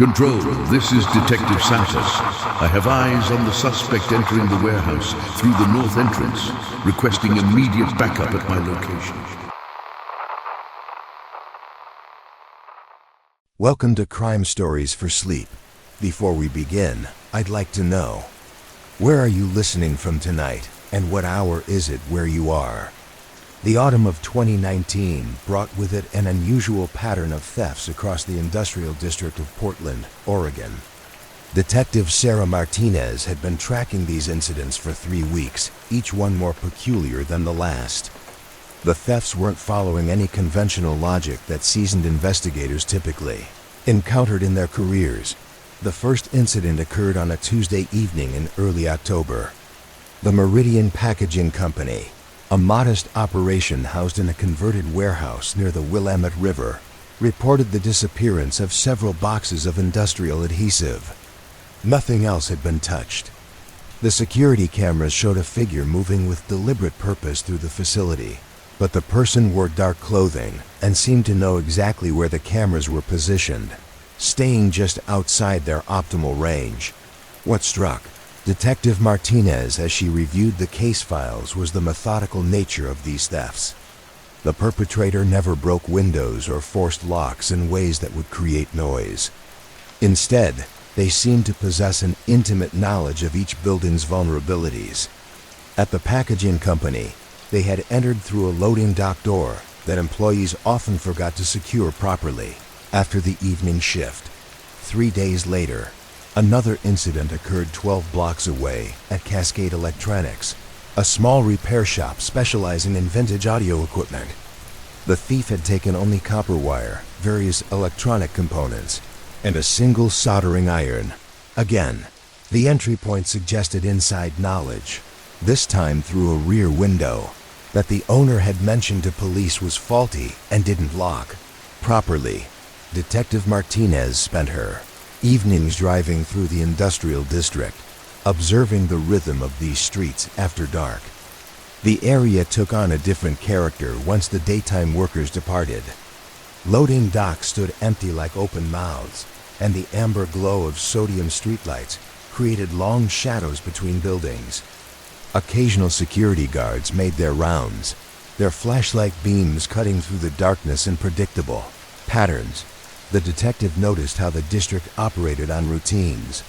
Control, this is Detective Santos. I have eyes on the suspect entering the warehouse through the north entrance, requesting immediate backup at my location. Welcome to Crime Stories for Sleep. Before we begin, I'd like to know, where are you listening from tonight, and what hour is it where you are? The autumn of 2019 brought with it an unusual pattern of thefts across the industrial district of Portland, Oregon. Detective Sarah Martinez had been tracking these incidents for 3 weeks, each one more peculiar than the last. The thefts weren't following any conventional logic that seasoned investigators typically encountered in their careers. The first incident occurred on a Tuesday evening in early October. The Meridian Packaging Company, a modest operation housed in a converted warehouse near the Willamette River, reported the disappearance of several boxes of industrial adhesive. Nothing else had been touched. The security cameras showed a figure moving with deliberate purpose through the facility, but the person wore dark clothing and seemed to know exactly where the cameras were positioned, staying just outside their optimal range. What struck Detective Martinez as she reviewed the case files was the methodical nature of these thefts. The perpetrator never broke windows or forced locks in ways that would create noise. Instead, they seemed to possess an intimate knowledge of each building's vulnerabilities. At the packaging company, they had entered through a loading dock door that employees often forgot to secure properly after the evening shift. 3 days later, another incident occurred 12 blocks away at Cascade Electronics, a small repair shop specializing in vintage audio equipment. The thief had taken only copper wire, various electronic components, and a single soldering iron. Again, the entry point suggested inside knowledge, this time through a rear window, that the owner had mentioned to police was faulty and didn't lock properly. Detective Martinez spent her evenings driving through the industrial district, observing the rhythm of these streets after dark. The area took on a different character once the daytime workers departed. Loading docks stood empty like open mouths, and the amber glow of sodium streetlights created long shadows between buildings. Occasional security guards made their rounds, their flashlight beams cutting through the darkness in predictable patterns. The detective noticed how the district operated on routines.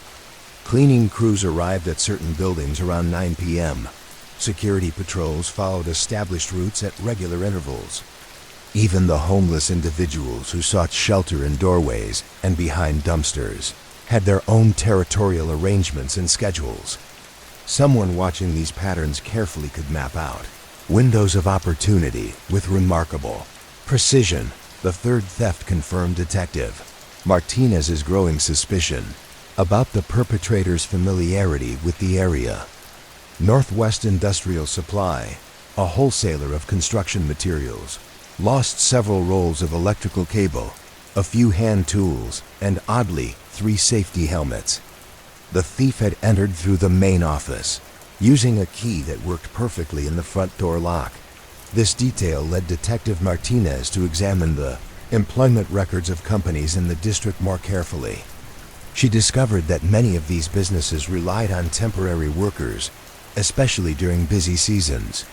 Cleaning crews arrived at certain buildings around 9 p.m. Security patrols followed established routes at regular intervals. Even the homeless individuals who sought shelter in doorways and behind dumpsters had their own territorial arrangements and schedules. Someone watching these patterns carefully could map out windows of opportunity with remarkable precision. The third theft confirmed Detective Martinez's growing suspicion about the perpetrator's familiarity with the area. Northwest Industrial Supply, a wholesaler of construction materials, lost several rolls of electrical cable, a few hand tools, and oddly, 3 safety helmets. The thief had entered through the main office, using a key that worked perfectly in the front door lock. This detail led Detective Martinez to examine the employment records of companies in the district more carefully. She discovered that many of these businesses relied on temporary workers, especially during busy seasons.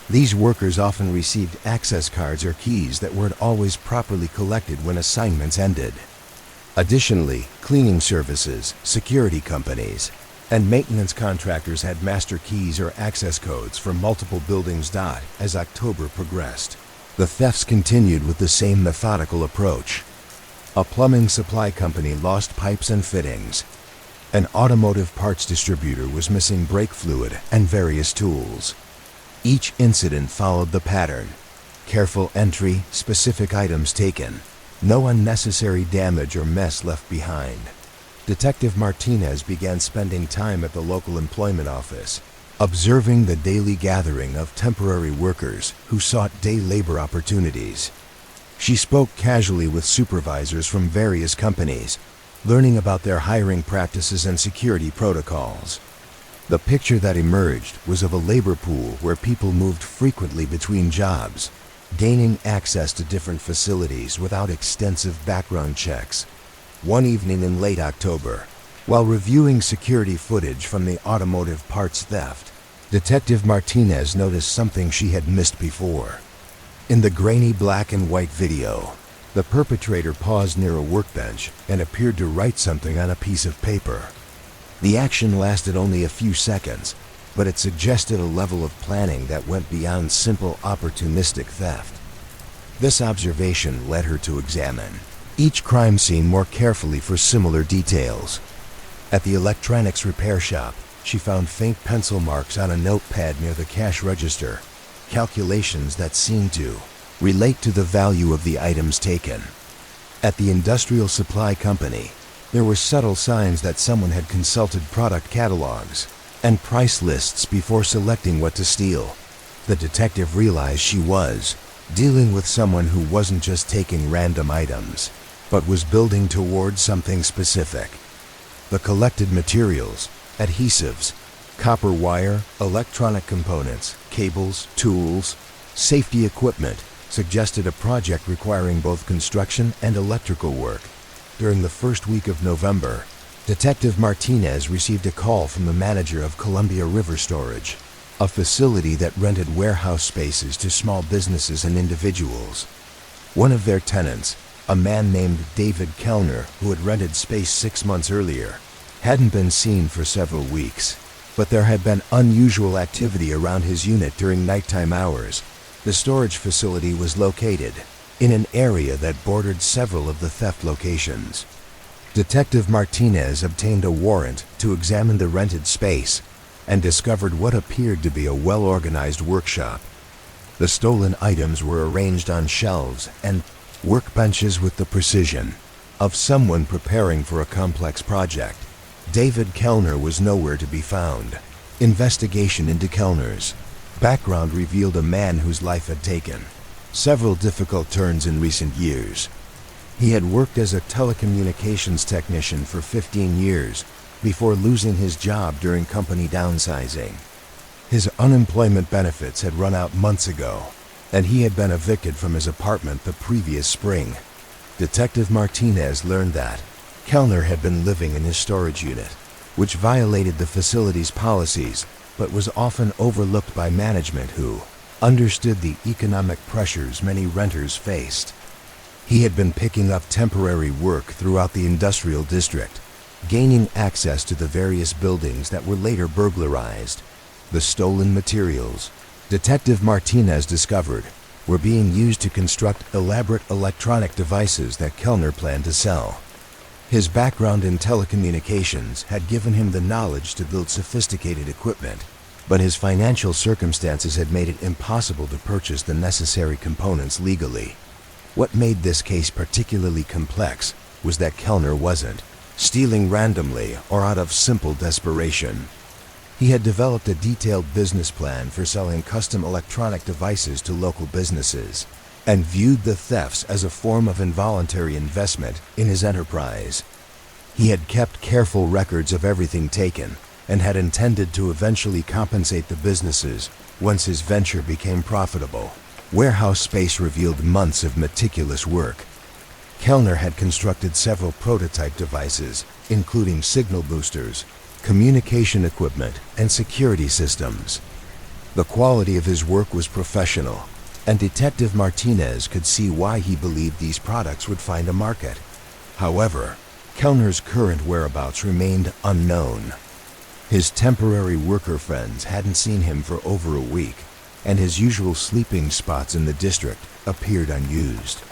These workers often received access cards or keys that weren't always properly collected when assignments ended. Additionally, cleaning services, security companies, and maintenance contractors had master keys or access codes for multiple buildings. As October progressed, the thefts continued with the same methodical approach. A plumbing supply company lost pipes and fittings. An automotive parts distributor was missing brake fluid and various tools. Each incident followed the pattern: careful entry, specific items taken, no unnecessary damage or mess left behind. Detective Martinez began spending time at the local employment office, observing the daily gathering of temporary workers who sought day labor opportunities. She spoke casually with supervisors from various companies, learning about their hiring practices and security protocols. The picture that emerged was of a labor pool where people moved frequently between jobs, gaining access to different facilities without extensive background checks. One evening in late October, while reviewing security footage from the automotive parts theft, Detective Martinez noticed something she had missed before. In the grainy black and white video, the perpetrator paused near a workbench and appeared to write something on a piece of paper. The action lasted only a few seconds, but it suggested a level of planning that went beyond simple opportunistic theft. This observation led her to examine each crime scene more carefully for similar details. At the electronics repair shop, she found faint pencil marks on a notepad near the cash register, calculations that seemed to relate to the value of the items taken. At the industrial supply company, there were subtle signs that someone had consulted product catalogs and price lists before selecting what to steal. The detective realized she was dealing with someone who wasn't just taking random items, but was building towards something specific. The collected materials, adhesives, copper wire, electronic components, cables, tools, safety equipment, suggested a project requiring both construction and electrical work. During the first week of November, Detective Martinez received a call from the manager of Columbia River Storage, a facility that rented warehouse spaces to small businesses and individuals. One of their tenants, a man named David Kellner, who had rented space 6 months earlier, hadn't been seen for several weeks, but there had been unusual activity around his unit during nighttime hours. The storage facility was located in an area that bordered several of the theft locations. Detective Martinez obtained a warrant to examine the rented space and discovered what appeared to be a well-organized workshop. The stolen items were arranged on shelves and workbenches with the precision of someone preparing for a complex project. David Kellner was nowhere to be found. Investigation into Kellner's background revealed a man whose life had taken several difficult turns in recent years. He had worked as a telecommunications technician for 15 years before losing his job during company downsizing. His unemployment benefits had run out months ago, and he had been evicted from his apartment the previous spring. Detective Martinez learned that Kellner had been living in his storage unit, which violated the facility's policies, but was often overlooked by management who understood the economic pressures many renters faced. He had been picking up temporary work throughout the industrial district, gaining access to the various buildings that were later burglarized. The stolen materials, Detective Martinez discovered, were being used to construct elaborate electronic devices that Kellner planned to sell. His background in telecommunications had given him the knowledge to build sophisticated equipment, but his financial circumstances had made it impossible to purchase the necessary components legally. What made this case particularly complex was that Kellner wasn't stealing randomly or out of simple desperation. He had developed a detailed business plan for selling custom electronic devices to local businesses, and viewed the thefts as a form of involuntary investment in his enterprise. He had kept careful records of everything taken, and had intended to eventually compensate the businesses once his venture became profitable. Warehouse space revealed months of meticulous work. Kellner had constructed several prototype devices, including signal boosters, communication equipment, and security systems. The quality of his work was professional, and Detective Martinez could see why he believed these products would find a market. However, Kellner's current whereabouts remained unknown. His temporary worker friends hadn't seen him for over a week, and his usual sleeping spots in the district appeared unused.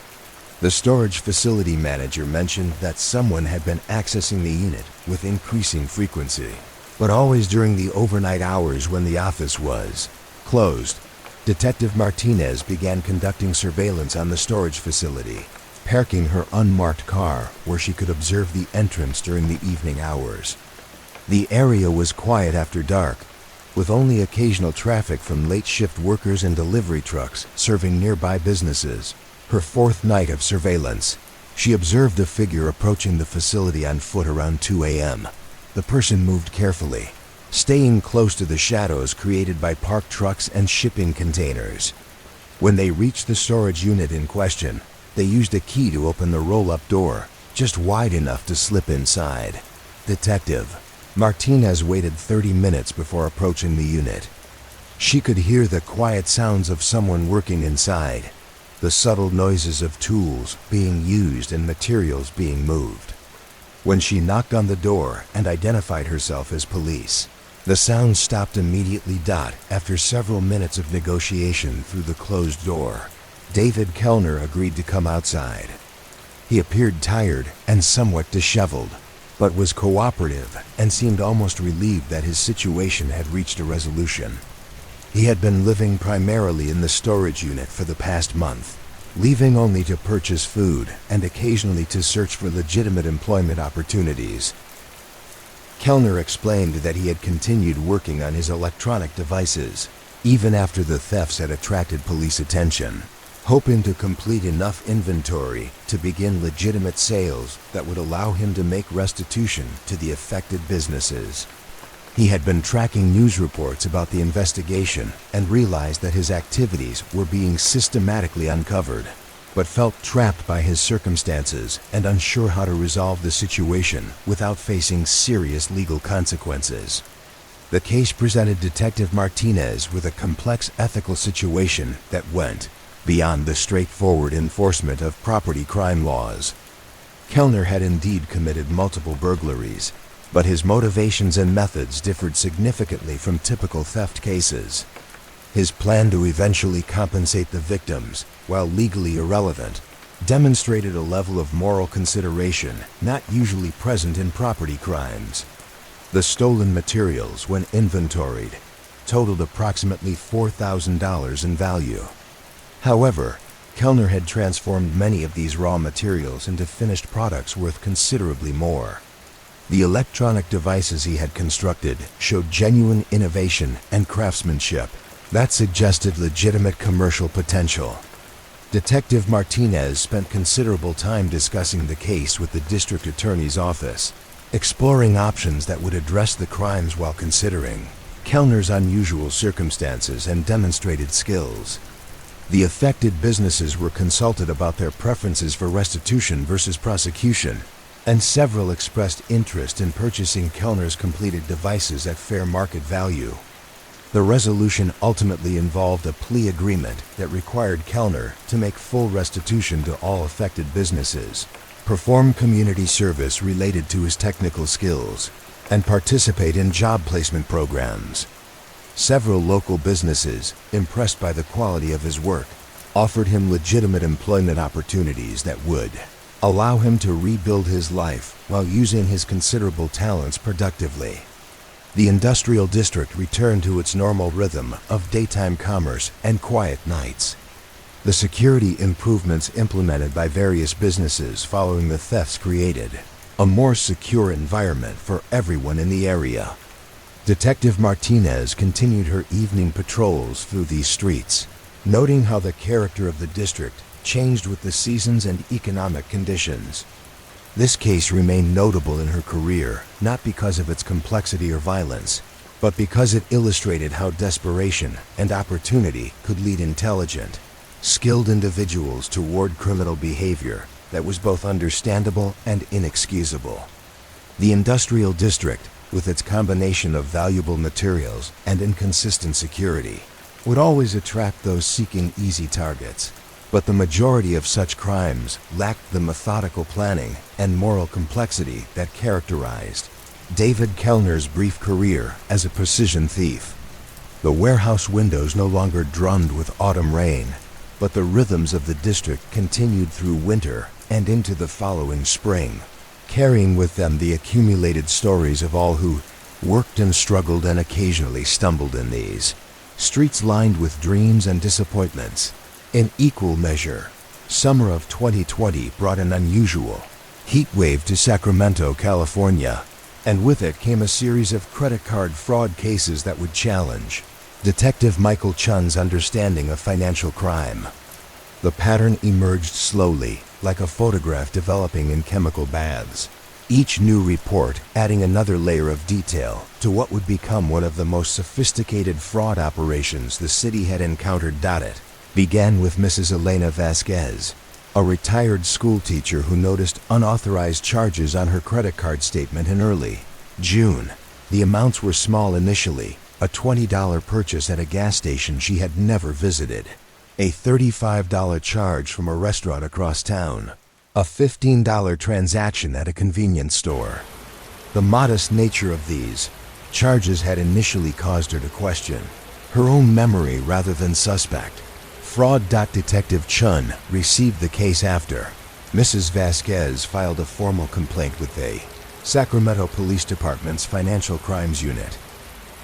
The storage facility manager mentioned that someone had been accessing the unit with increasing frequency, but always during the overnight hours when the office was closed. Detective Martinez began conducting surveillance on the storage facility, parking her unmarked car where she could observe the entrance during the evening hours. The area was quiet after dark, with only occasional traffic from late shift workers and delivery trucks serving nearby businesses. Her fourth night of surveillance, she observed a figure approaching the facility on foot around 2 a.m. The person moved carefully, staying close to the shadows created by parked trucks and shipping containers. When they reached the storage unit in question, they used a key to open the roll-up door, just wide enough to slip inside. Detective Martinez waited 30 minutes before approaching the unit. She could hear the quiet sounds of someone working inside, the subtle noises of tools being used and materials being moved. When she knocked on the door and identified herself as police, the sound stopped immediately. After several minutes of negotiation through the closed door, David Kellner agreed to come outside. He appeared tired and somewhat disheveled, but was cooperative and seemed almost relieved that his situation had reached a resolution. He had been living primarily in the storage unit for the past month, leaving only to purchase food and occasionally to search for legitimate employment opportunities. Kellner explained that he had continued working on his electronic devices, even after the thefts had attracted police attention, hoping to complete enough inventory to begin legitimate sales that would allow him to make restitution to the affected businesses. He had been tracking news reports about the investigation and realized that his activities were being systematically uncovered, but felt trapped by his circumstances and unsure how to resolve the situation without facing serious legal consequences. The case presented Detective Martinez with a complex ethical situation that went beyond the straightforward enforcement of property crime laws. Kellner had indeed committed multiple burglaries, but his motivations and methods differed significantly from typical theft cases. His plan to eventually compensate the victims, while legally irrelevant, demonstrated a level of moral consideration not usually present in property crimes. The stolen materials, when inventoried, totaled approximately $4,000 in value. However, Kellner had transformed many of these raw materials into finished products worth considerably more. The electronic devices he had constructed showed genuine innovation and craftsmanship that suggested legitimate commercial potential. Detective Martinez spent considerable time discussing the case with the district attorney's office, exploring options that would address the crimes while considering Kellner's unusual circumstances and demonstrated skills. The affected businesses were consulted about their preferences for restitution versus prosecution, and several expressed interest in purchasing Kellner's completed devices at fair market value. The resolution ultimately involved a plea agreement that required Kellner to make full restitution to all affected businesses, perform community service related to his technical skills, and participate in job placement programs. Several local businesses, impressed by the quality of his work, offered him legitimate employment opportunities that would allow him to rebuild his life while using his considerable talents productively. The industrial district returned to its normal rhythm of daytime commerce and quiet nights. The security improvements implemented by various businesses following the thefts created a more secure environment for everyone in the area. Detective Martinez continued her evening patrols through these streets, noting how the character of the district changed with the seasons and economic conditions. This case remained notable in her career, not because of its complexity or violence, but because it illustrated how desperation and opportunity could lead intelligent, skilled individuals toward criminal behavior that was both understandable and inexcusable. The industrial district, with its combination of valuable materials and inconsistent security, would always attract those seeking easy targets. But the majority of such crimes lacked the methodical planning and moral complexity that characterized David Kellner's brief career as a precision thief. The warehouse windows no longer drummed with autumn rain, but the rhythms of the district continued through winter and into the following spring, carrying with them the accumulated stories of all who worked and struggled and occasionally stumbled in these streets lined with dreams and disappointments. In equal measure, summer of 2020 brought an unusual heat wave to Sacramento, California, and with it came a series of credit card fraud cases that would challenge Detective Michael Chun's understanding of financial crime. The pattern emerged slowly, like a photograph developing in chemical baths, each new report adding another layer of detail to what would become one of the most sophisticated fraud operations the city had encountered. It began with Mrs. Elena Vasquez, a retired school teacher who noticed unauthorized charges on her credit card statement in early June. The amounts were small initially, a $20 purchase at a gas station she had never visited, a $35 charge from a restaurant across town, a $15 transaction at a convenience store. The modest nature of these charges had initially caused her to question her own memory rather than suspect. Fraud. Detective Chun received the case after Mrs. Vasquez filed a formal complaint with the Sacramento Police Department's Financial Crimes Unit.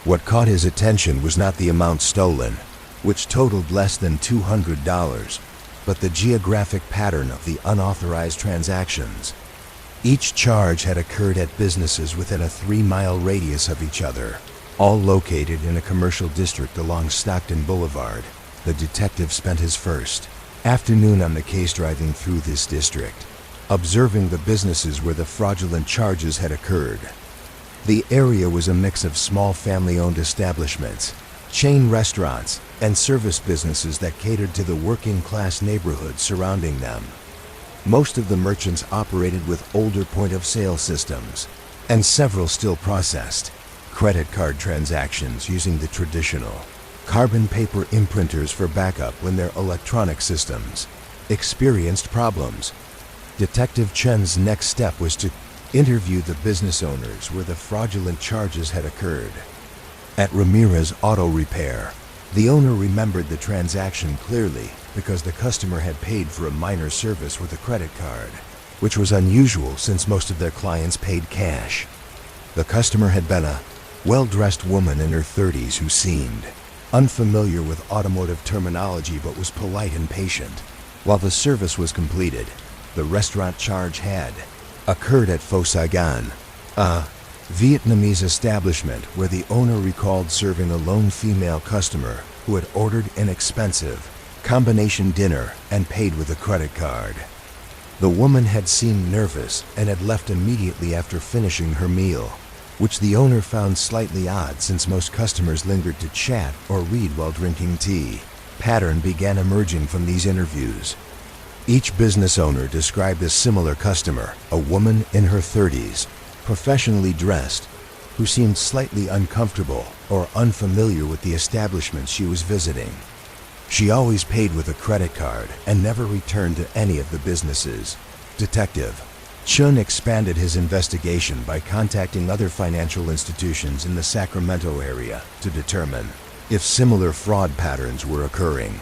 What caught his attention was not the amount stolen, which totaled less than $200, but the geographic pattern of the unauthorized transactions. Each charge had occurred at businesses within a 3-mile radius of each other, all located in a commercial district along Stockton Boulevard. The detective spent his first afternoon on the case driving through this district, observing the businesses where the fraudulent charges had occurred. The area was a mix of small family-owned establishments, chain restaurants, and service businesses that catered to the working-class neighborhoods surrounding them. Most of the merchants operated with older point-of-sale systems, and several still processed credit card transactions using the traditional carbon paper imprinters for backup when their electronic systems experienced problems. Detective Chen's next step was to interview the business owners where the fraudulent charges had occurred. At Ramirez Auto Repair, the owner remembered the transaction clearly because the customer had paid for a minor service with a credit card, which was unusual since most of their clients paid cash. The customer had been a well-dressed woman in her 30s who seemed unfamiliar with automotive terminology but was polite and patient. While the service was completed, the restaurant charge had occurred at Pho Saigon, a Vietnamese establishment where the owner recalled serving a lone female customer who had ordered an expensive combination dinner and paid with a credit card. The woman had seemed nervous and had left immediately after finishing her meal, which the owner found slightly odd since most customers lingered to chat or read while drinking tea. Pattern began emerging from these interviews. Each business owner described a similar customer, a woman in her 30s, professionally dressed, who seemed slightly uncomfortable or unfamiliar with the establishment she was visiting. She always paid with a credit card and never returned to any of the businesses. Detective Chun expanded his investigation by contacting other financial institutions in the Sacramento area to determine if similar fraud patterns were occurring.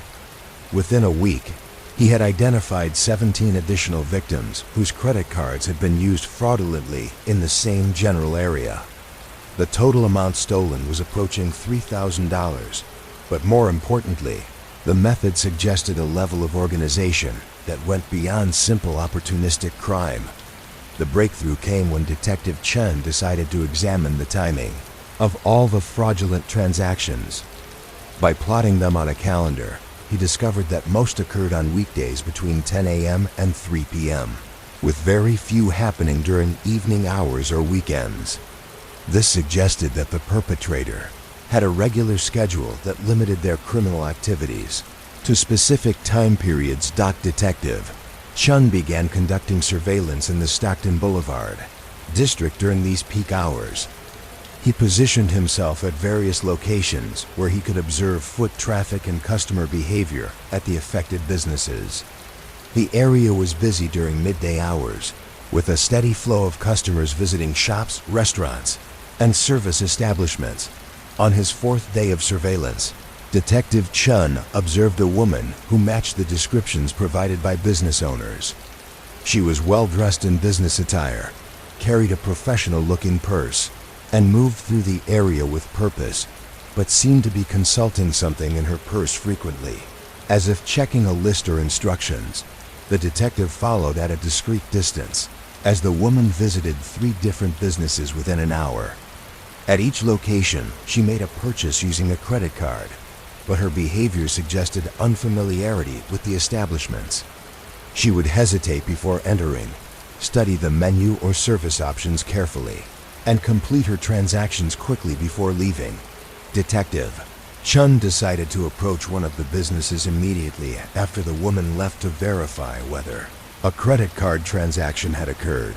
Within a week, he had identified 17 additional victims whose credit cards had been used fraudulently in the same general area. The total amount stolen was approaching $3,000, but more importantly, the method suggested a level of organization that went beyond simple opportunistic crime. The breakthrough came when Detective Chen decided to examine the timing of all the fraudulent transactions. By plotting them on a calendar, he discovered that most occurred on weekdays between 10 a.m. and 3 p.m., with very few happening during evening hours or weekends. This suggested that the perpetrator had a regular schedule that limited their criminal activities to specific time periods. Detective Chun began conducting surveillance in the Stockton Boulevard district during these peak hours. He positioned himself at various locations where he could observe foot traffic and customer behavior at the affected businesses. The area was busy during midday hours, with a steady flow of customers visiting shops, restaurants, and service establishments. On his fourth day of surveillance, Detective Chun observed a woman who matched the descriptions provided by business owners. She was well dressed in business attire, carried a professional-looking purse, and moved through the area with purpose, but seemed to be consulting something in her purse frequently, as if checking a list or instructions. The detective followed at a discreet distance, as the woman visited 3 different businesses within an hour. At each location, she made a purchase using a credit card, but her behavior suggested unfamiliarity with the establishments. She would hesitate before entering, study the menu or service options carefully, and complete her transactions quickly before leaving. Detective Chun decided to approach one of the businesses immediately after the woman left to verify whether a credit card transaction had occurred.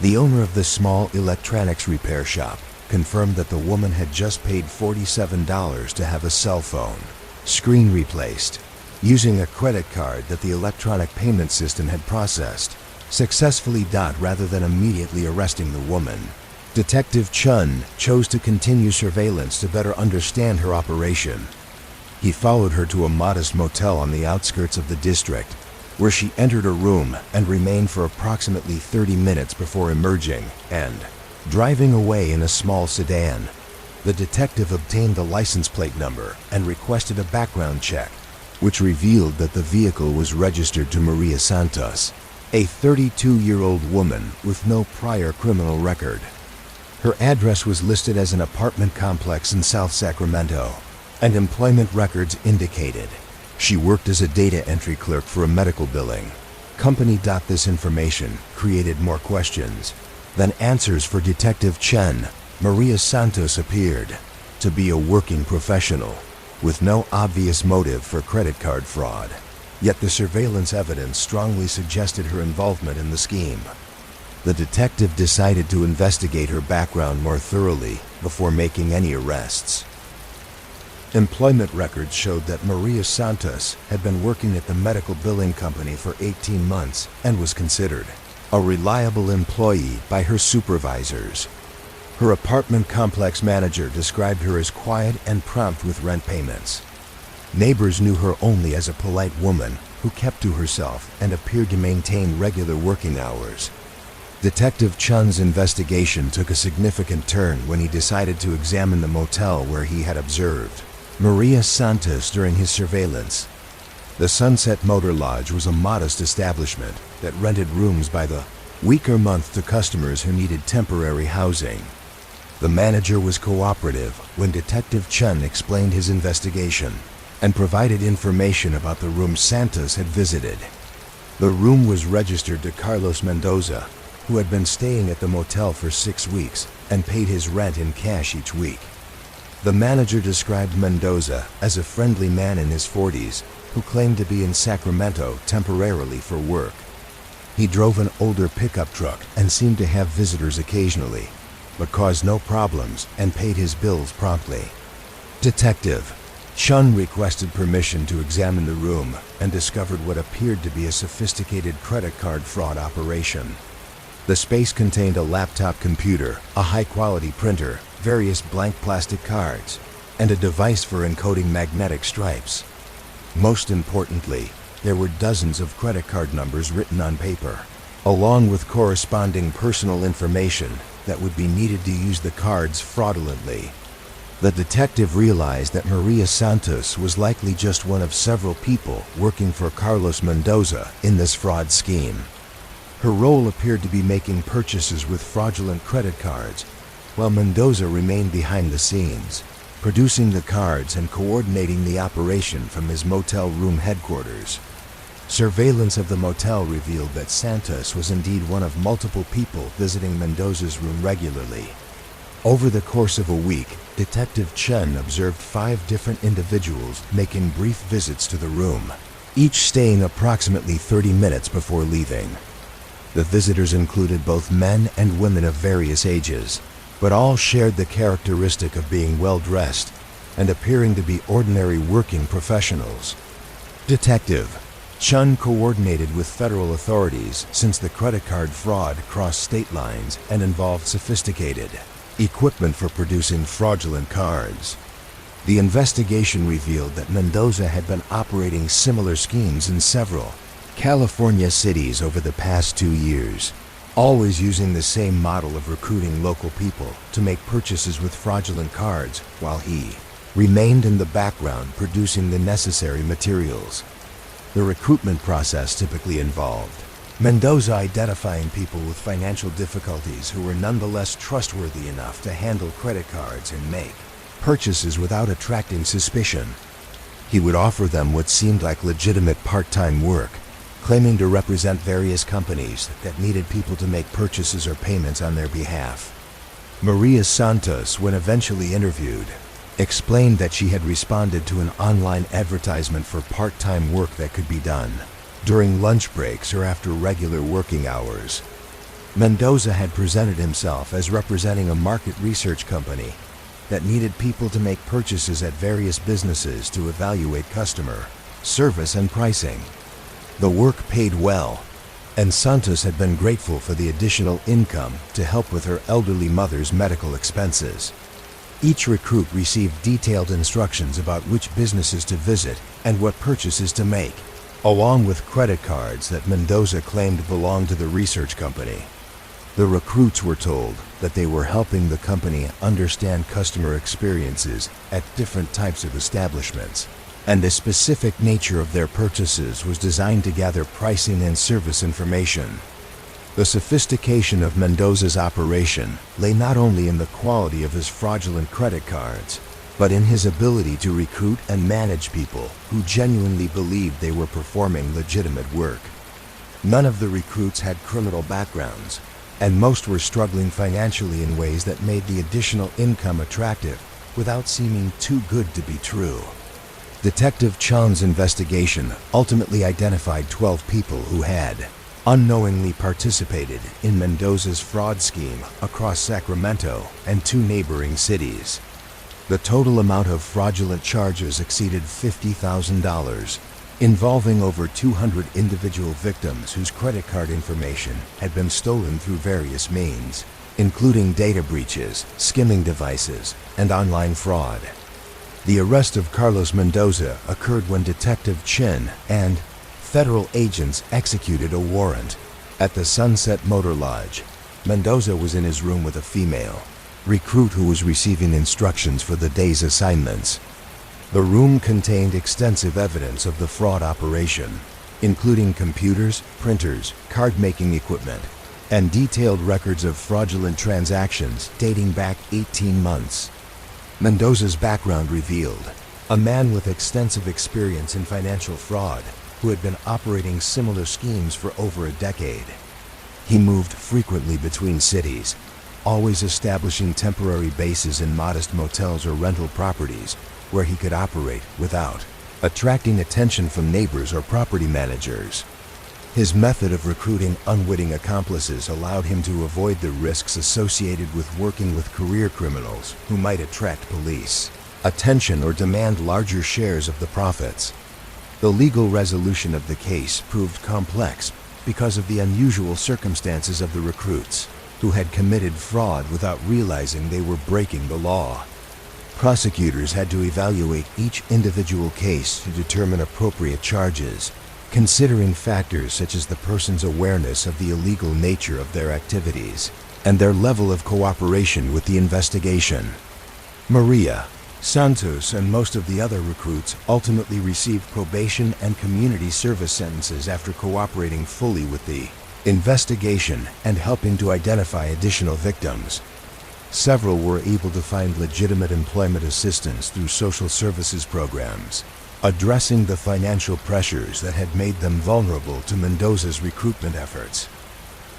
The owner of the small electronics repair shop confirmed that the woman had just paid $47 to have a cell phone screen replaced using a credit card that the electronic payment system had processed successfully. Rather than immediately arresting the woman, Detective Chun chose to continue surveillance to better understand her operation. He followed her to a modest motel on the outskirts of the district, where she entered a room and remained for approximately 30 minutes before emerging and driving away in a small sedan. The detective obtained the license plate number and requested a background check, which revealed that the vehicle was registered to Maria Santos, a 32-year-old woman with no prior criminal record. Her address was listed as an apartment complex in South Sacramento, and employment records indicated she worked as a data entry clerk for a medical billing company. This information created more questions than answers for Detective Chen. Maria Santos appeared to be a working professional with no obvious motive for credit card fraud, yet the surveillance evidence strongly suggested her involvement in the scheme. The detective decided to investigate her background more thoroughly before making any arrests. Employment records showed that Maria Santos had been working at the medical billing company for 18 months and was considered a reliable employee by her supervisors. Her apartment complex manager described her as quiet and prompt with rent payments. Neighbors knew her only as a polite woman who kept to herself and appeared to maintain regular working hours. Detective Chun's investigation took a significant turn when he decided to examine the motel where he had observed Maria Santos during his surveillance. The Sunset Motor Lodge was a modest establishment that rented rooms by the week or month to customers who needed temporary housing. The manager was cooperative when Detective Chun explained his investigation and provided information about the room Santos had visited. The room was registered to Carlos Mendoza, who had been staying at the motel for 6 weeks and paid his rent in cash each week. The manager described Mendoza as a friendly man in his 40s who claimed to be in Sacramento temporarily for work. He drove an older pickup truck and seemed to have visitors occasionally, but caused no problems and paid his bills promptly. Detective Chun requested permission to examine the room and discovered what appeared to be a sophisticated credit card fraud operation. The space contained a laptop computer, a high-quality printer, various blank plastic cards, and a device for encoding magnetic stripes. Most importantly, there were dozens of credit card numbers written on paper, along with corresponding personal information that would be needed to use the cards fraudulently. The detective realized that Maria Santos was likely just one of several people working for Carlos Mendoza in this fraud scheme. Her role appeared to be making purchases with fraudulent credit cards, while Mendoza remained behind the scenes, producing the cards and coordinating the operation from his motel room headquarters. Surveillance of the motel revealed that Santos was indeed one of multiple people visiting Mendoza's room regularly. Over the course of a week, Detective Chen observed 5 different individuals making brief visits to the room, each staying approximately 30 minutes before leaving. The visitors included both men and women of various ages, but all shared the characteristic of being well-dressed and appearing to be ordinary working professionals. Detective Chun coordinated with federal authorities since the credit card fraud crossed state lines and involved sophisticated equipment for producing fraudulent cards. The investigation revealed that Mendoza had been operating similar schemes in several California cities over the past 2 years, always using the same model of recruiting local people to make purchases with fraudulent cards while he remained in the background producing the necessary materials. The recruitment process typically involved Mendoza identifying people with financial difficulties who were nonetheless trustworthy enough to handle credit cards and make purchases without attracting suspicion. He would offer them what seemed like legitimate part-time work, claiming to represent various companies that needed people to make purchases or payments on their behalf. Maria Santos, when eventually interviewed, explained that she had responded to an online advertisement for part-time work that could be done during lunch breaks or after regular working hours. Mendoza had presented himself as representing a market research company that needed people to make purchases at various businesses to evaluate customer service and pricing. The work paid well, and Santos had been grateful for the additional income to help with her elderly mother's medical expenses. Each recruit received detailed instructions about which businesses to visit and what purchases to make, along with credit cards that Mendoza claimed belonged to the research company. The recruits were told that they were helping the company understand customer experiences at different types of establishments, and the specific nature of their purchases was designed to gather pricing and service information. The sophistication of Mendoza's operation lay not only in the quality of his fraudulent credit cards, but in his ability to recruit and manage people who genuinely believed they were performing legitimate work. None of the recruits had criminal backgrounds, and most were struggling financially in ways that made the additional income attractive without seeming too good to be true. Detective Chan's investigation ultimately identified 12 people who had unknowingly participated in Mendoza's fraud scheme across Sacramento and 2 neighboring cities. The total amount of fraudulent charges exceeded $50,000, involving over 200 individual victims whose credit card information had been stolen through various means, including data breaches, skimming devices, and online fraud. The arrest of Carlos Mendoza occurred when Detective Chin and federal agents executed a warrant at the Sunset Motor Lodge. Mendoza was in his room with a female recruit who was receiving instructions for the day's assignments. The room contained extensive evidence of the fraud operation, including computers, printers, card-making equipment, and detailed records of fraudulent transactions dating back 18 months. Mendoza's background revealed a man with extensive experience in financial fraud who had been operating similar schemes for over a decade. He moved frequently between cities, always establishing temporary bases in modest motels or rental properties where he could operate without attracting attention from neighbors or property managers. His method of recruiting unwitting accomplices allowed him to avoid the risks associated with working with career criminals who might attract police attention or demand larger shares of the profits. The legal resolution of the case proved complex because of the unusual circumstances of the recruits, who had committed fraud without realizing they were breaking the law. Prosecutors had to evaluate each individual case to determine appropriate charges, considering factors such as the person's awareness of the illegal nature of their activities and their level of cooperation with the investigation. Maria, Santos, and most of the other recruits ultimately received probation and community service sentences after cooperating fully with the investigation and helping to identify additional victims. Several were able to find legitimate employment assistance through social services programs, addressing the financial pressures that had made them vulnerable to Mendoza's recruitment efforts.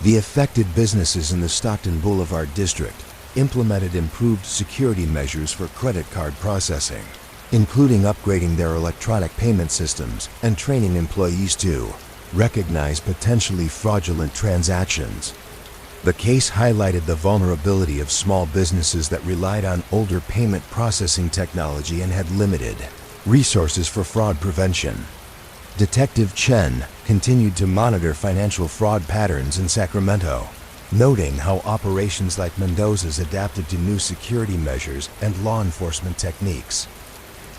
The affected businesses in the Stockton Boulevard district implemented improved security measures for credit card processing, including upgrading their electronic payment systems and training employees to recognize potentially fraudulent transactions. The case highlighted the vulnerability of small businesses that relied on older payment processing technology and had limited resources for fraud prevention. Detective Chen continued to monitor financial fraud patterns in Sacramento, noting how operations like Mendoza's adapted to new security measures and law enforcement techniques.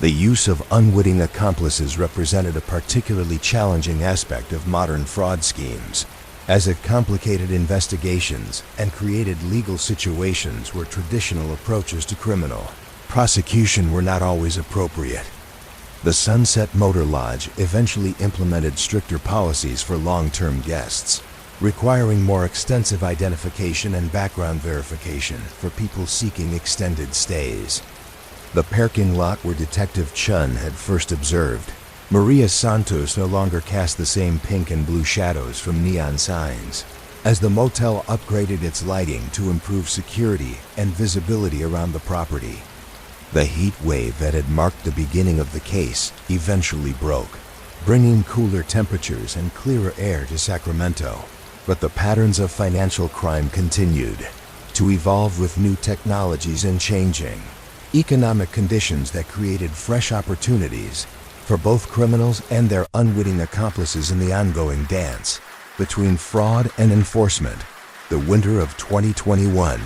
The use of unwitting accomplices represented a particularly challenging aspect of modern fraud schemes, as it complicated investigations and created legal situations where traditional approaches to criminal prosecution were not always appropriate. The Sunset Motor Lodge eventually implemented stricter policies for long-term guests, requiring more extensive identification and background verification for people seeking extended stays. The parking lot where Detective Chun had first observed Maria Santos no longer cast the same pink and blue shadows from neon signs, as the motel upgraded its lighting to improve security and visibility around the property. The heat wave that had marked the beginning of the case eventually broke, bringing cooler temperatures and clearer air to Sacramento. But the patterns of financial crime continued to evolve with new technologies and changing economic conditions that created fresh opportunities for both criminals and their unwitting accomplices in the ongoing dance between fraud and enforcement. The winter of 2021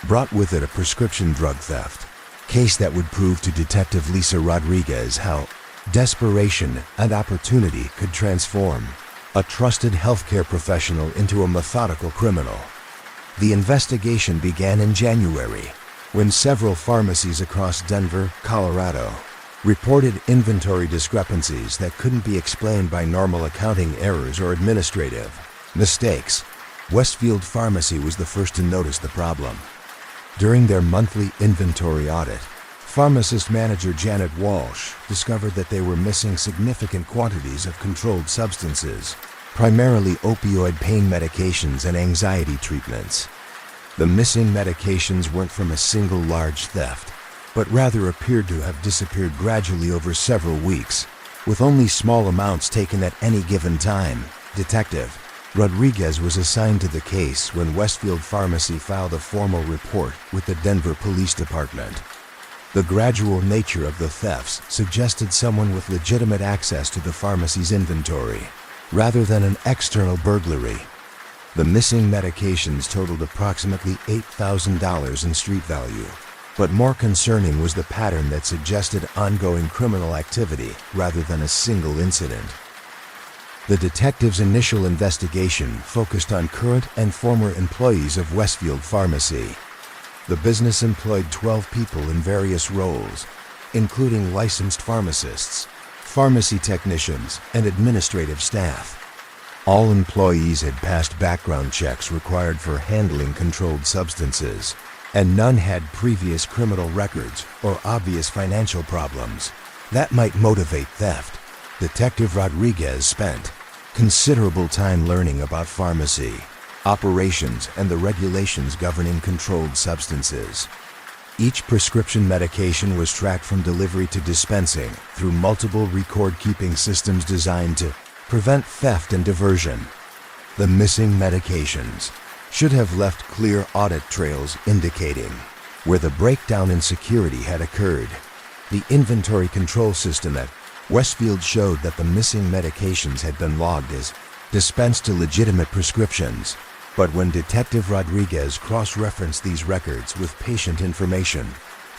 brought with it a prescription drug theft case that would prove to Detective Lisa Rodriguez how desperation and opportunity could transform a trusted healthcare professional into a methodical criminal. The investigation began in January when several pharmacies across Denver, Colorado, reported inventory discrepancies that couldn't be explained by normal accounting errors or administrative mistakes. Westfield Pharmacy was the first to notice the problem. During their monthly inventory audit, pharmacist manager Janet Walsh discovered that they were missing significant quantities of controlled substances, primarily opioid pain medications and anxiety treatments. The missing medications weren't from a single large theft, but rather appeared to have disappeared gradually over several weeks, with only small amounts taken at any given time. Detective Rodriguez was assigned to the case when Westfield Pharmacy filed a formal report with the Denver Police Department. The gradual nature of the thefts suggested someone with legitimate access to the pharmacy's inventory, rather than an external burglary. The missing medications totaled approximately $8,000 in street value, but more concerning was the pattern that suggested ongoing criminal activity rather than a single incident. The detective's initial investigation focused on current and former employees of Westfield Pharmacy. The business employed 12 people in various roles, including licensed pharmacists, pharmacy technicians, and administrative staff. All employees had passed background checks required for handling controlled substances, and none had previous criminal records or obvious financial problems that might motivate theft. Detective Rodriguez spent considerable time learning about pharmacy operations and the regulations governing controlled substances. Each prescription medication was tracked from delivery to dispensing through multiple record-keeping systems designed to prevent theft and diversion. The missing medications should have left clear audit trails indicating where the breakdown in security had occurred. The inventory control system at Westfield showed that the missing medications had been logged as dispensed to legitimate prescriptions. But when Detective Rodriguez cross-referenced these records with patient information,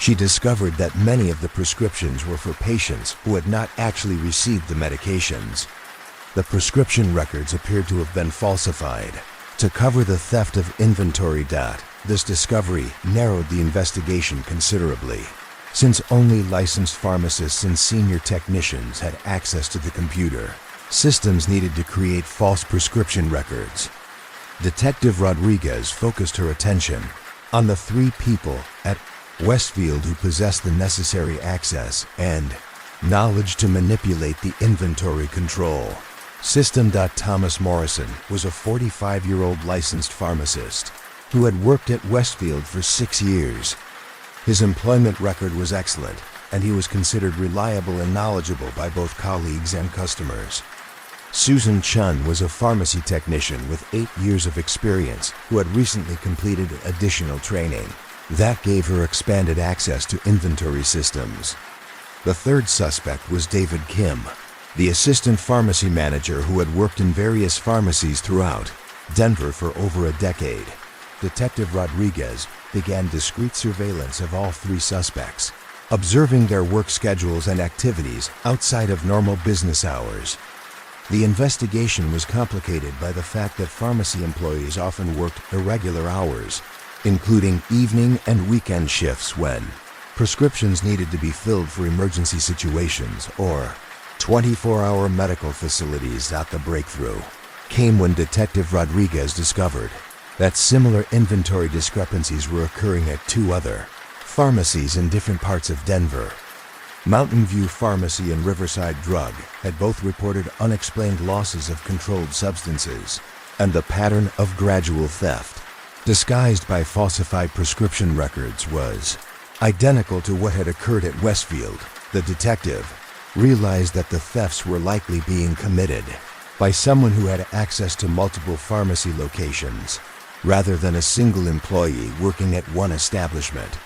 she discovered that many of the prescriptions were for patients who had not actually received the medications. The prescription records appeared to have been falsified to cover the theft of inventory data. This discovery narrowed the investigation considerably, since only licensed pharmacists and senior technicians had access to the computer systems needed to create false prescription records. Detective Rodriguez focused her attention on the 3 people at Westfield who possessed the necessary access and knowledge to manipulate the inventory control system. Thomas Morrison was a 45-year-old licensed pharmacist who had worked at Westfield for 6 years. His employment record was excellent, and he was considered reliable and knowledgeable by both colleagues and customers. Susan Chun was a pharmacy technician with 8 years of experience who had recently completed additional training. That gave her expanded access to inventory systems. The third suspect was David Kim, the assistant pharmacy manager who had worked in various pharmacies throughout Denver for over a decade. Detective Rodriguez began discreet surveillance of all 3 suspects, observing their work schedules and activities outside of normal business hours. The investigation was complicated by the fact that pharmacy employees often worked irregular hours, including evening and weekend shifts when prescriptions needed to be filled for emergency situations, or 24-hour medical facilities. The breakthrough came when Detective Rodriguez discovered that similar inventory discrepancies were occurring at 2 other pharmacies in different parts of Denver. Mountain View Pharmacy and Riverside Drug had both reported unexplained losses of controlled substances, and the pattern of gradual theft, disguised by falsified prescription records, was identical to what had occurred at Westfield. The detective realized that the thefts were likely being committed by someone who had access to multiple pharmacy locations, rather than a single employee working at one establishment.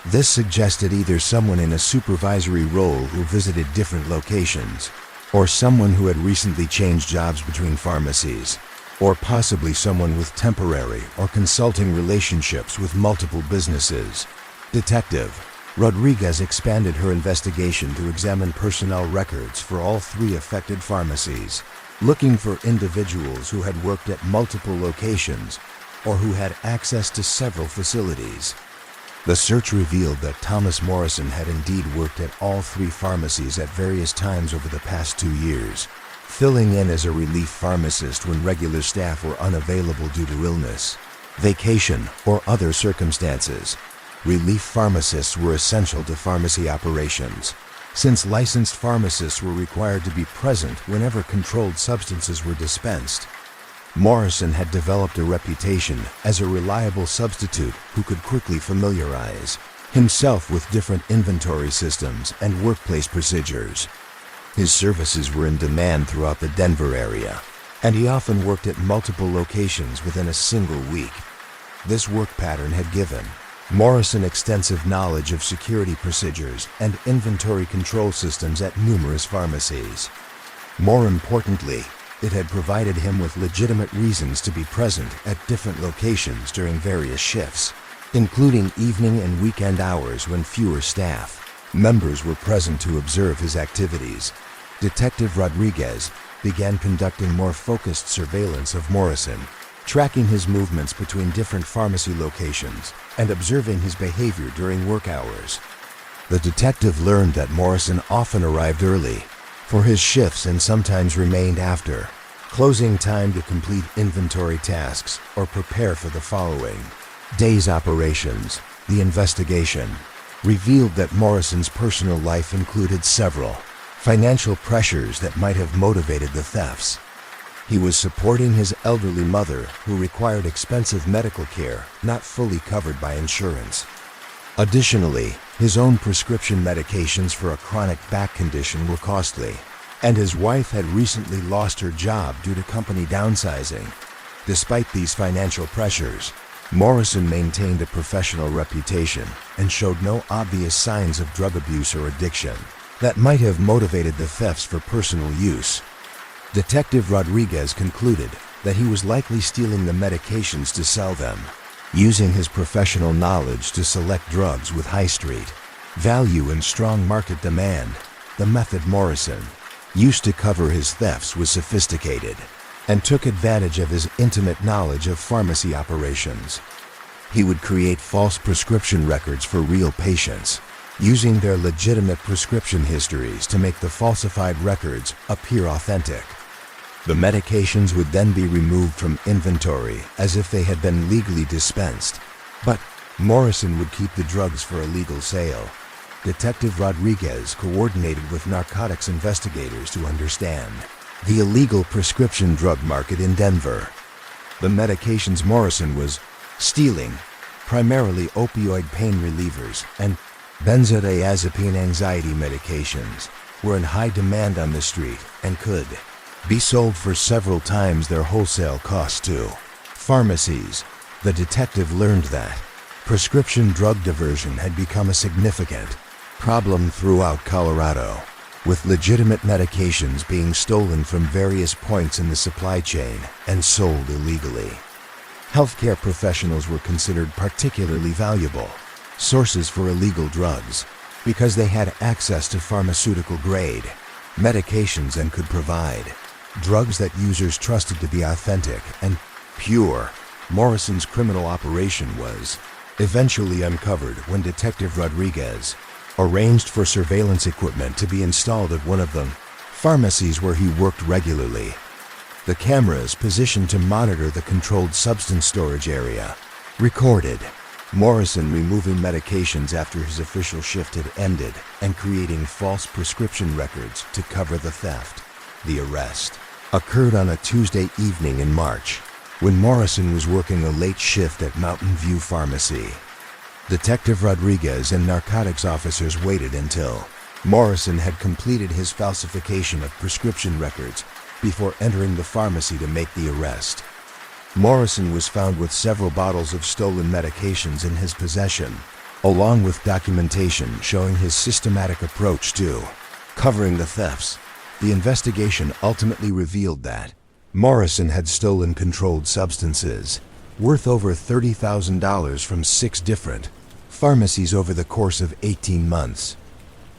This suggested either someone in a supervisory role who visited different locations, or someone who had recently changed jobs between pharmacies, or possibly someone with temporary or consulting relationships with multiple businesses. Detective Rodriguez expanded her investigation to examine personnel records for all 3 affected pharmacies, looking for individuals who had worked at multiple locations or who had access to several facilities. The search revealed that Thomas Morrison had indeed worked at all 3 pharmacies at various times over the past 2 years, filling in as a relief pharmacist when regular staff were unavailable due to illness, vacation, or other circumstances. Relief pharmacists were essential to pharmacy operations, since licensed pharmacists were required to be present whenever controlled substances were dispensed. Morrison had developed a reputation as a reliable substitute who could quickly familiarize himself with different inventory systems and workplace procedures. His services were in demand throughout the Denver area, and he often worked at multiple locations within a single week. This work pattern had given Morrison extensive knowledge of security procedures and inventory control systems at numerous pharmacies. More importantly, it had provided him with legitimate reasons to be present at different locations during various shifts, including evening and weekend hours when fewer staff members were present to observe his activities. Detective Rodriguez began conducting more focused surveillance of Morrison, tracking his movements between different pharmacy locations and observing his behavior during work hours. The detective learned that Morrison often arrived early for his shifts and sometimes remained after closing time to complete inventory tasks or prepare for the following day's operations. The investigation revealed that Morrison's personal life included several financial pressures that might have motivated the thefts. He was supporting his elderly mother, who required expensive medical care not fully covered by insurance. Additionally, his own prescription medications for a chronic back condition were costly, and his wife had recently lost her job due to company downsizing. Despite these financial pressures, Morrison maintained a professional reputation and showed no obvious signs of drug abuse or addiction that might have motivated the thefts for personal use. Detective Rodriguez concluded that he was likely stealing the medications to sell them, using his professional knowledge to select drugs with high street value and strong market demand. The method Morrison used to cover his thefts was sophisticated and took advantage of his intimate knowledge of pharmacy operations. He would create false prescription records for real patients, using their legitimate prescription histories to make the falsified records appear authentic. The medications would then be removed from inventory as if they had been legally dispensed, but Morrison would keep the drugs for a legal sale. Detective Rodriguez coordinated with narcotics investigators to understand the illegal prescription drug market in Denver. The medications Morrison was stealing, primarily opioid pain relievers and benzodiazepine anxiety medications, were in high demand on the street and could be sold for several times their wholesale cost to pharmacies. The detective learned that prescription drug diversion had become a significant problem throughout Colorado, with legitimate medications being stolen from various points in the supply chain and sold illegally. Healthcare professionals were considered particularly valuable sources for illegal drugs because they had access to pharmaceutical-grade medications and could provide drugs that users trusted to be authentic and pure. Morrison's criminal operation was eventually uncovered when Detective Rodriguez arranged for surveillance equipment to be installed at one of the pharmacies where he worked regularly. The cameras positioned to monitor the controlled substance storage area recorded Morrison removing medications after his official shift had ended and creating false prescription records to cover the theft. The arrest occurred on a Tuesday evening in March, when Morrison was working a late shift at Mountain View Pharmacy. Detective Rodriguez and narcotics officers waited until Morrison had completed his falsification of prescription records before entering the pharmacy to make the arrest. Morrison was found with several bottles of stolen medications in his possession, along with documentation showing his systematic approach to covering the thefts. The investigation ultimately revealed that Morrison had stolen controlled substances worth over $30,000 from 6 different pharmacies over the course of 18 months.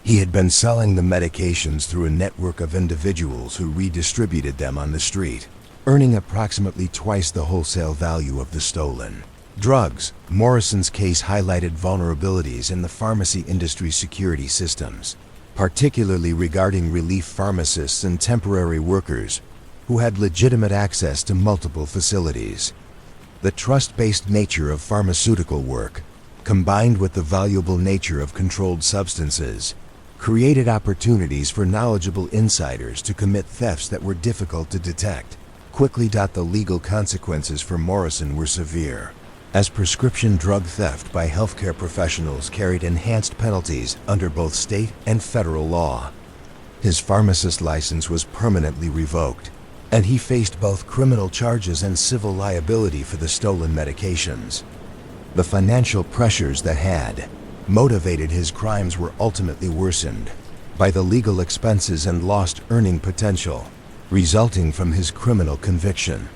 He had been selling the medications through a network of individuals who redistributed them on the street, earning approximately twice the wholesale value of the stolen drugs. Morrison's case highlighted vulnerabilities in the pharmacy industry's security systems, particularly regarding relief pharmacists and temporary workers who had legitimate access to multiple facilities. The trust-based nature of pharmaceutical work, combined with the valuable nature of controlled substances, created opportunities for knowledgeable insiders to commit thefts that were difficult to detect quickly. The legal consequences for Morrison were severe, as prescription drug theft by healthcare professionals carried enhanced penalties under both state and federal law. His pharmacist license was permanently revoked, and he faced both criminal charges and civil liability for the stolen medications. The financial pressures that had motivated his crimes were ultimately worsened by the legal expenses and lost earning potential resulting from his criminal conviction.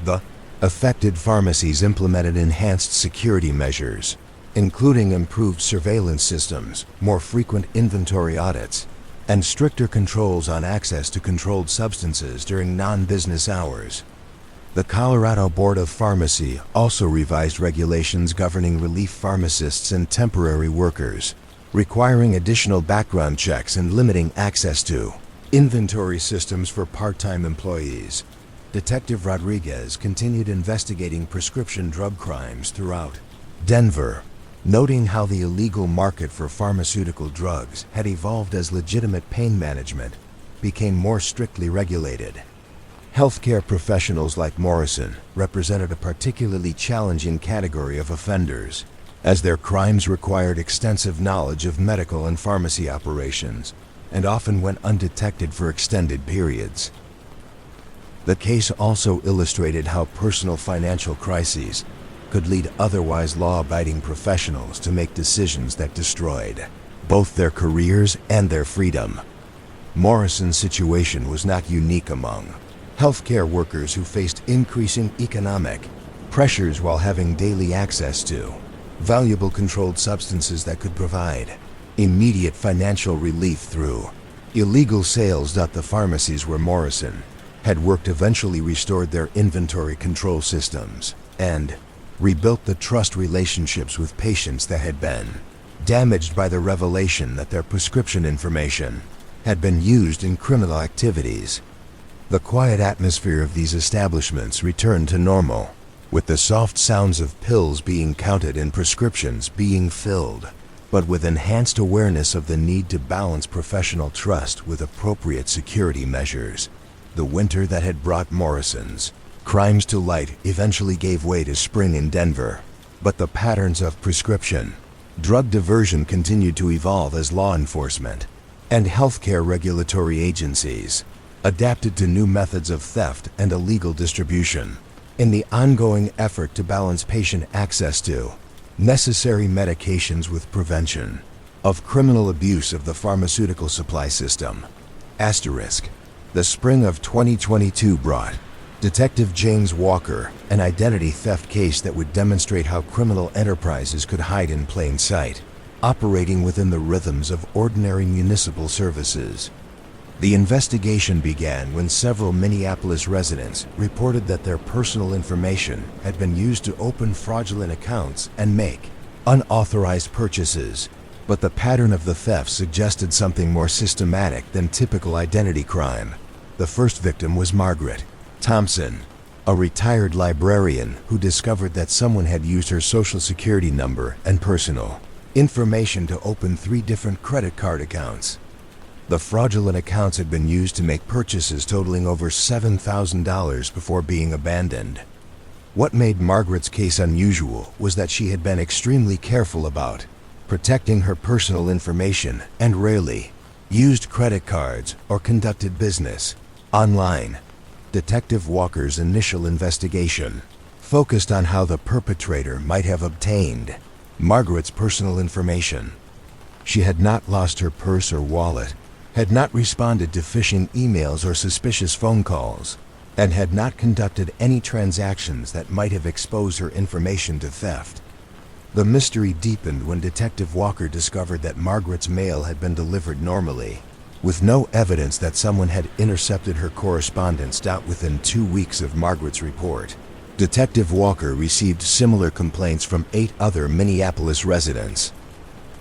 The affected pharmacies implemented enhanced security measures, including improved surveillance systems, more frequent inventory audits, and stricter controls on access to controlled substances during non-business hours. The Colorado Board of Pharmacy also revised regulations governing relief pharmacists and temporary workers, requiring additional background checks and limiting access to inventory systems for part-time employees. Detective Rodriguez continued investigating prescription drug crimes throughout Denver, noting how the illegal market for pharmaceutical drugs had evolved as legitimate pain management became more strictly regulated. Healthcare professionals like Morrison represented a particularly challenging category of offenders, as their crimes required extensive knowledge of medical and pharmacy operations and often went undetected for extended periods. The case also illustrated how personal financial crises could lead otherwise law-abiding professionals to make decisions that destroyed both their careers and their freedom. Morrison's situation was not unique among healthcare workers who faced increasing economic pressures while having daily access to valuable controlled substances that could provide immediate financial relief through illegal sales. The pharmacies where Morrison had worked eventually restored their inventory control systems and rebuilt the trust relationships with patients that had been damaged by the revelation that their prescription information had been used in criminal activities. The quiet atmosphere of these establishments returned to normal, with the soft sounds of pills being counted and prescriptions being filled, but with enhanced awareness of the need to balance professional trust with appropriate security measures. The winter that had brought Morrison's crimes to light eventually gave way to spring in Denver, but the patterns of prescription drug diversion continued to evolve as law enforcement and healthcare regulatory agencies adapted to new methods of theft and illegal distribution. In the ongoing effort to balance patient access to necessary medications with prevention of criminal abuse of the pharmaceutical supply system. Asterisk. The spring of 2022 brought Detective James Walker an identity theft case that would demonstrate how criminal enterprises could hide in plain sight, operating within the rhythms of ordinary municipal services. The investigation began when several Minneapolis residents reported that their personal information had been used to open fraudulent accounts and make unauthorized purchases, but the pattern of the theft suggested something more systematic than typical identity crime. The first victim was Margaret Thompson, a retired librarian who discovered that someone had used her social security number and personal information to open 3 different credit card accounts. The fraudulent accounts had been used to make purchases totaling over $7,000 before being abandoned. What made Margaret's case unusual was that she had been extremely careful about protecting her personal information and rarely used credit cards or conducted business online. Detective Walker's initial investigation focused on how the perpetrator might have obtained Margaret's personal information. She had not lost her purse or wallet, had not responded to phishing emails or suspicious phone calls, and had not conducted any transactions that might have exposed her information to theft. The mystery deepened when Detective Walker discovered that Margaret's mail had been delivered normally, with no evidence that someone had intercepted her correspondence. Within 2 weeks of Margaret's report, Detective Walker received similar complaints from 8 other Minneapolis residents.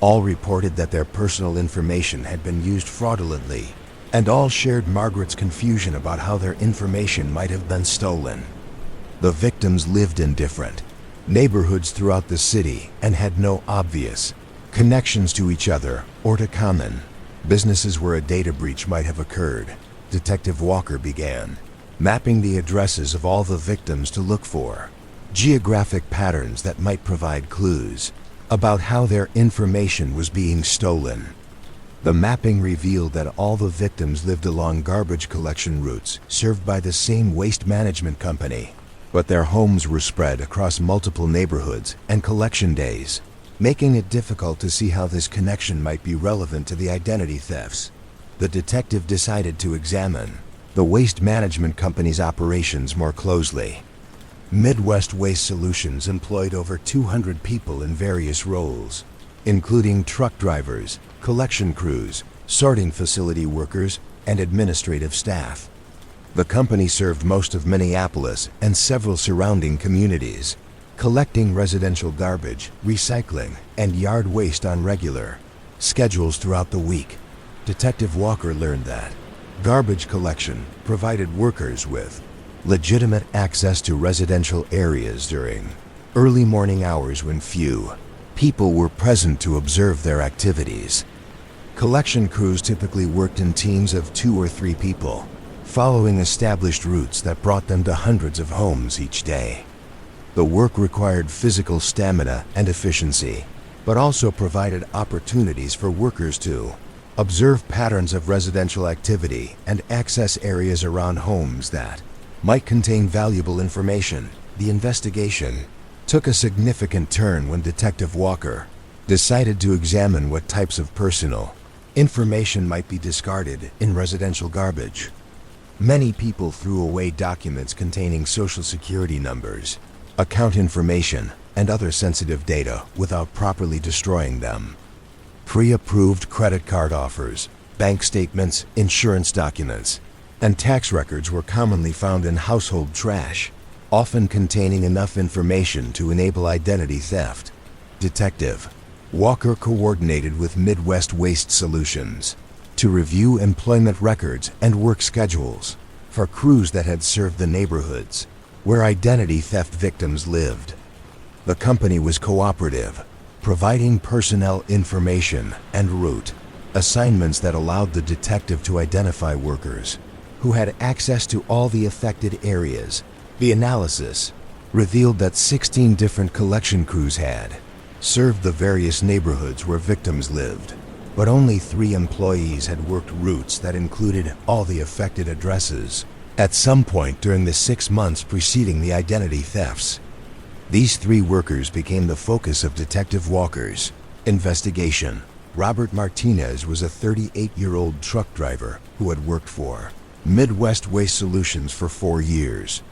All reported that their personal information had been used fraudulently, and all shared Margaret's confusion about how their information might have been stolen. The victims lived in different neighborhoods throughout the city and had no obvious connections to each other or to common businesses where a data breach might have occurred. Detective Walker began mapping the addresses of all the victims to look for geographic patterns that might provide clues about how their information was being stolen. The mapping revealed that all the victims lived along garbage collection routes served by the same waste management company, but their homes were spread across multiple neighborhoods and collection days, making it difficult to see how this connection might be relevant to the identity thefts. The detective decided to examine the waste management company's operations more closely. Midwest Waste Solutions employed over 200 people in various roles, including truck drivers, collection crews, sorting facility workers, and administrative staff. The company served most of Minneapolis and several surrounding communities, collecting residential garbage, recycling, and yard waste on regular schedules throughout the week. Detective Walker learned that garbage collection provided workers with legitimate access to residential areas during early morning hours when few people were present to observe their activities. Collection crews typically worked in teams of 2 or 3 people, following established routes that brought them to hundreds of homes each day. The work required physical stamina and efficiency, but also provided opportunities for workers to observe patterns of residential activity and access areas around homes that might contain valuable information. The investigation took a significant turn when Detective Walker decided to examine what types of personal information might be discarded in residential garbage. Many people threw away documents containing social security numbers, account information, and other sensitive data without properly destroying them. Pre-approved credit card offers, bank statements, insurance documents, and tax records were commonly found in household trash, often containing enough information to enable identity theft. Detective Walker coordinated with Midwest Waste Solutions to review employment records and work schedules for crews that had served the neighborhoods where identity theft victims lived. The company was cooperative, providing personnel information and route assignments that allowed the detective to identify workers who had access to all the affected areas. The analysis revealed that 16 different collection crews had served the various neighborhoods where victims lived, but only 3 employees had worked routes that included all the affected addresses at some point during the 6 months preceding the identity thefts. These 3 workers became the focus of Detective Walker's investigation. Robert Martinez was a 38-year-old truck driver who had worked for Midwest Waste Solutions for 4 years.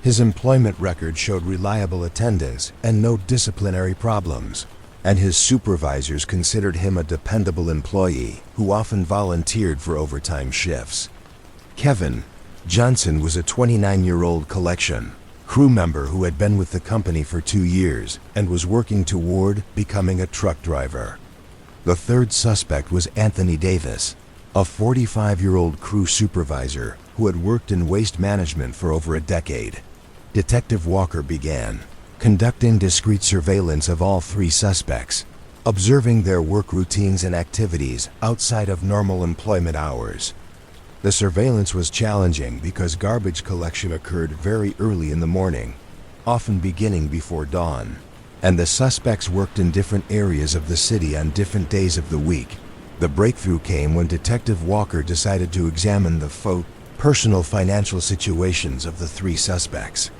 His employment record showed reliable attendance and no disciplinary problems, and his supervisors considered him a dependable employee who often volunteered for overtime shifts. Kevin Johnson was a 29-year-old collection crew member who had been with the company for 2 years and was working toward becoming a truck driver. The third suspect was Anthony Davis, a 45-year-old crew supervisor who had worked in waste management for over a decade. Detective Walker began conducting discreet surveillance of all 3 suspects, observing their work routines and activities outside of normal employment hours. The surveillance was challenging because garbage collection occurred very early in the morning, often beginning before dawn, and the suspects worked in different areas of the city on different days of the week. The breakthrough came when Detective Walker decided to examine the personal financial situations of the three suspects.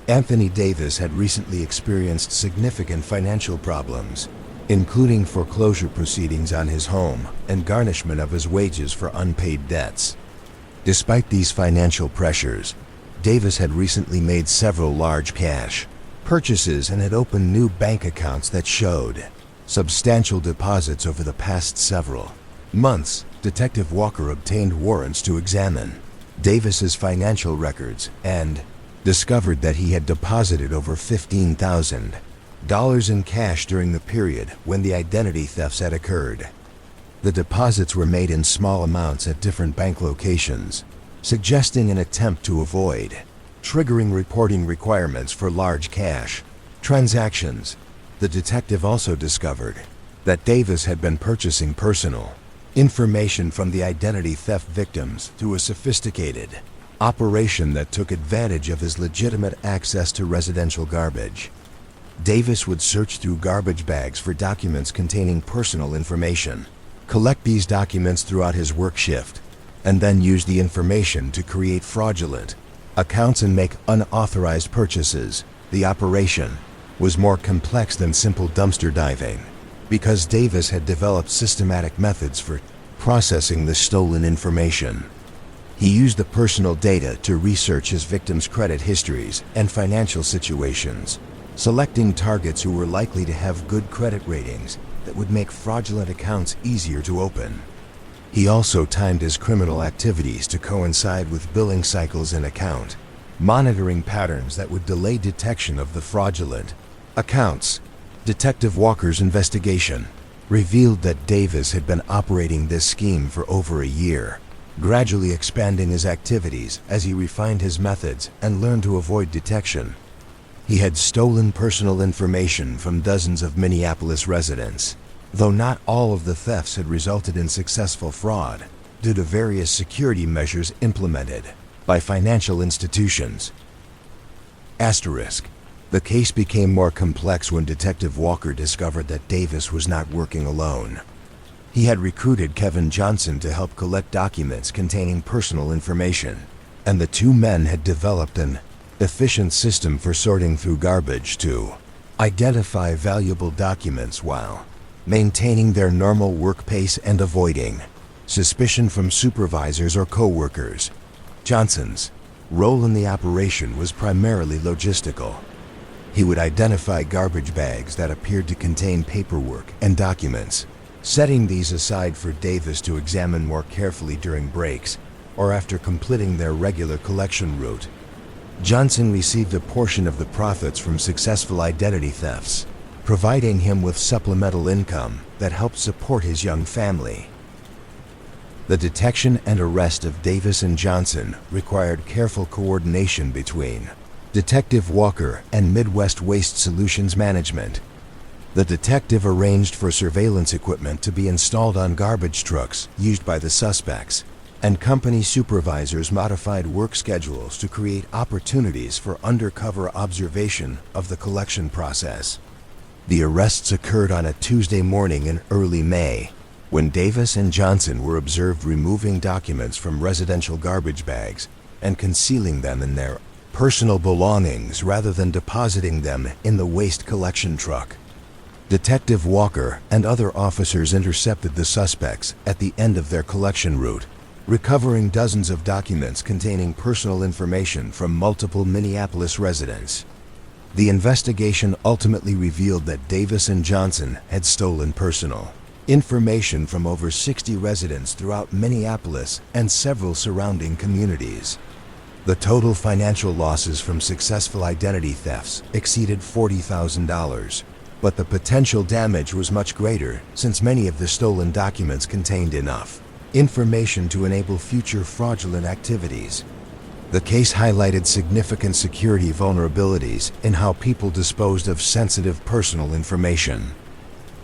Anthony Davis had recently experienced significant financial problems, including foreclosure proceedings on his home and garnishment of his wages for unpaid debts. Despite these financial pressures, Davis had recently made several large cash purchases and had opened new bank accounts that showed substantial deposits over the past several months. Detective Walker obtained warrants to examine Davis's financial records and discovered that he had deposited over $15,000 in cash during the period when the identity thefts had occurred. The deposits were made in small amounts at different bank locations, suggesting an attempt to avoid triggering reporting requirements for large cash transactions. The detective also discovered that Davis had been purchasing personal information from the identity theft victims through a sophisticated operation that took advantage of his legitimate access to residential garbage. Davis would search through garbage bags for documents containing personal information, collect these documents throughout his work shift, and then use the information to create fraudulent accounts and make unauthorized purchases. The operation was more complex than simple dumpster diving, because Davis had developed systematic methods for processing the stolen information. He used the personal data to research his victims' credit histories and financial situations, selecting targets who were likely to have good credit ratings that would make fraudulent accounts easier to open. He also timed his criminal activities to coincide with billing cycles and account monitoring patterns that would delay detection of the fraudulent accounts. Detective Walker's investigation revealed that Davis had been operating this scheme for over a year, gradually expanding his activities as he refined his methods and learned to avoid detection. He had stolen personal information from dozens of Minneapolis residents, though not all of the thefts had resulted in successful fraud due to various security measures implemented by financial institutions. Asterisk. The case became more complex when Detective Walker discovered that Davis was not working alone. He had recruited Kevin Johnson to help collect documents containing personal information, and the two men had developed an efficient system for sorting through garbage to identify valuable documents while maintaining their normal work pace and avoiding suspicion from supervisors or co-workers. Johnson's role in the operation was primarily logistical. He would identify garbage bags that appeared to contain paperwork and documents, setting these aside for Davis to examine more carefully during breaks or after completing their regular collection route. Johnson received a portion of the profits from successful identity thefts, providing him with supplemental income that helped support his young family. The detection and arrest of Davis and Johnson required careful coordination between Detective Walker and Midwest Waste Solutions Management. The detective arranged for surveillance equipment to be installed on garbage trucks used by the suspects, and company supervisors modified work schedules to create opportunities for undercover observation of the collection process. The arrests occurred on a Tuesday morning in early May, when Davis and Johnson were observed removing documents from residential garbage bags and concealing them in their personal belongings rather than depositing them in the waste collection truck. Detective Walker and other officers intercepted the suspects at the end of their collection route, recovering dozens of documents containing personal information from multiple Minneapolis residents. The investigation ultimately revealed that Davis and Johnson had stolen personal information from over 60 residents throughout Minneapolis and several surrounding communities. The total financial losses from successful identity thefts exceeded $40,000, but the potential damage was much greater since many of the stolen documents contained enough information to enable future fraudulent activities. The case highlighted significant security vulnerabilities in how people disposed of sensitive personal information.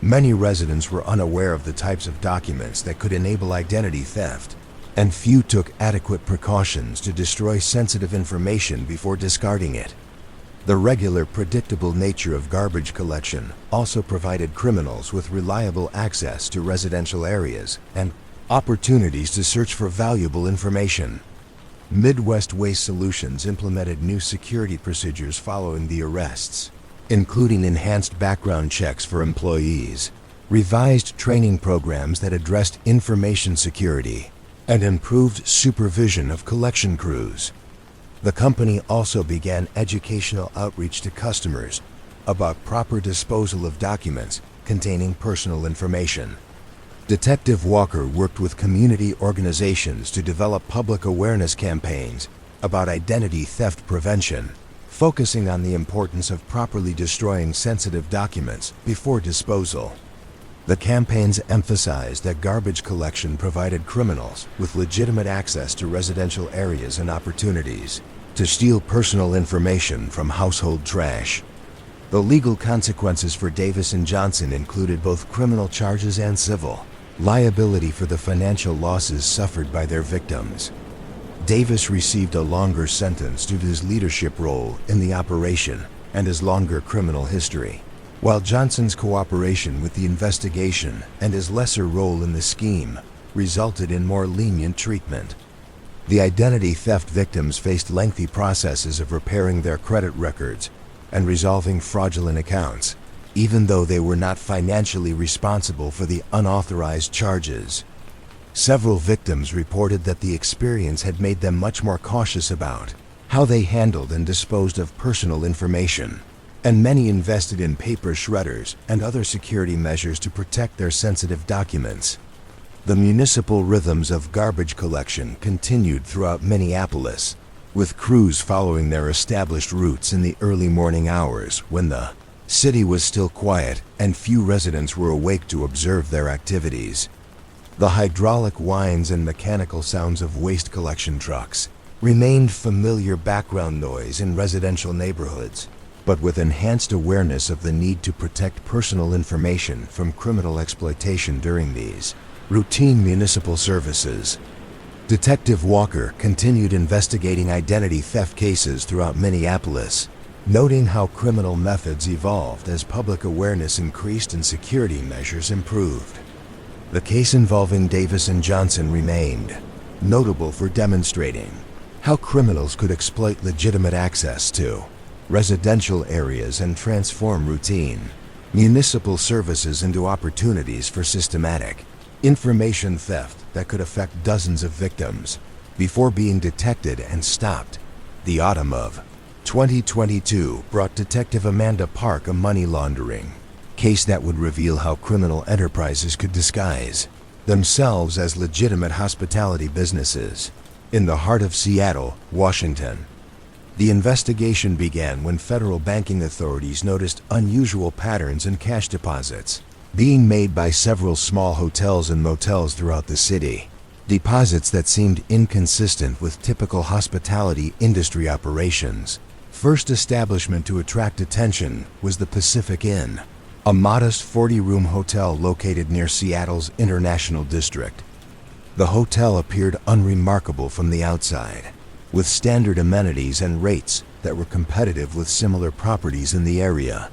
Many residents were unaware of the types of documents that could enable identity theft, and few took adequate precautions to destroy sensitive information before discarding it. The regular, predictable nature of garbage collection also provided criminals with reliable access to residential areas and opportunities to search for valuable information. Midwest Waste Solutions implemented new security procedures following the arrests, including enhanced background checks for employees, revised training programs that addressed information security, and improved supervision of collection crews. The company also began educational outreach to customers about proper disposal of documents containing personal information. Detective Walker worked with community organizations to develop public awareness campaigns about identity theft prevention, focusing on the importance of properly destroying sensitive documents before disposal. The campaigns emphasized that garbage collection provided criminals with legitimate access to residential areas and opportunities to steal personal information from household trash. The legal consequences for Davis and Johnson included both criminal charges and civil liability for the financial losses suffered by their victims. Davis received a longer sentence due to his leadership role in the operation and his longer criminal history, while Johnson's cooperation with the investigation and his lesser role in the scheme resulted in more lenient treatment. The identity theft victims faced lengthy processes of repairing their credit records and resolving fraudulent accounts, even though they were not financially responsible for the unauthorized charges. Several victims reported that the experience had made them much more cautious about how they handled and disposed of personal information, and many invested in paper shredders and other security measures to protect their sensitive documents. The municipal rhythms of garbage collection continued throughout Minneapolis, with crews following their established routes in the early morning hours when the city was still quiet and few residents were awake to observe their activities. The hydraulic whines and mechanical sounds of waste collection trucks remained familiar background noise in residential neighborhoods, but with enhanced awareness of the need to protect personal information from criminal exploitation during these routine municipal services. Detective Walker continued investigating identity theft cases throughout Minneapolis, noting how criminal methods evolved as public awareness increased and security measures improved. The case involving Davis and Johnson remained notable for demonstrating how criminals could exploit legitimate access to residential areas and transform routine municipal services into opportunities for systematic information theft that could affect dozens of victims before being detected and stopped. The autumn of 2022 brought Detective Amanda Park a money laundering case that would reveal how criminal enterprises could disguise themselves as legitimate hospitality businesses in the heart of Seattle, Washington. The investigation began when federal banking authorities noticed unusual patterns in cash deposits being made by several small hotels and motels throughout the city. Deposits that seemed inconsistent with typical hospitality industry operations. First establishment to attract attention was the Pacific Inn, a modest 40-room hotel located near Seattle's International District. The hotel appeared unremarkable from the outside, with standard amenities and rates that were competitive with similar properties in the area.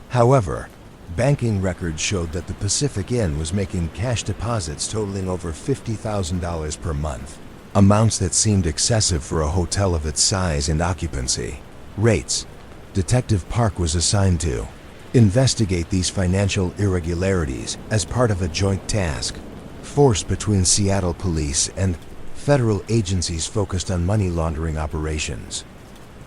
However, banking records showed that the Pacific Inn was making cash deposits totaling over $50,000 per month, amounts that seemed excessive for a hotel of its size and occupancy. Rates. Detective Park was assigned to investigate these financial irregularities as part of a joint task force between Seattle police and federal agencies focused on money laundering operations.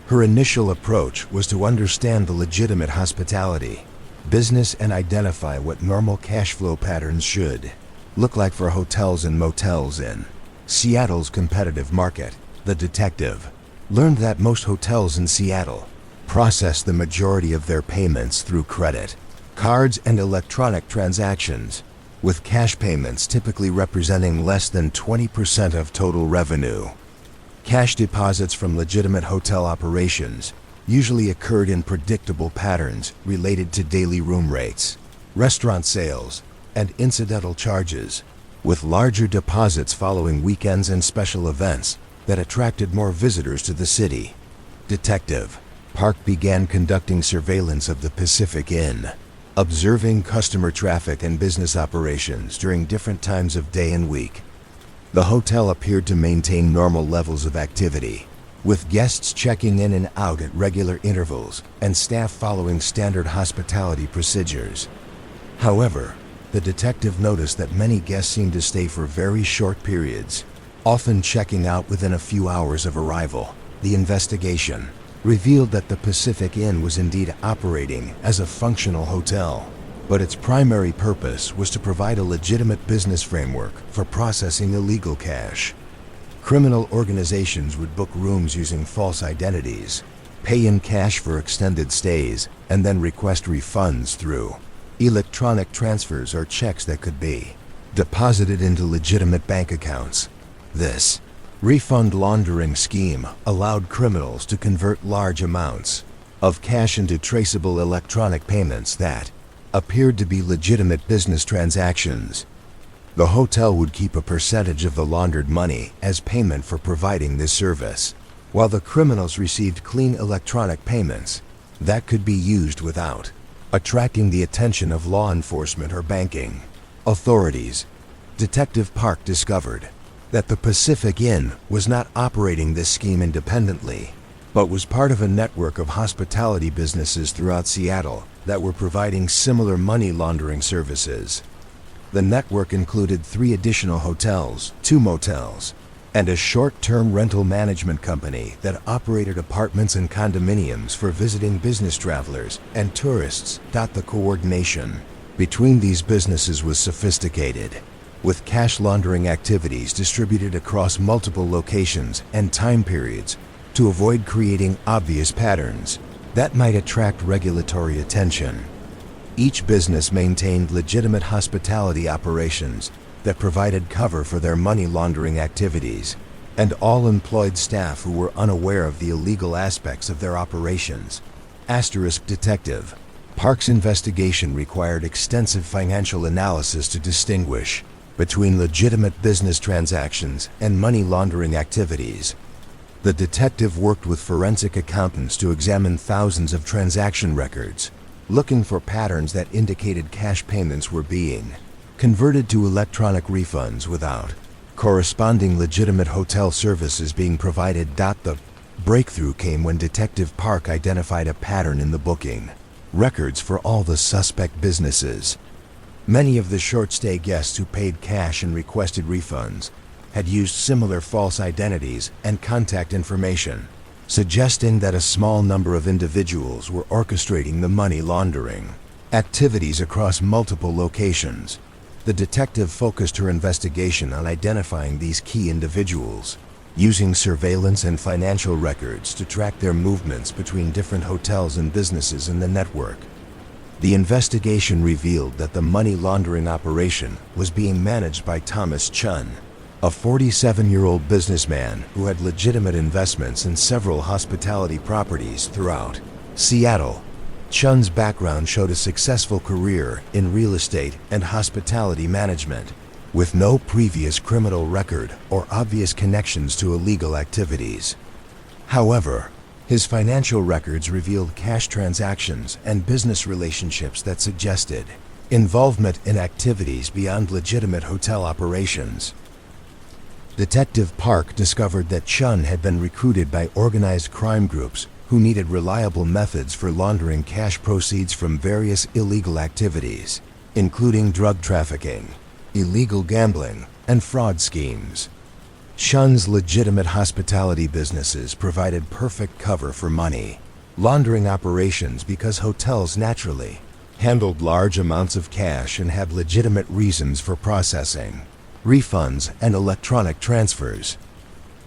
Her initial approach was to understand the legitimate hospitality business and identify what normal cash flow patterns should look like for hotels and motels in Seattle's competitive market. The detective learned that most hotels in Seattle process the majority of their payments through credit cards and electronic transactions, with cash payments typically representing less than 20% of total revenue. Cash deposits from legitimate hotel operations usually occurred in predictable patterns related to daily room rates, restaurant sales, and incidental charges, with larger deposits following weekends and special events that attracted more visitors to the city. Detective Park began conducting surveillance of the Pacific Inn, observing customer traffic and business operations during different times of day and week. The hotel appeared to maintain normal levels of activity, with guests checking in and out at regular intervals and staff following standard hospitality procedures. However, the detective noticed that many guests seemed to stay for very short periods, often checking out within a few hours of arrival. The investigation revealed that the Pacific Inn was indeed operating as a functional hotel, but its primary purpose was to provide a legitimate business framework for processing illegal cash. Criminal organizations would book rooms using false identities, pay in cash for extended stays, and then request refunds through electronic transfers or checks that could be deposited into legitimate bank accounts. This refund laundering scheme allowed criminals to convert large amounts of cash into traceable electronic payments that appeared to be legitimate business transactions. The hotel would keep a percentage of the laundered money as payment for providing this service, while the criminals received clean electronic payments that could be used without attracting the attention of law enforcement or banking authorities. Detective Park discovered that the Pacific Inn was not operating this scheme independently, but was part of a network of hospitality businesses throughout Seattle that were providing similar money laundering services. The network included 3 additional hotels, 2 motels, and a short-term rental management company that operated apartments and condominiums for visiting business travelers and tourists. The coordination between these businesses was sophisticated, with cash laundering activities distributed across multiple locations and time periods to avoid creating obvious patterns that might attract regulatory attention. Each business maintained legitimate hospitality operations that provided cover for their money laundering activities, and all employed staff who were unaware of the illegal aspects of their operations. Detective Park's investigation required extensive financial analysis to distinguish between legitimate business transactions and money laundering activities. The detective worked with forensic accountants to examine thousands of transaction records, looking for patterns that indicated cash payments were being converted to electronic refunds without corresponding legitimate hotel services being provided. The breakthrough came when Detective Park identified a pattern in the booking records for all the suspect businesses. Many of the short-stay guests who paid cash and requested refunds had used similar false identities and contact information, suggesting that a small number of individuals were orchestrating the money laundering activities across multiple locations. The detective focused her investigation on identifying these key individuals, using surveillance and financial records to track their movements between different hotels and businesses in the network. The investigation revealed that the money laundering operation was being managed by Thomas Chun, a 47-year-old businessman who had legitimate investments in several hospitality properties throughout Seattle. Chun's background showed a successful career in real estate and hospitality management, with no previous criminal record or obvious connections to illegal activities. However, his financial records revealed cash transactions and business relationships that suggested involvement in activities beyond legitimate hotel operations. Detective Park discovered that Chun had been recruited by organized crime groups who needed reliable methods for laundering cash proceeds from various illegal activities, including drug trafficking, illegal gambling, and fraud schemes. Chun's legitimate hospitality businesses provided perfect cover for money laundering operations because hotels naturally handled large amounts of cash and had legitimate reasons for processing refunds and electronic transfers.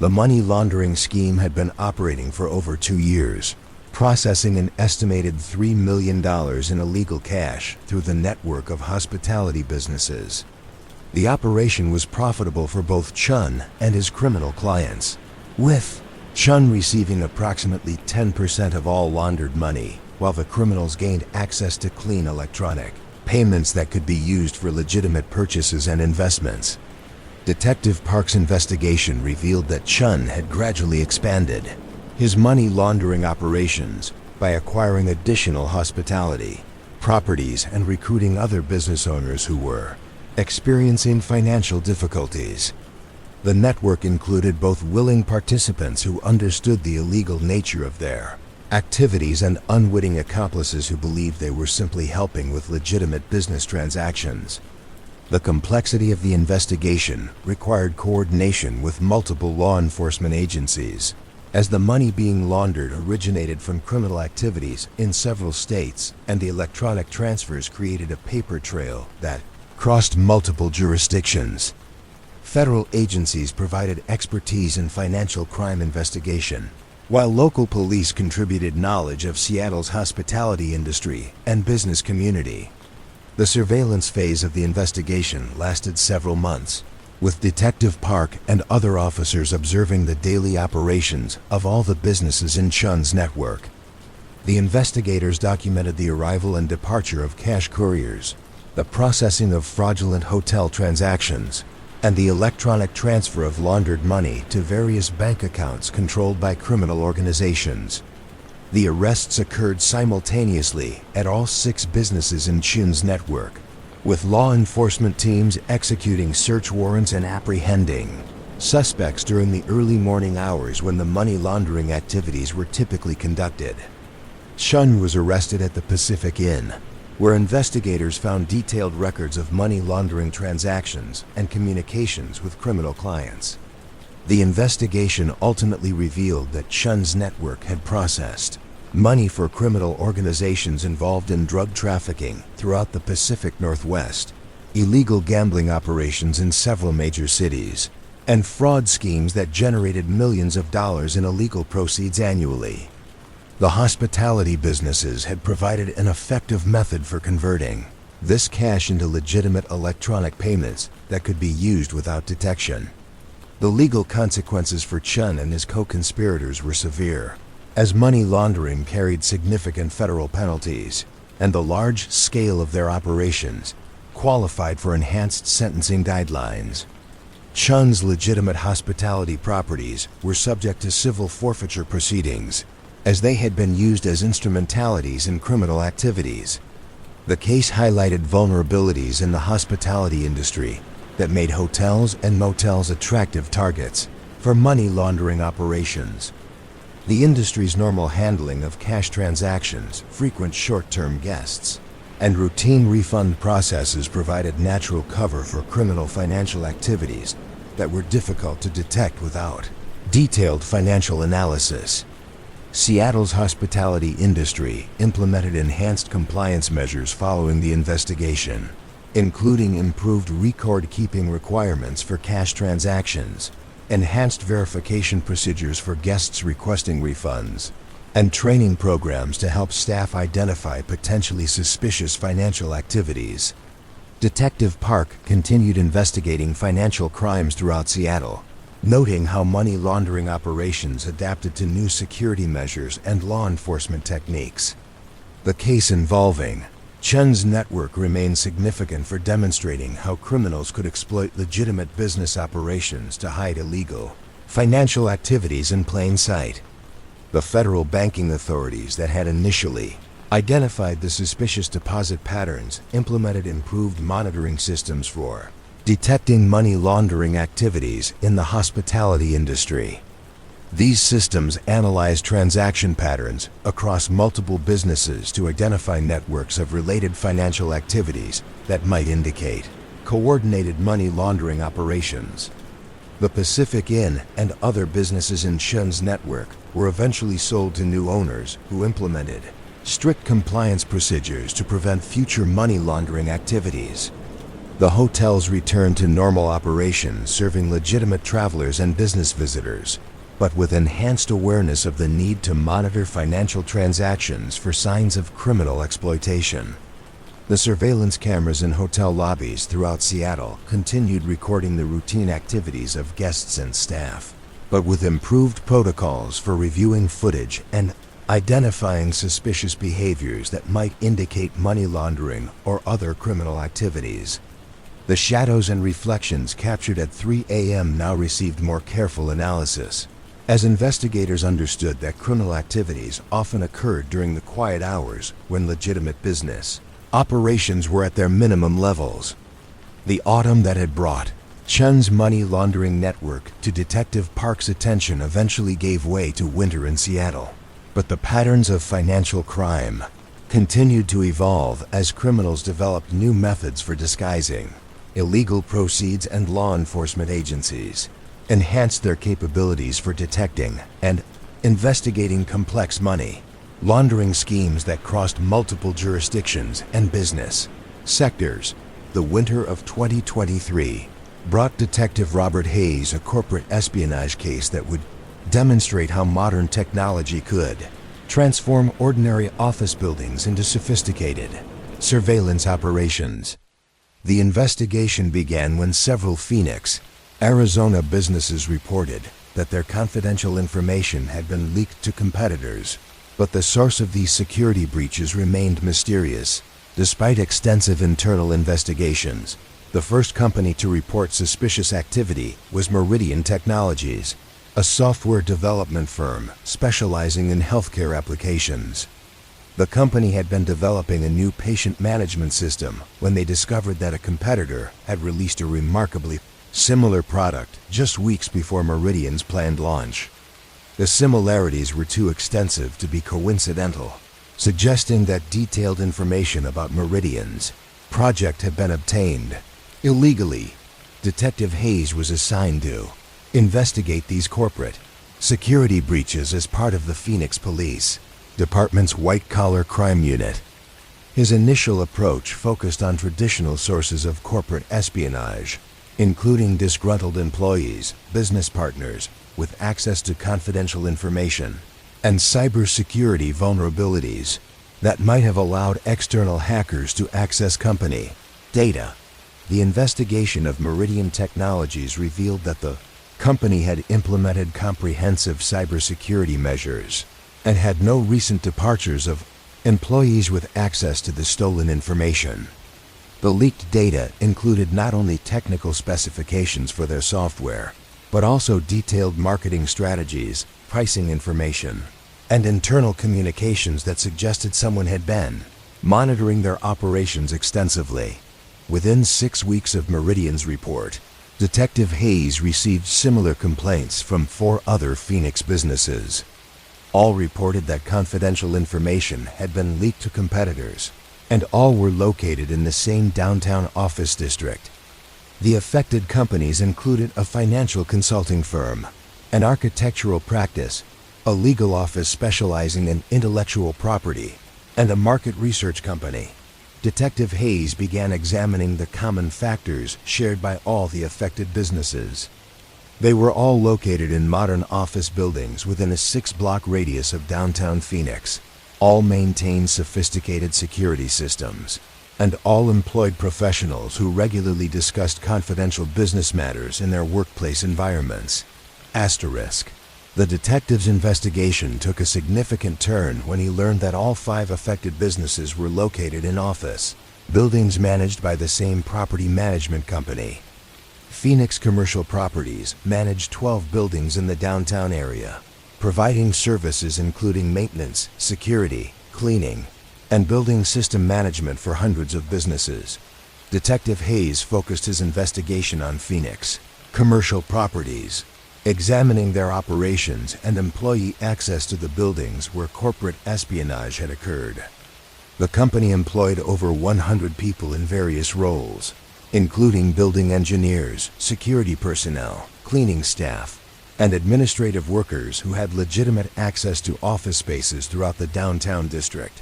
The money laundering scheme had been operating for over 2 years, processing an estimated $3 million in illegal cash through the network of hospitality businesses. The operation was profitable for both Chun and his criminal clients, with Chun receiving approximately 10% of all laundered money, while the criminals gained access to clean electronic payments that could be used for legitimate purchases and investments. Detective Park's investigation revealed that Chun had gradually expanded his money laundering operations by acquiring additional hospitality properties and recruiting other business owners who were experiencing financial difficulties. The network included both willing participants who understood the illegal nature of their activities and unwitting accomplices who believed they were simply helping with legitimate business transactions. The complexity of the investigation required coordination with multiple law enforcement agencies, as the money being laundered originated from criminal activities in several states, and the electronic transfers created a paper trail that crossed multiple jurisdictions. Federal agencies provided expertise in financial crime investigation, while local police contributed knowledge of Seattle's hospitality industry and business community. The surveillance phase of the investigation lasted several months, with Detective Park and other officers observing the daily operations of all the businesses in Chun's network. The investigators documented the arrival and departure of cash couriers, the processing of fraudulent hotel transactions, and the electronic transfer of laundered money to various bank accounts controlled by criminal organizations. The arrests occurred simultaneously at all 6 businesses in Chun's network, with law enforcement teams executing search warrants and apprehending suspects during the early morning hours when the money laundering activities were typically conducted. Chun was arrested at the Pacific Inn, where investigators found detailed records of money laundering transactions and communications with criminal clients. The investigation ultimately revealed that Chun's network had processed money for criminal organizations involved in drug trafficking throughout the Pacific Northwest, illegal gambling operations in several major cities, and fraud schemes that generated millions of dollars in illegal proceeds annually. The hospitality businesses had provided an effective method for converting this cash into legitimate electronic payments that could be used without detection. The legal consequences for Chun and his co-conspirators were severe, as money laundering carried significant federal penalties, and the large scale of their operations qualified for enhanced sentencing guidelines. Chun's legitimate hospitality properties were subject to civil forfeiture proceedings, as they had been used as instrumentalities in criminal activities. The case highlighted vulnerabilities in the hospitality industry that made hotels and motels attractive targets for money laundering operations. The industry's normal handling of cash transactions, frequent short-term guests, and routine refund processes provided natural cover for criminal financial activities that were difficult to detect without detailed financial analysis. Seattle's hospitality industry implemented enhanced compliance measures following the investigation, including improved record-keeping requirements for cash transactions, enhanced verification procedures for guests requesting refunds, and training programs to help staff identify potentially suspicious financial activities. Detective Park continued investigating financial crimes throughout Seattle, noting how money laundering operations adapted to new security measures and law enforcement techniques. The case involving Chun's network remains significant for demonstrating how criminals could exploit legitimate business operations to hide illegal financial activities in plain sight. The federal banking authorities that had initially identified the suspicious deposit patterns implemented improved monitoring systems for detecting money laundering activities in the hospitality industry. These systems analyze transaction patterns across multiple businesses to identify networks of related financial activities that might indicate coordinated money laundering operations. The Pacific Inn and other businesses in Chun's network were eventually sold to new owners who implemented strict compliance procedures to prevent future money laundering activities. The hotels returned to normal operations, serving legitimate travelers and business visitors, but with enhanced awareness of the need to monitor financial transactions for signs of criminal exploitation. The surveillance cameras in hotel lobbies throughout Seattle continued recording the routine activities of guests and staff, but with improved protocols for reviewing footage and identifying suspicious behaviors that might indicate money laundering or other criminal activities. The shadows and reflections captured at 3 a.m. now received more careful analysis, as investigators understood that criminal activities often occurred during the quiet hours when legitimate business operations were at their minimum levels. The autumn that had brought Chun's money laundering network to Detective Park's attention eventually gave way to winter in Seattle. But the patterns of financial crime continued to evolve as criminals developed new methods for disguising illegal proceeds, and law enforcement agencies enhanced their capabilities for detecting and investigating complex money laundering schemes that crossed multiple jurisdictions and business sectors. The winter of 2023 brought Detective Robert Hayes a corporate espionage case that would demonstrate how modern technology could transform ordinary office buildings into sophisticated surveillance operations. The investigation began when several Phoenix, Arizona businesses reported that their confidential information had been leaked to competitors, but the source of these security breaches remained mysterious. Despite extensive internal investigations, the first company to report suspicious activity was Meridian Technologies, a software development firm specializing in healthcare applications. The company had been developing a new patient management system when they discovered that a competitor had released a remarkably similar product just weeks before Meridian's planned launch. The similarities were too extensive to be coincidental, suggesting that detailed information about Meridian's project had been obtained illegally. Detective Hayes was assigned to investigate these corporate security breaches as part of the Phoenix Police Department's white-collar crime unit. His initial approach focused on traditional sources of corporate espionage, including disgruntled employees, business partners with access to confidential information, and cybersecurity vulnerabilities that might have allowed external hackers to access company data. The investigation of Meridian Technologies revealed that the company had implemented comprehensive cybersecurity measures and had no recent departures of employees with access to the stolen information. The leaked data included not only technical specifications for their software, but also detailed marketing strategies, pricing information, and internal communications that suggested someone had been monitoring their operations extensively. Within 6 weeks of Meridian's report, Detective Hayes received similar complaints from 4 other Phoenix businesses. All reported that confidential information had been leaked to competitors, and all were located in the same downtown office district. The affected companies included a financial consulting firm, an architectural practice, a legal office specializing in intellectual property, and a market research company. Detective Hayes began examining the common factors shared by all the affected businesses. They were all located in modern office buildings within a 6-block radius of downtown Phoenix. All maintained sophisticated security systems, and all employed professionals who regularly discussed confidential business matters in their workplace environments. Asterisk. The detective's investigation took a significant turn when he learned that all 5 affected businesses were located in office buildings managed by the same property management company. Phoenix Commercial Properties managed 12 buildings in the downtown area, providing services including maintenance, security, cleaning, and building system management for hundreds of businesses. Detective Hayes focused his investigation on Phoenix Commercial Properties, examining their operations and employee access to the buildings where corporate espionage had occurred. The company employed over 100 people in various roles, including building engineers, security personnel, cleaning staff, and administrative workers who had legitimate access to office spaces throughout the downtown district.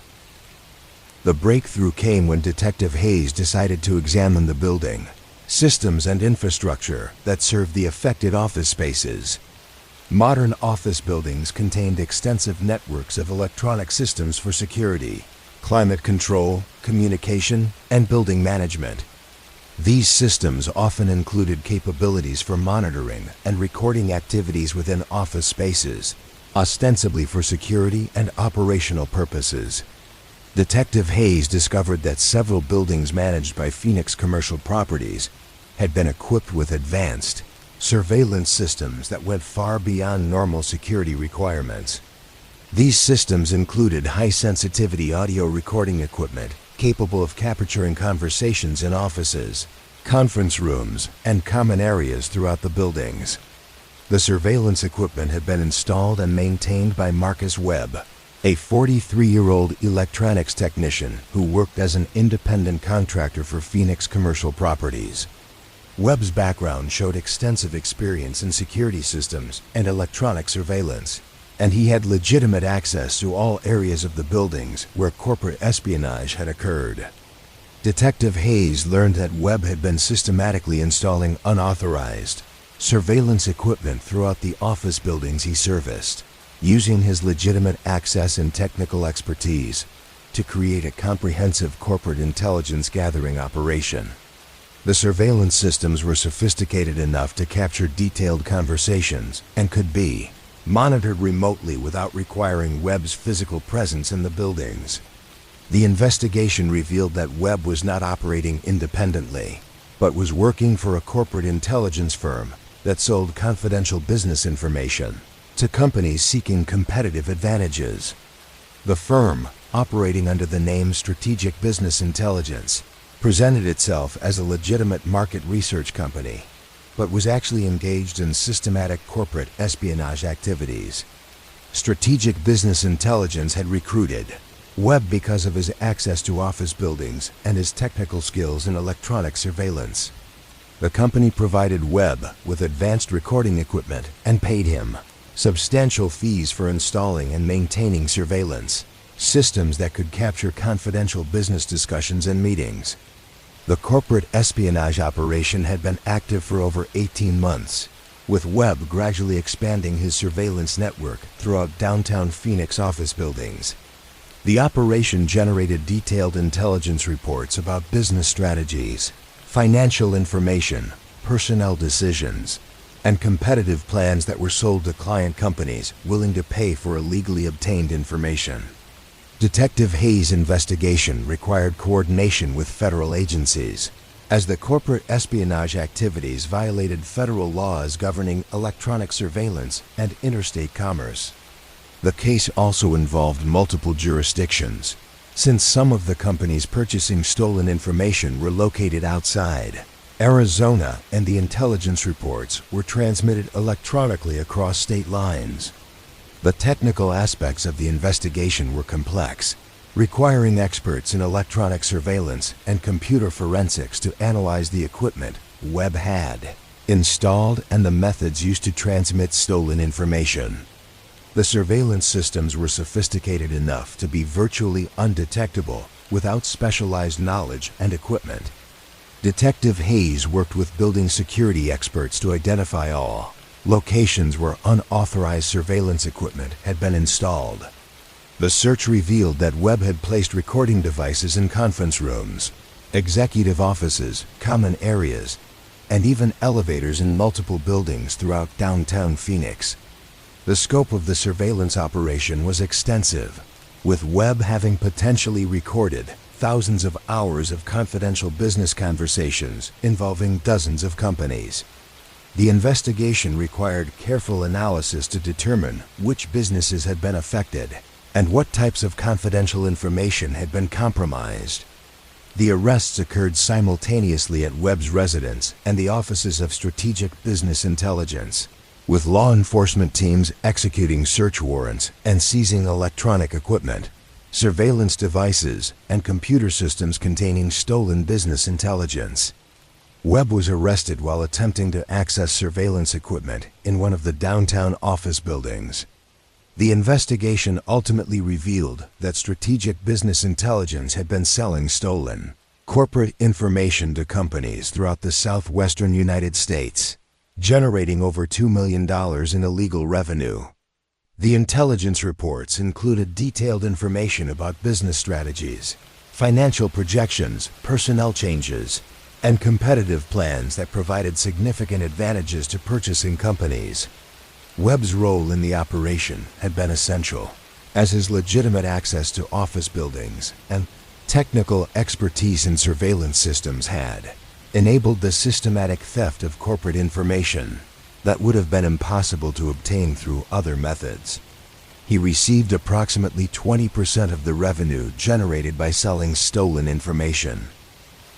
The breakthrough came when Detective Hayes decided to examine the building systems and infrastructure that served the affected office spaces. Modern office buildings contained extensive networks of electronic systems for security, climate control, communication, and building management. These systems often included capabilities for monitoring and recording activities within office spaces, ostensibly for security and operational purposes. Detective Hayes discovered that several buildings managed by Phoenix Commercial Properties had been equipped with advanced surveillance systems that went far beyond normal security requirements. These systems included high-sensitivity audio recording equipment capable of capturing conversations in offices, conference rooms, and common areas throughout the buildings. The surveillance equipment had been installed and maintained by Marcus Webb, a 43-year-old electronics technician who worked as an independent contractor for Phoenix Commercial Properties. Webb's background showed extensive experience in security systems and electronic surveillance, and he had legitimate access to all areas of the buildings where corporate espionage had occurred. Detective Hayes learned that Webb had been systematically installing unauthorized surveillance equipment throughout the office buildings he serviced, using his legitimate access and technical expertise to create a comprehensive corporate intelligence gathering operation. The surveillance systems were sophisticated enough to capture detailed conversations and could be monitored remotely without requiring Webb's physical presence in the buildings. The investigation revealed that Webb was not operating independently, but was working for a corporate intelligence firm that sold confidential business information to companies seeking competitive advantages. The firm, operating under the name Strategic Business Intelligence, presented itself as a legitimate market research company, but was actually engaged in systematic corporate espionage activities. Strategic Business Intelligence had recruited Webb because of his access to office buildings and his technical skills in electronic surveillance. The company provided Webb with advanced recording equipment and paid him substantial fees for installing and maintaining surveillance systems that could capture confidential business discussions and meetings. The corporate espionage operation had been active for over 18 months, with Webb gradually expanding his surveillance network throughout downtown Phoenix office buildings. The operation generated detailed intelligence reports about business strategies, financial information, personnel decisions, and competitive plans that were sold to client companies willing to pay for illegally obtained information. Detective Hayes' investigation required coordination with federal agencies, as the corporate espionage activities violated federal laws governing electronic surveillance and interstate commerce. The case also involved multiple jurisdictions, since some of the companies purchasing stolen information were located outside Arizona, and the intelligence reports were transmitted electronically across state lines. The technical aspects of the investigation were complex, requiring experts in electronic surveillance and computer forensics to analyze the equipment Webb had installed and the methods used to transmit stolen information. The surveillance systems were sophisticated enough to be virtually undetectable without specialized knowledge and equipment. Detective Hayes worked with building security experts to identify all locations where unauthorized surveillance equipment had been installed. The search revealed that Webb had placed recording devices in conference rooms, executive offices, common areas, and even elevators in multiple buildings throughout downtown Phoenix. The scope of the surveillance operation was extensive, with Webb having potentially recorded thousands of hours of confidential business conversations involving dozens of companies. The investigation required careful analysis to determine which businesses had been affected and what types of confidential information had been compromised. The arrests occurred simultaneously at Webb's residence and the offices of Strategic Business Intelligence, with law enforcement teams executing search warrants and seizing electronic equipment, surveillance devices, and computer systems containing stolen business intelligence. Webb was arrested while attempting to access surveillance equipment in one of the downtown office buildings. The investigation ultimately revealed that Strategic Business Intelligence had been selling stolen corporate information to companies throughout the southwestern United States, generating over $2 million in illegal revenue. The intelligence reports included detailed information about business strategies, financial projections, personnel changes, and competitive plans that provided significant advantages to purchasing companies. Webb's role in the operation had been essential, as his legitimate access to office buildings and technical expertise in surveillance systems had enabled the systematic theft of corporate information. that would have been impossible to obtain through other methods. He received approximately 20% of the revenue generated by selling stolen information.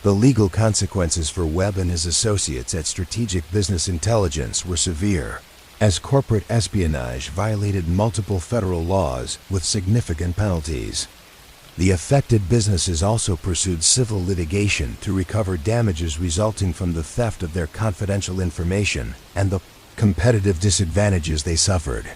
The legal consequences for Webb and his associates at Strategic Business Intelligence were severe, as corporate espionage violated multiple federal laws with significant penalties. The affected businesses also pursued civil litigation to recover damages resulting from the theft of their confidential information and the competitive disadvantages they suffered.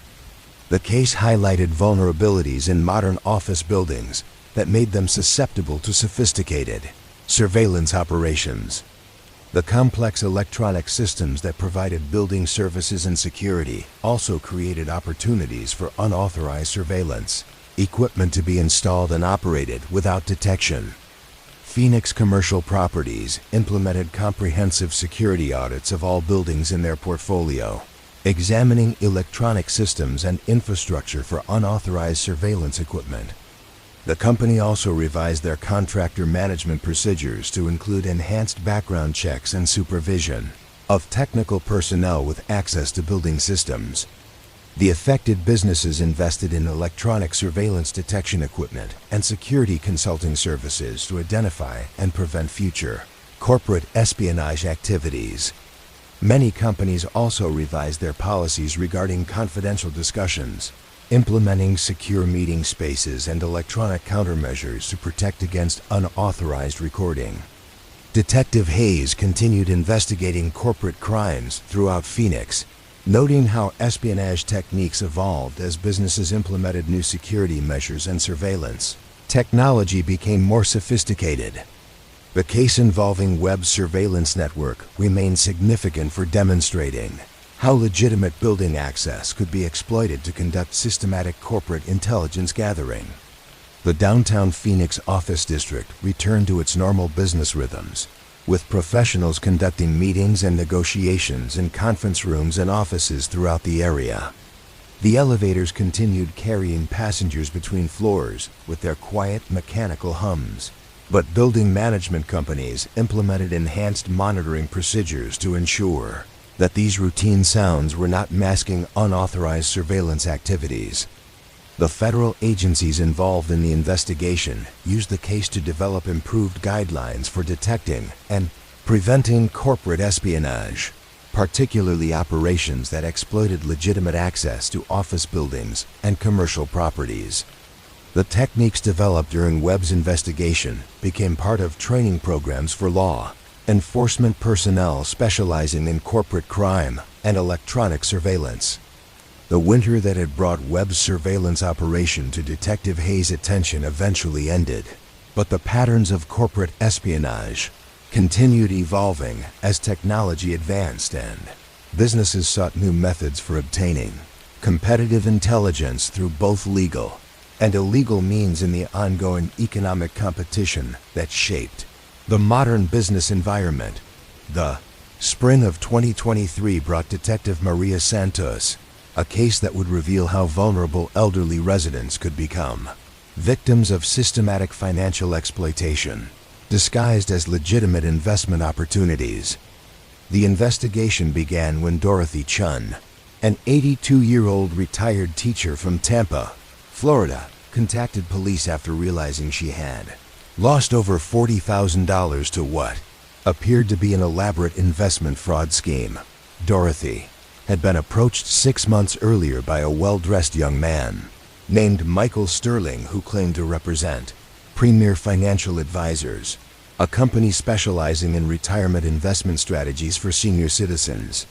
The case highlighted vulnerabilities in modern office buildings that made them susceptible to sophisticated surveillance operations. The complex electronic systems that provided building services and security also created opportunities for unauthorized surveillance, equipment to be installed and operated without detection. Phoenix Commercial Properties implemented comprehensive security audits of all buildings in their portfolio, examining electronic systems and infrastructure for unauthorized surveillance equipment. The company also revised their contractor management procedures to include enhanced background checks and supervision of technical personnel with access to building systems. The affected businesses invested in electronic surveillance detection equipment and security consulting services to identify and prevent future corporate espionage activities. Many companies also revised their policies regarding confidential discussions, implementing secure meeting spaces and electronic countermeasures to protect against unauthorized recording. Detective Hayes continued investigating corporate crimes throughout Phoenix, noting how espionage techniques evolved as businesses implemented new security measures and surveillance. Technology became more sophisticated. The case involving Webb's surveillance network remained significant for demonstrating how legitimate building access could be exploited to conduct systematic corporate intelligence gathering. The downtown Phoenix office district returned to its normal business rhythms, with professionals conducting meetings and negotiations in conference rooms and offices throughout the area. The elevators continued carrying passengers between floors with their quiet mechanical hums, but building management companies implemented enhanced monitoring procedures to ensure that these routine sounds were not masking unauthorized surveillance activities. The federal agencies involved in the investigation used the case to develop improved guidelines for detecting and preventing corporate espionage, particularly operations that exploited legitimate access to office buildings and commercial properties. The techniques developed during Webb's investigation became part of training programs for law enforcement personnel specializing in corporate crime and electronic surveillance. The winter that had brought Webb's surveillance operation to Detective Hayes' attention eventually ended, but the patterns of corporate espionage continued evolving as technology advanced and businesses sought new methods for obtaining competitive intelligence through both legal and illegal means in the ongoing economic competition that shaped the modern business environment. The spring of 2023 brought Detective Maria Santos a case that would reveal how vulnerable elderly residents could become victims of systematic financial exploitation, disguised as legitimate investment opportunities. The investigation began when Dorothy Chun, an 82-year-old retired teacher from Tampa, Florida, contacted police after realizing she had lost over $40,000 to what appeared to be an elaborate investment fraud scheme. Dorothy had been approached 6 months earlier by a well-dressed young man named Michael Sterling, who claimed to represent Premier Financial Advisors, a company specializing in retirement investment strategies for senior citizens.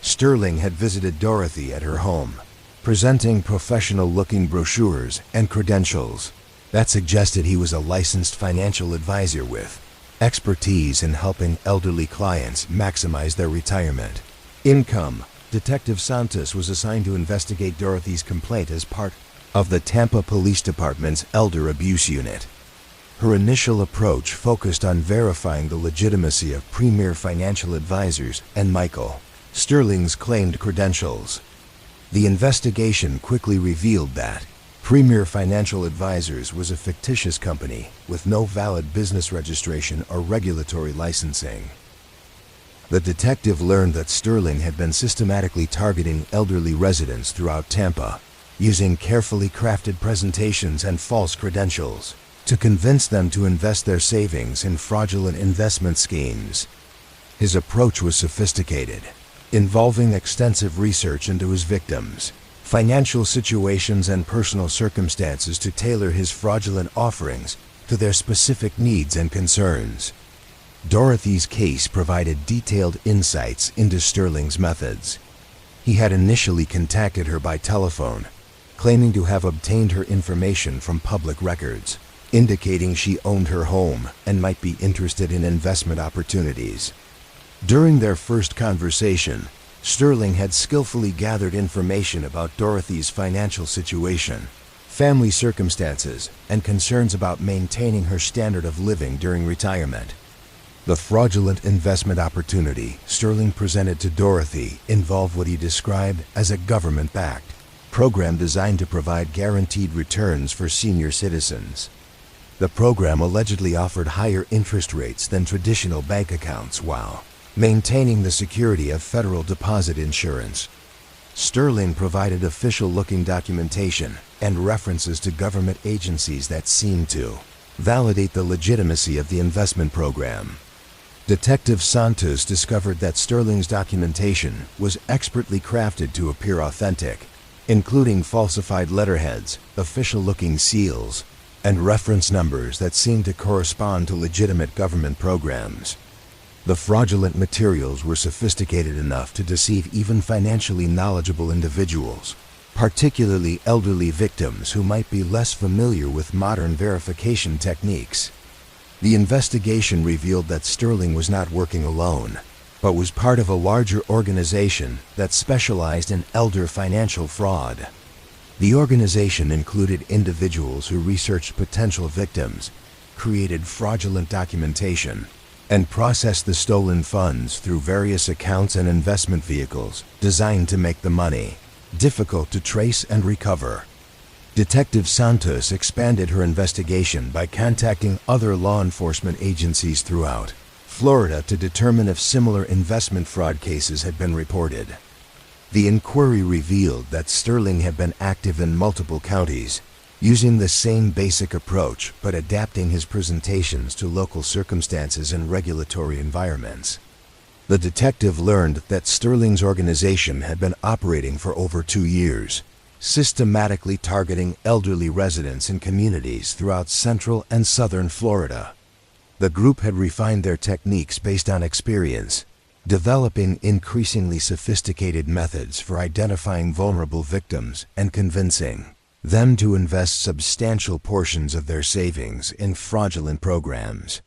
Sterling had visited Dorothy at her home, presenting professional-looking brochures and credentials that suggested he was a licensed financial advisor with expertise in helping elderly clients maximize their retirement income. Detective Santos was assigned to investigate Dorothy's complaint as part of the Tampa Police Department's Elder Abuse Unit. Her initial approach focused on verifying the legitimacy of Premier Financial Advisors and Michael Sterling's claimed credentials. The investigation quickly revealed that Premier Financial Advisors was a fictitious company with no valid business registration or regulatory licensing. The detective learned that Sterling had been systematically targeting elderly residents throughout Tampa, using carefully crafted presentations and false credentials to convince them to invest their savings in fraudulent investment schemes. His approach was sophisticated, involving extensive research into his victims, financial situations, and personal circumstances to tailor his fraudulent offerings to their specific needs and concerns. Dorothy's case provided detailed insights into Sterling's methods. He had initially contacted her by telephone, claiming to have obtained her information from public records, indicating she owned her home and might be interested in investment opportunities. During their first conversation, Sterling had skillfully gathered information about Dorothy's financial situation, family circumstances, and concerns about maintaining her standard of living during retirement. The fraudulent investment opportunity Sterling presented to Dorothy involved what he described as a government-backed program designed to provide guaranteed returns for senior citizens. The program allegedly offered higher interest rates than traditional bank accounts while maintaining the security of federal deposit insurance. Sterling provided official-looking documentation and references to government agencies that seemed to validate the legitimacy of the investment program. Detective Santos discovered that Sterling's documentation was expertly crafted to appear authentic, including falsified letterheads, official-looking seals, and reference numbers that seemed to correspond to legitimate government programs. The fraudulent materials were sophisticated enough to deceive even financially knowledgeable individuals, particularly elderly victims who might be less familiar with modern verification techniques. The investigation revealed that Sterling was not working alone, but was part of a larger organization that specialized in elder financial fraud. The organization included individuals who researched potential victims, created fraudulent documentation, and processed the stolen funds through various accounts and investment vehicles designed to make the money difficult to trace and recover. Detective Santos expanded her investigation by contacting other law enforcement agencies throughout Florida to determine if similar investment fraud cases had been reported. The inquiry revealed that Sterling had been active in multiple counties, using the same basic approach but adapting his presentations to local circumstances and regulatory environments. The detective learned that Sterling's organization had been operating for over 2 years, systematically targeting elderly residents in communities throughout central and southern Florida. The group had refined their techniques based on experience, developing increasingly sophisticated methods for identifying vulnerable victims and convincing them to invest substantial portions of their savings in fraudulent programs.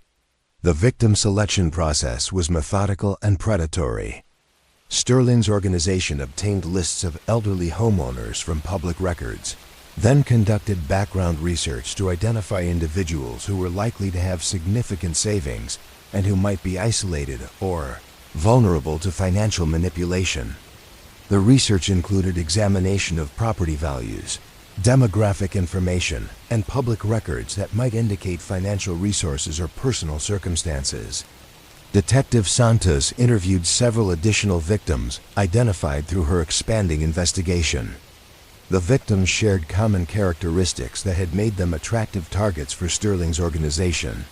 The victim selection process was methodical and predatory. Sterling's organization obtained lists of elderly homeowners from public records, then conducted background research to identify individuals who were likely to have significant savings and who might be isolated or vulnerable to financial manipulation. The research included examination of property values, demographic information, and public records that might indicate financial resources or personal circumstances. Detective Santos interviewed several additional victims identified through her expanding investigation. The victims shared common characteristics that had made them attractive targets for Sterling's organization.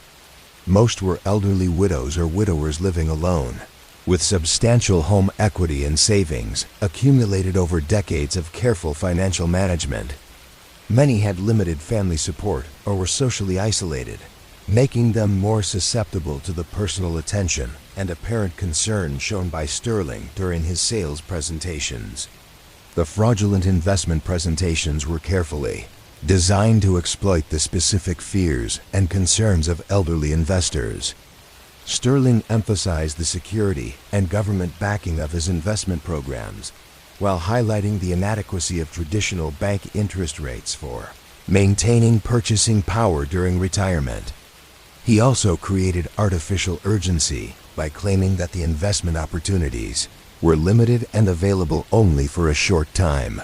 Most were elderly widows or widowers living alone, with substantial home equity and savings accumulated over decades of careful financial management. Many had limited family support or were socially isolated, making them more susceptible to the personal attention and apparent concern shown by Sterling during his sales presentations. The fraudulent investment presentations were carefully designed to exploit the specific fears and concerns of elderly investors. Sterling emphasized the security and government backing of his investment programs, while highlighting the inadequacy of traditional bank interest rates for maintaining purchasing power during retirement. He also created artificial urgency by claiming that the investment opportunities were limited and available only for a short time.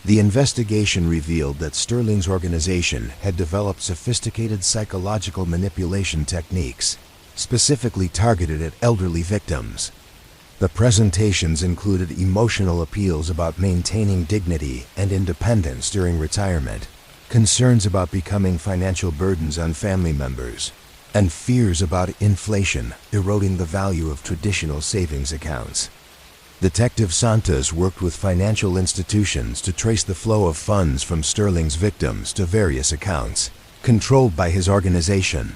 The investigation revealed that Sterling's organization had developed sophisticated psychological manipulation techniques, specifically targeted at elderly victims. The presentations included emotional appeals about maintaining dignity and independence during retirement, concerns about becoming financial burdens on family members, and fears about inflation eroding the value of traditional savings accounts. Detective Santos worked with financial institutions to trace the flow of funds from Sterling's victims to various accounts, controlled by his organization.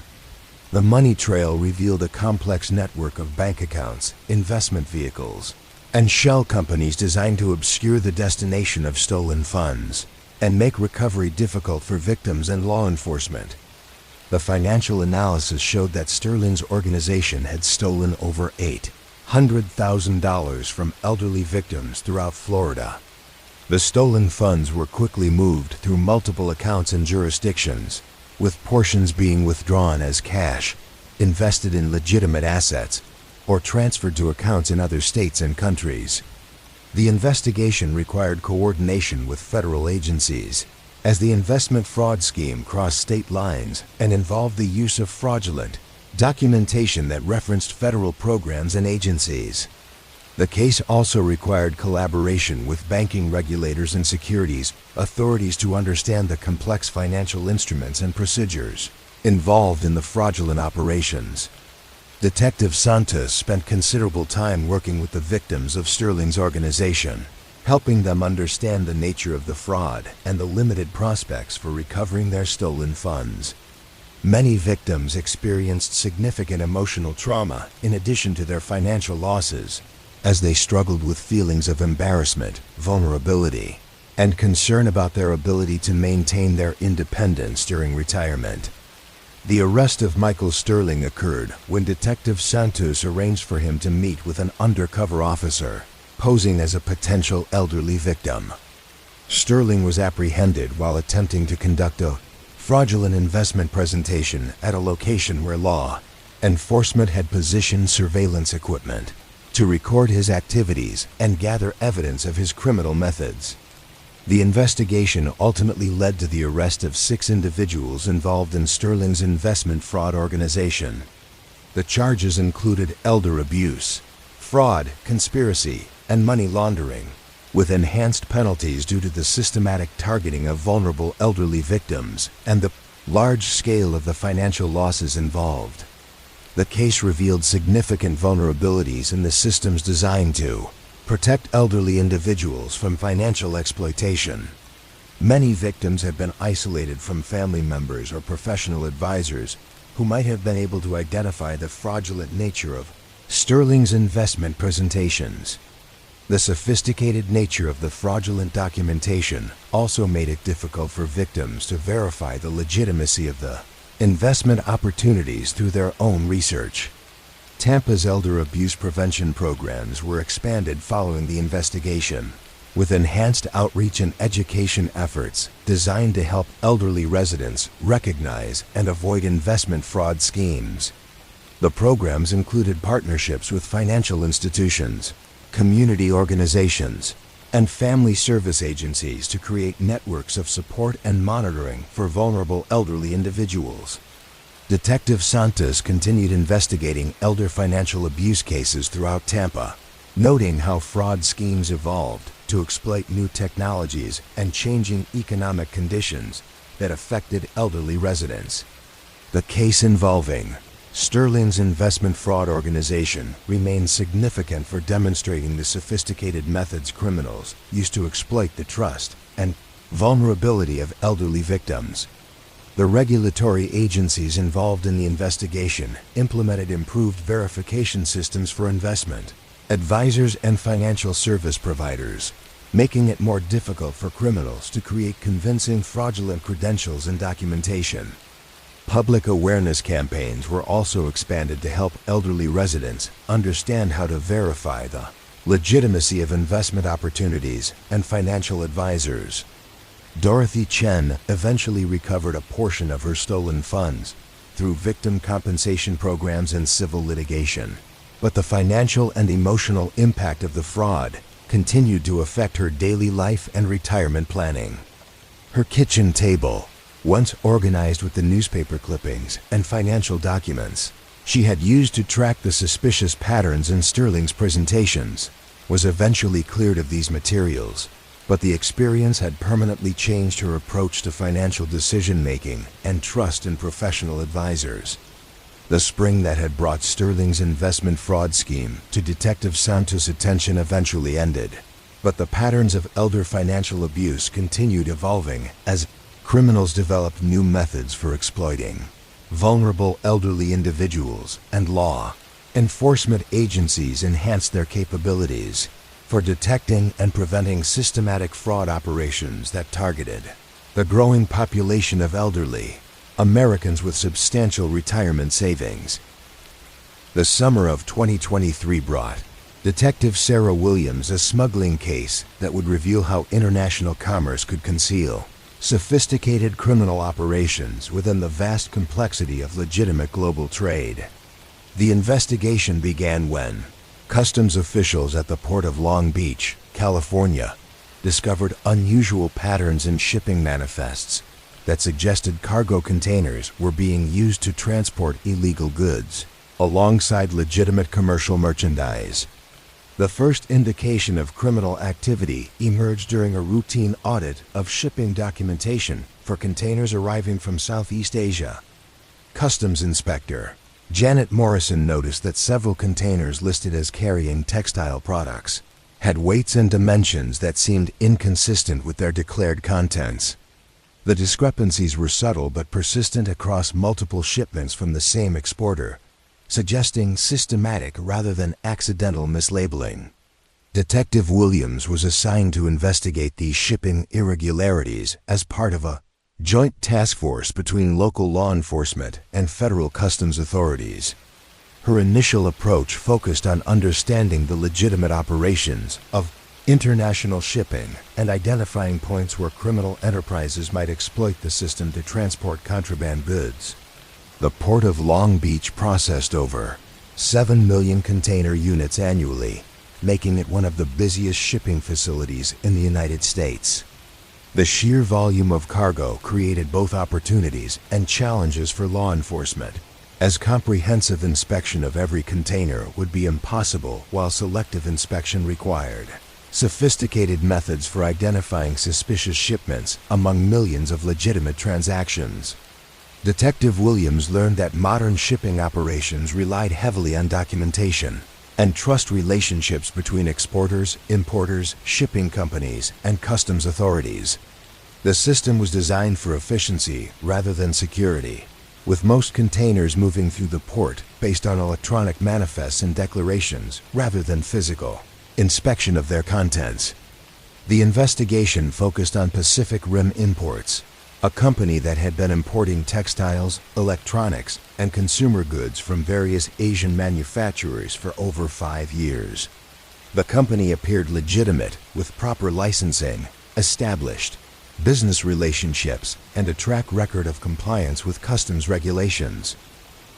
The money trail revealed a complex network of bank accounts, investment vehicles, and shell companies designed to obscure the destination of stolen funds and make recovery difficult for victims and law enforcement. The financial analysis showed that Sterling's organization had stolen over $800,000 from elderly victims throughout Florida. The stolen funds were quickly moved through multiple accounts and jurisdictions, with portions being withdrawn as cash, invested in legitimate assets, or transferred to accounts in other states and countries. The investigation required coordination with federal agencies, as the investment fraud scheme crossed state lines and involved the use of fraudulent documentation that referenced federal programs and agencies. The case also required collaboration with banking regulators and securities authorities to understand the complex financial instruments and procedures involved in the fraudulent operations. Detective Santos spent considerable time working with the victims of Sterling's organization, helping them understand the nature of the fraud and the limited prospects for recovering their stolen funds. Many victims experienced significant emotional trauma in addition to their financial losses, as they struggled with feelings of embarrassment, vulnerability, and concern about their ability to maintain their independence during retirement. The arrest of Michael Sterling occurred when Detective Santos arranged for him to meet with an undercover officer, posing as a potential elderly victim. Sterling was apprehended while attempting to conduct a fraudulent investment presentation at a location where law enforcement had positioned surveillance equipment to record his activities and gather evidence of his criminal methods. The investigation ultimately led to the arrest of 6 individuals involved in Sterling's investment fraud organization. The charges included elder abuse, fraud, conspiracy, and money laundering, with enhanced penalties due to the systematic targeting of vulnerable elderly victims and the large scale of the financial losses involved. The case revealed significant vulnerabilities in the systems designed to protect elderly individuals from financial exploitation. Many victims have been isolated from family members or professional advisors who might have been able to identify the fraudulent nature of Sterling's investment presentations. The sophisticated nature of the fraudulent documentation also made it difficult for victims to verify the legitimacy of the investment opportunities through their own research. Tampa's elder abuse prevention programs were expanded following the investigation, with enhanced outreach and education efforts designed to help elderly residents recognize and avoid investment fraud schemes. The programs included partnerships with financial institutions, community organizations, and family service agencies to create networks of support and monitoring for vulnerable elderly individuals. Detective Santos continued investigating elder financial abuse cases throughout Tampa, noting how fraud schemes evolved to exploit new technologies and changing economic conditions that affected elderly residents. The case involving Sterling's investment fraud organization remains significant for demonstrating the sophisticated methods criminals used to exploit the trust and vulnerability of elderly victims. The regulatory agencies involved in the investigation implemented improved verification systems for investment advisors and financial service providers, making it more difficult for criminals to create convincing fraudulent credentials and documentation. Public awareness campaigns were also expanded to help elderly residents understand how to verify the legitimacy of investment opportunities and financial advisors. Dorothy Chen eventually recovered a portion of her stolen funds through victim compensation programs and civil litigation, but the financial and emotional impact of the fraud continued to affect her daily life and retirement planning. Her kitchen table, once organized with the newspaper clippings and financial documents, she had used to track the suspicious patterns in Sterling's presentations, was eventually cleared of these materials, but the experience had permanently changed her approach to financial decision-making and trust in professional advisors. The spring that had brought Sterling's investment fraud scheme to Detective Santos' attention eventually ended, but the patterns of elder financial abuse continued evolving as criminals developed new methods for exploiting vulnerable elderly individuals, and law enforcement agencies enhanced their capabilities for detecting and preventing systematic fraud operations that targeted the growing population of elderly Americans with substantial retirement savings. The summer of 2023 brought Detective Sarah Williams a smuggling case that would reveal how international commerce could conceal sophisticated criminal operations within the vast complexity of legitimate global trade. The investigation began when customs officials at the port of Long Beach, California, discovered unusual patterns in shipping manifests that suggested cargo containers were being used to transport illegal goods alongside legitimate commercial merchandise. The first indication of criminal activity emerged during a routine audit of shipping documentation for containers arriving from Southeast Asia. Customs Inspector Janet Morrison noticed that several containers listed as carrying textile products had weights and dimensions that seemed inconsistent with their declared contents. The discrepancies were subtle but persistent across multiple shipments from the same exporter, suggesting systematic rather than accidental mislabeling. Detective Williams was assigned to investigate these shipping irregularities as part of a joint task force between local law enforcement and federal customs authorities. Her initial approach focused on understanding the legitimate operations of international shipping and identifying points where criminal enterprises might exploit the system to transport contraband goods. The Port of Long Beach processed over 7 million container units annually, making it one of the busiest shipping facilities in the United States. The sheer volume of cargo created both opportunities and challenges for law enforcement, as comprehensive inspection of every container would be impossible while selective inspection required. Sophisticated methods for identifying suspicious shipments among millions of legitimate transactions. Detective Williams learned that modern shipping operations relied heavily on documentation and trust relationships between exporters, importers, shipping companies, and customs authorities. The system was designed for efficiency rather than security, with most containers moving through the port based on electronic manifests and declarations rather than physical inspection of their contents. The investigation focused on Pacific Rim Imports, a company that had been importing textiles, electronics, and consumer goods from various Asian manufacturers for over 5 years. The company appeared legitimate with proper licensing, established business relationships, and a track record of compliance with customs regulations.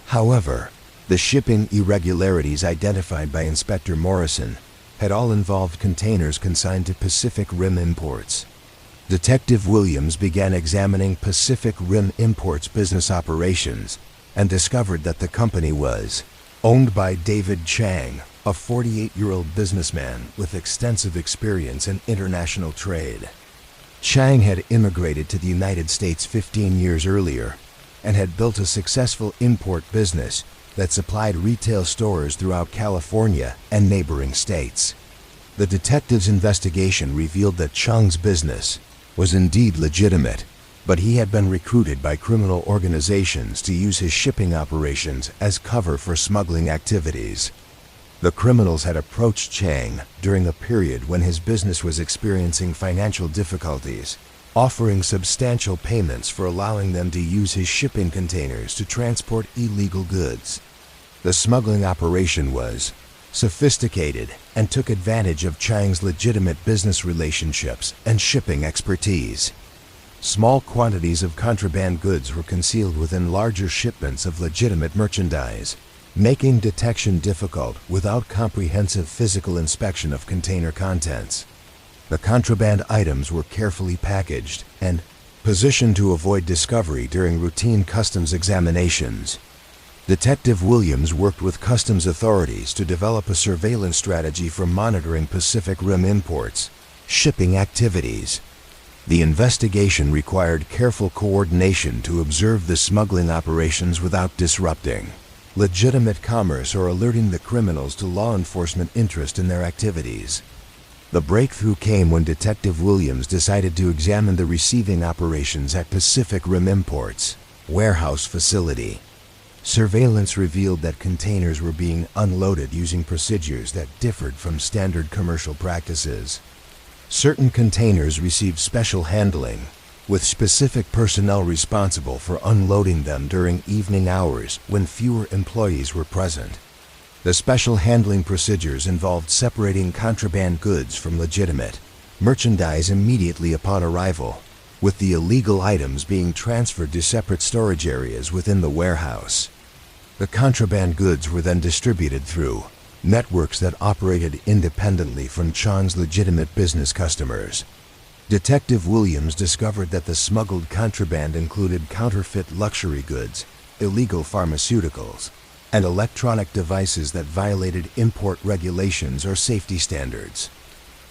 However, the shipping irregularities identified by Inspector Morrison had all involved containers consigned to Pacific Rim Imports. Detective Williams began examining Pacific Rim Imports' business operations and discovered that the company was owned by David Chang, a 48-year-old businessman with extensive experience in international trade. Chang had immigrated to the United States 15 years earlier and had built a successful import business that supplied retail stores throughout California and neighboring states. The detective's investigation revealed that Chang's business was indeed legitimate, but he had been recruited by criminal organizations to use his shipping operations as cover for smuggling activities. The criminals had approached Chang during a period when his business was experiencing financial difficulties, offering substantial payments for allowing them to use his shipping containers to transport illegal goods. The smuggling operation was sophisticated and took advantage of Chang's legitimate business relationships and shipping expertise. Small quantities of contraband goods were concealed within larger shipments of legitimate merchandise, making detection difficult without comprehensive physical inspection of container contents. The contraband items were carefully packaged and positioned to avoid discovery during routine customs examinations. Detective Williams worked with customs authorities to develop a surveillance strategy for monitoring Pacific Rim imports, shipping activities. The investigation required careful coordination to observe the smuggling operations without disrupting legitimate commerce or alerting the criminals to law enforcement interest in their activities. The breakthrough came when Detective Williams decided to examine the receiving operations at Pacific Rim Imports' warehouse facility. Surveillance revealed that containers were being unloaded using procedures that differed from standard commercial practices. Certain containers received special handling, with specific personnel responsible for unloading them during evening hours when fewer employees were present. The special handling procedures involved separating contraband goods from legitimate merchandise immediately upon arrival, with the illegal items being transferred to separate storage areas within the warehouse. The contraband goods were then distributed through networks that operated independently from Chang's legitimate business customers. Detective Williams discovered that the smuggled contraband included counterfeit luxury goods, illegal pharmaceuticals, and electronic devices that violated import regulations or safety standards.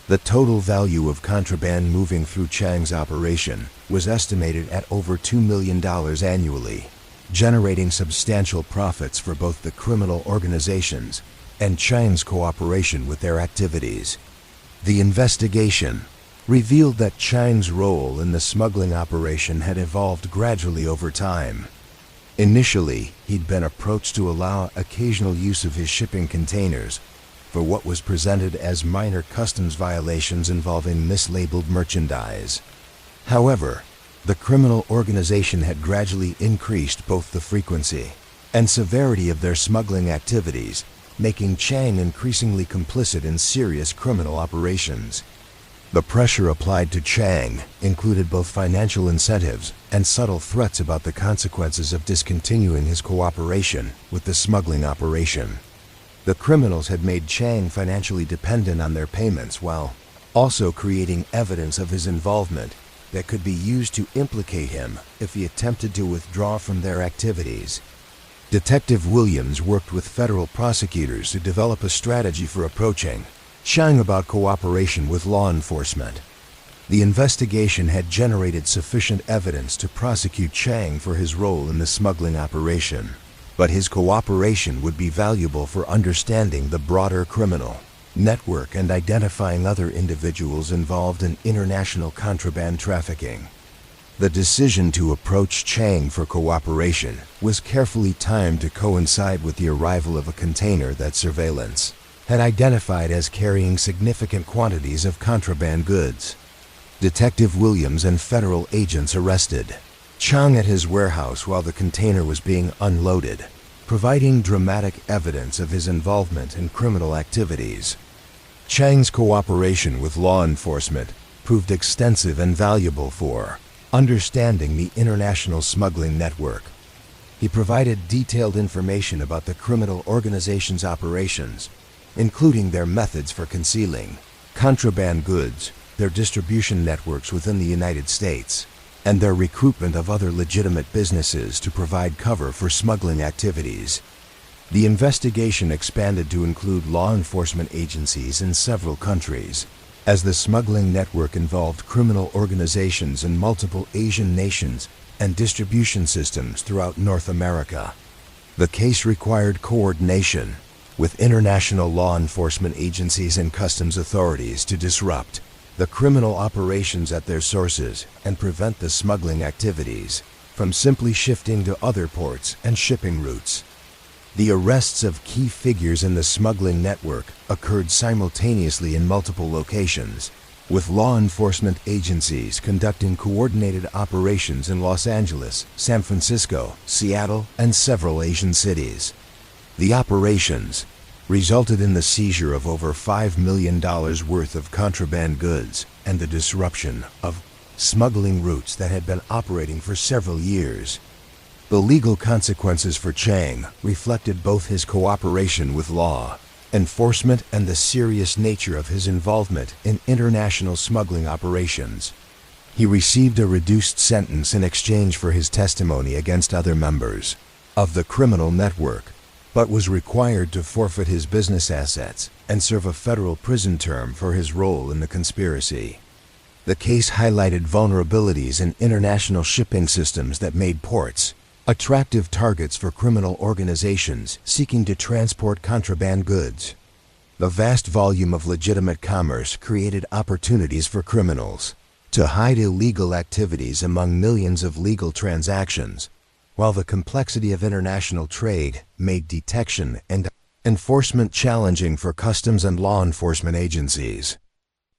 The total value of contraband moving through Chang's operation was estimated at over $2 million annually, generating substantial profits for both the criminal organizations and Chang's cooperation with their activities. The investigation revealed that Chang's role in the smuggling operation had evolved gradually over time. Initially, he'd been approached to allow occasional use of his shipping containers for what was presented as minor customs violations involving mislabeled merchandise. However, the criminal organization had gradually increased both the frequency and severity of their smuggling activities, making Chang increasingly complicit in serious criminal operations. The pressure applied to Chang included both financial incentives and subtle threats about the consequences of discontinuing his cooperation with the smuggling operation. The criminals had made Chang financially dependent on their payments while also creating evidence of his involvement that could be used to implicate him if he attempted to withdraw from their activities. Detective Williams worked with federal prosecutors to develop a strategy for approaching Chang about cooperation with law enforcement. The investigation had generated sufficient evidence to prosecute Chang for his role in the smuggling operation, but his cooperation would be valuable for understanding the broader criminal network and identifying other individuals involved in international contraband trafficking. The decision to approach Chang for cooperation was carefully timed to coincide with the arrival of a container that surveillance had identified as carrying significant quantities of contraband goods. Detective Williams and federal agents arrested Chang at his warehouse while the container was being unloaded, providing dramatic evidence of his involvement in criminal activities. Chang's cooperation with law enforcement proved extensive and valuable for understanding the international smuggling network. He provided detailed information about the criminal organization's operations, including their methods for concealing contraband goods, their distribution networks within the United States, and their recruitment of other legitimate businesses to provide cover for smuggling activities. The investigation expanded to include law enforcement agencies in several countries, as the smuggling network involved criminal organizations in multiple Asian nations and distribution systems throughout North America. The case required coordination with international law enforcement agencies and customs authorities to disrupt the criminal operations at their sources and prevent the smuggling activities from simply shifting to other ports and shipping routes. The arrests of key figures in the smuggling network occurred simultaneously in multiple locations, with law enforcement agencies conducting coordinated operations in Los Angeles, San Francisco, Seattle, and several Asian cities. The operations resulted in the seizure of over $5 million worth of contraband goods and the disruption of smuggling routes that had been operating for several years. The legal consequences for Chang reflected both his cooperation with law enforcement and the serious nature of his involvement in international smuggling operations. He received a reduced sentence in exchange for his testimony against other members of the criminal network, but was required to forfeit his business assets and serve a federal prison term for his role in the conspiracy. The case highlighted vulnerabilities in international shipping systems that made ports attractive targets for criminal organizations seeking to transport contraband goods. The vast volume of legitimate commerce created opportunities for criminals to hide illegal activities among millions of legal transactions, while the complexity of international trade made detection and enforcement challenging for customs and law enforcement agencies.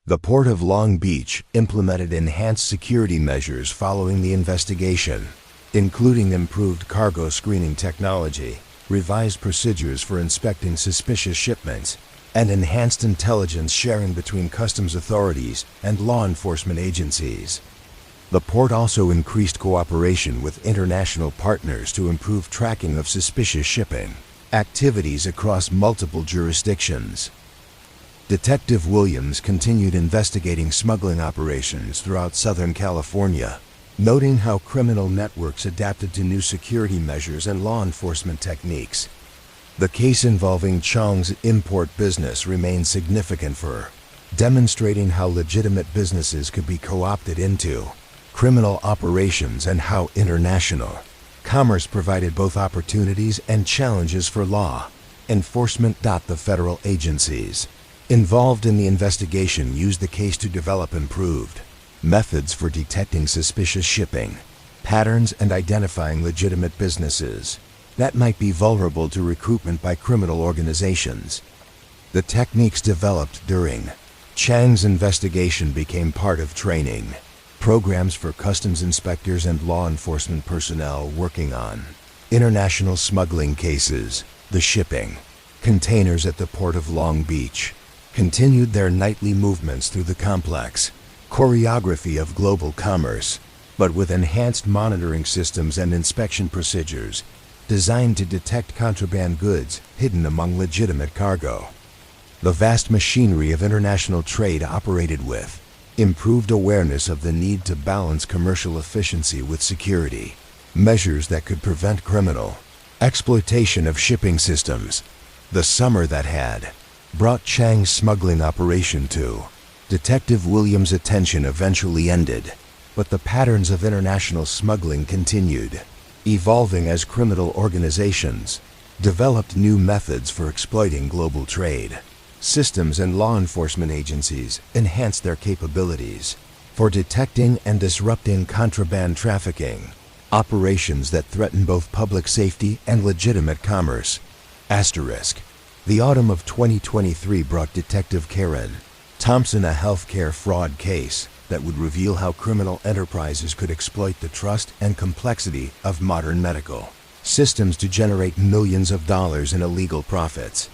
The Port of Long Beach implemented enhanced security measures following the investigation, including improved cargo screening technology, revised procedures for inspecting suspicious shipments, and enhanced intelligence sharing between customs authorities and law enforcement agencies. The port also increased cooperation with international partners to improve tracking of suspicious shipping activities across multiple jurisdictions. Detective Williams continued investigating smuggling operations throughout Southern California, noting how criminal networks adapted to new security measures and law enforcement techniques. The case involving Chong's import business remained significant for demonstrating how legitimate businesses could be co-opted into criminal operations and how international commerce provided both opportunities and challenges for law enforcement. The federal agencies involved in the investigation used the case to develop improved methods for detecting suspicious shipping patterns and identifying legitimate businesses that might be vulnerable to recruitment by criminal organizations. The techniques developed during Chang's investigation became part of training programs for customs inspectors and law enforcement personnel working on international smuggling cases. The shipping containers at the Port of Long Beach continued their nightly movements through the complex choreography of global commerce, but with enhanced monitoring systems and inspection procedures designed to detect contraband goods hidden among legitimate cargo. The vast machinery of international trade operated with improved awareness of the need to balance commercial efficiency with security measures that could prevent criminal exploitation of shipping systems. The summer that had brought Chang's smuggling operation to Detective Williams' attention eventually ended, but the patterns of international smuggling continued, evolving as criminal organizations developed new methods for exploiting global trade. Systems and law enforcement agencies enhanced their capabilities for detecting and disrupting contraband trafficking, operations that threaten both public safety and legitimate commerce. Asterisk. The autumn of 2023 brought Detective Karen Thompson a healthcare fraud case that would reveal how criminal enterprises could exploit the trust and complexity of modern medical systems to generate millions of dollars in illegal profits.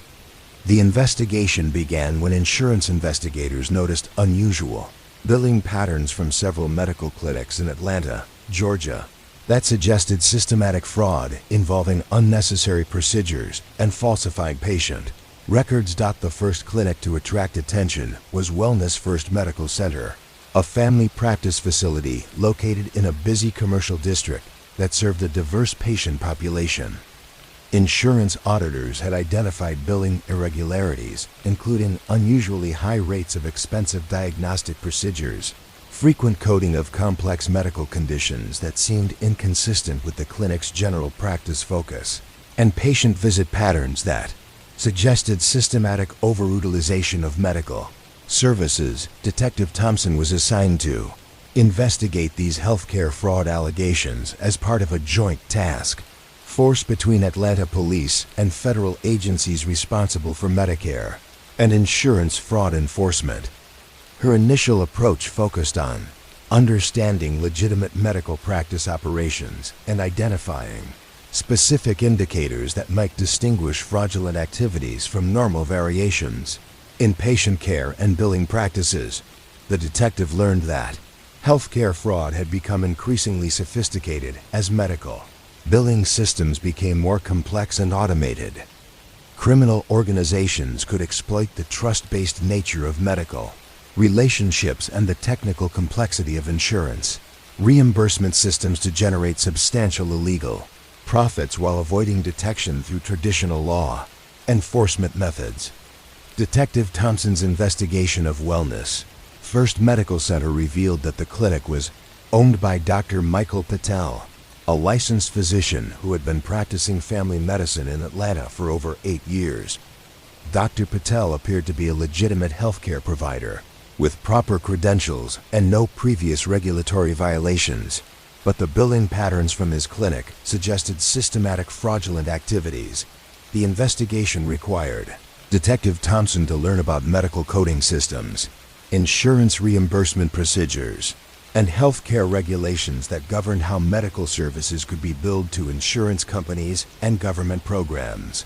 The investigation began when insurance investigators noticed unusual billing patterns from several medical clinics in Atlanta, Georgia, that suggested systematic fraud involving unnecessary procedures and falsified patient records. The first clinic to attract attention was Wellness First Medical Center, a family practice facility located in a busy commercial district that served a diverse patient population. Insurance auditors had identified billing irregularities, including unusually high rates of expensive diagnostic procedures, frequent coding of complex medical conditions that seemed inconsistent with the clinic's general practice focus, and patient visit patterns that suggested systematic overutilization of medical services. Detective Thompson was assigned to investigate these healthcare fraud allegations as part of a joint task force between Atlanta police and federal agencies responsible for Medicare and insurance fraud enforcement. Her initial approach focused on understanding legitimate medical practice operations and identifying specific indicators that might distinguish fraudulent activities from normal variations in patient care and billing practices. The detective learned that healthcare fraud had become increasingly sophisticated as medical billing systems became more complex and automated. Criminal organizations could exploit the trust-based nature of medical relationships and the technical complexity of insurance reimbursement systems to generate substantial illegal profits while avoiding detection through traditional law enforcement methods. Detective Thompson's investigation of Wellness First Medical Center revealed that the clinic was owned by Dr. Michael Patel, a licensed physician who had been practicing family medicine in Atlanta for over 8 years. Dr. Patel appeared to be a legitimate healthcare provider with proper credentials and no previous regulatory violations, but the billing patterns from his clinic suggested systematic fraudulent activities. The investigation required Detective Thompson to learn about medical coding systems, insurance reimbursement procedures, and healthcare regulations that governed how medical services could be billed to insurance companies and government programs.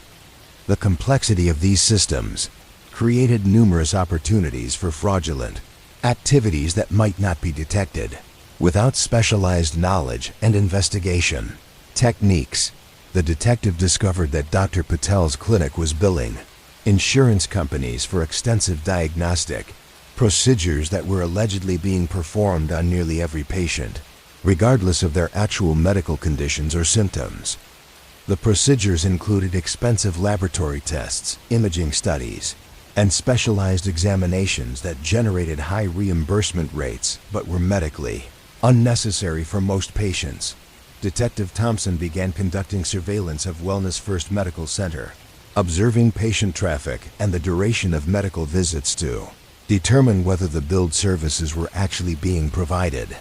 The complexity of these systems created numerous opportunities for fraudulent activities that might not be detected without specialized knowledge and investigation techniques. The detective discovered that Dr. Patel's clinic was billing insurance companies for extensive diagnostic procedures that were allegedly being performed on nearly every patient, regardless of their actual medical conditions or symptoms. The procedures included expensive laboratory tests, imaging studies, and specialized examinations that generated high reimbursement rates but were medically unnecessary for most patients. Detective Thompson began conducting surveillance of Wellness First Medical Center, observing patient traffic and the duration of medical visits to determine whether the billed services were actually being provided.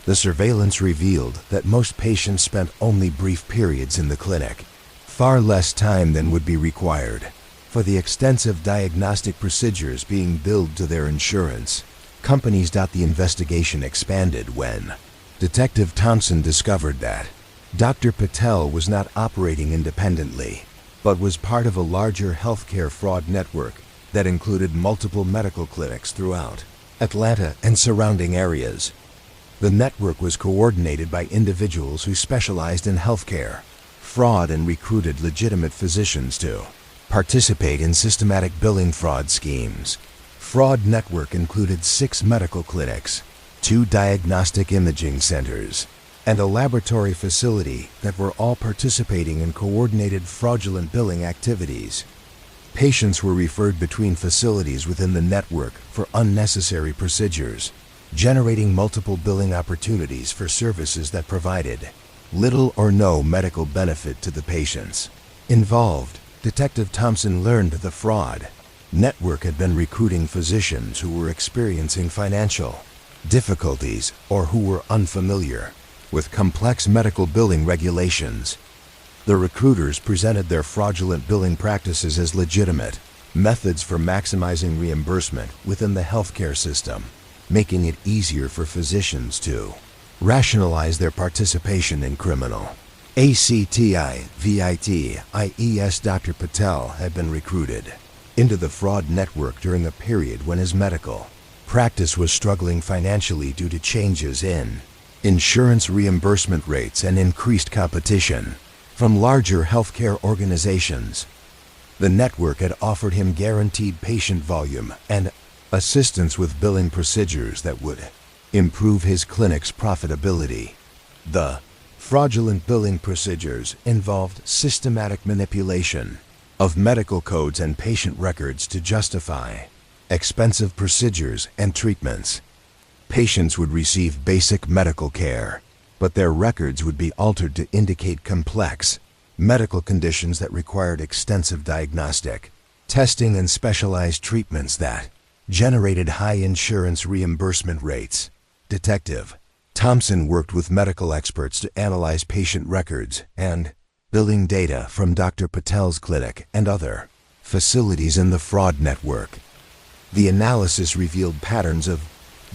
The surveillance revealed that most patients spent only brief periods in the clinic, far less time than would be required for the extensive diagnostic procedures being billed to their insurance companies. The investigation expanded when Detective Thompson discovered that Dr. Patel was not operating independently, but was part of a larger healthcare fraud network that included multiple medical clinics throughout Atlanta and surrounding areas. The network was coordinated by individuals who specialized in healthcare fraud and recruited legitimate physicians to participate in systematic billing fraud schemes. Fraud network included 6 medical clinics, 2 diagnostic imaging centers, and a laboratory facility that were all participating in coordinated fraudulent billing activities. Patients were referred between facilities within the network for unnecessary procedures, generating multiple billing opportunities for services that provided little or no medical benefit to the patients involved. Detective Thompson learned the fraud network had been recruiting physicians who were experiencing financial difficulties or who were unfamiliar with complex medical billing regulations. The recruiters presented their fraudulent billing practices as legitimate methods for maximizing reimbursement within the healthcare system, making it easier for physicians to rationalize their participation in criminal activities. Dr. Patel had been recruited into the fraud network during a period when his medical practice was struggling financially due to changes in insurance reimbursement rates and increased competition from larger healthcare organizations. The network had offered him guaranteed patient volume and assistance with billing procedures that would improve his clinic's profitability. The fraudulent billing procedures involved systematic manipulation of medical codes and patient records to justify expensive procedures and treatments. Patients would receive basic medical care, but their records would be altered to indicate complex medical conditions that required extensive diagnostic testing and specialized treatments that generated high insurance reimbursement rates. Detective Thompson worked with medical experts to analyze patient records and billing data from Dr. Patel's clinic and other facilities in the fraud network. The analysis revealed patterns of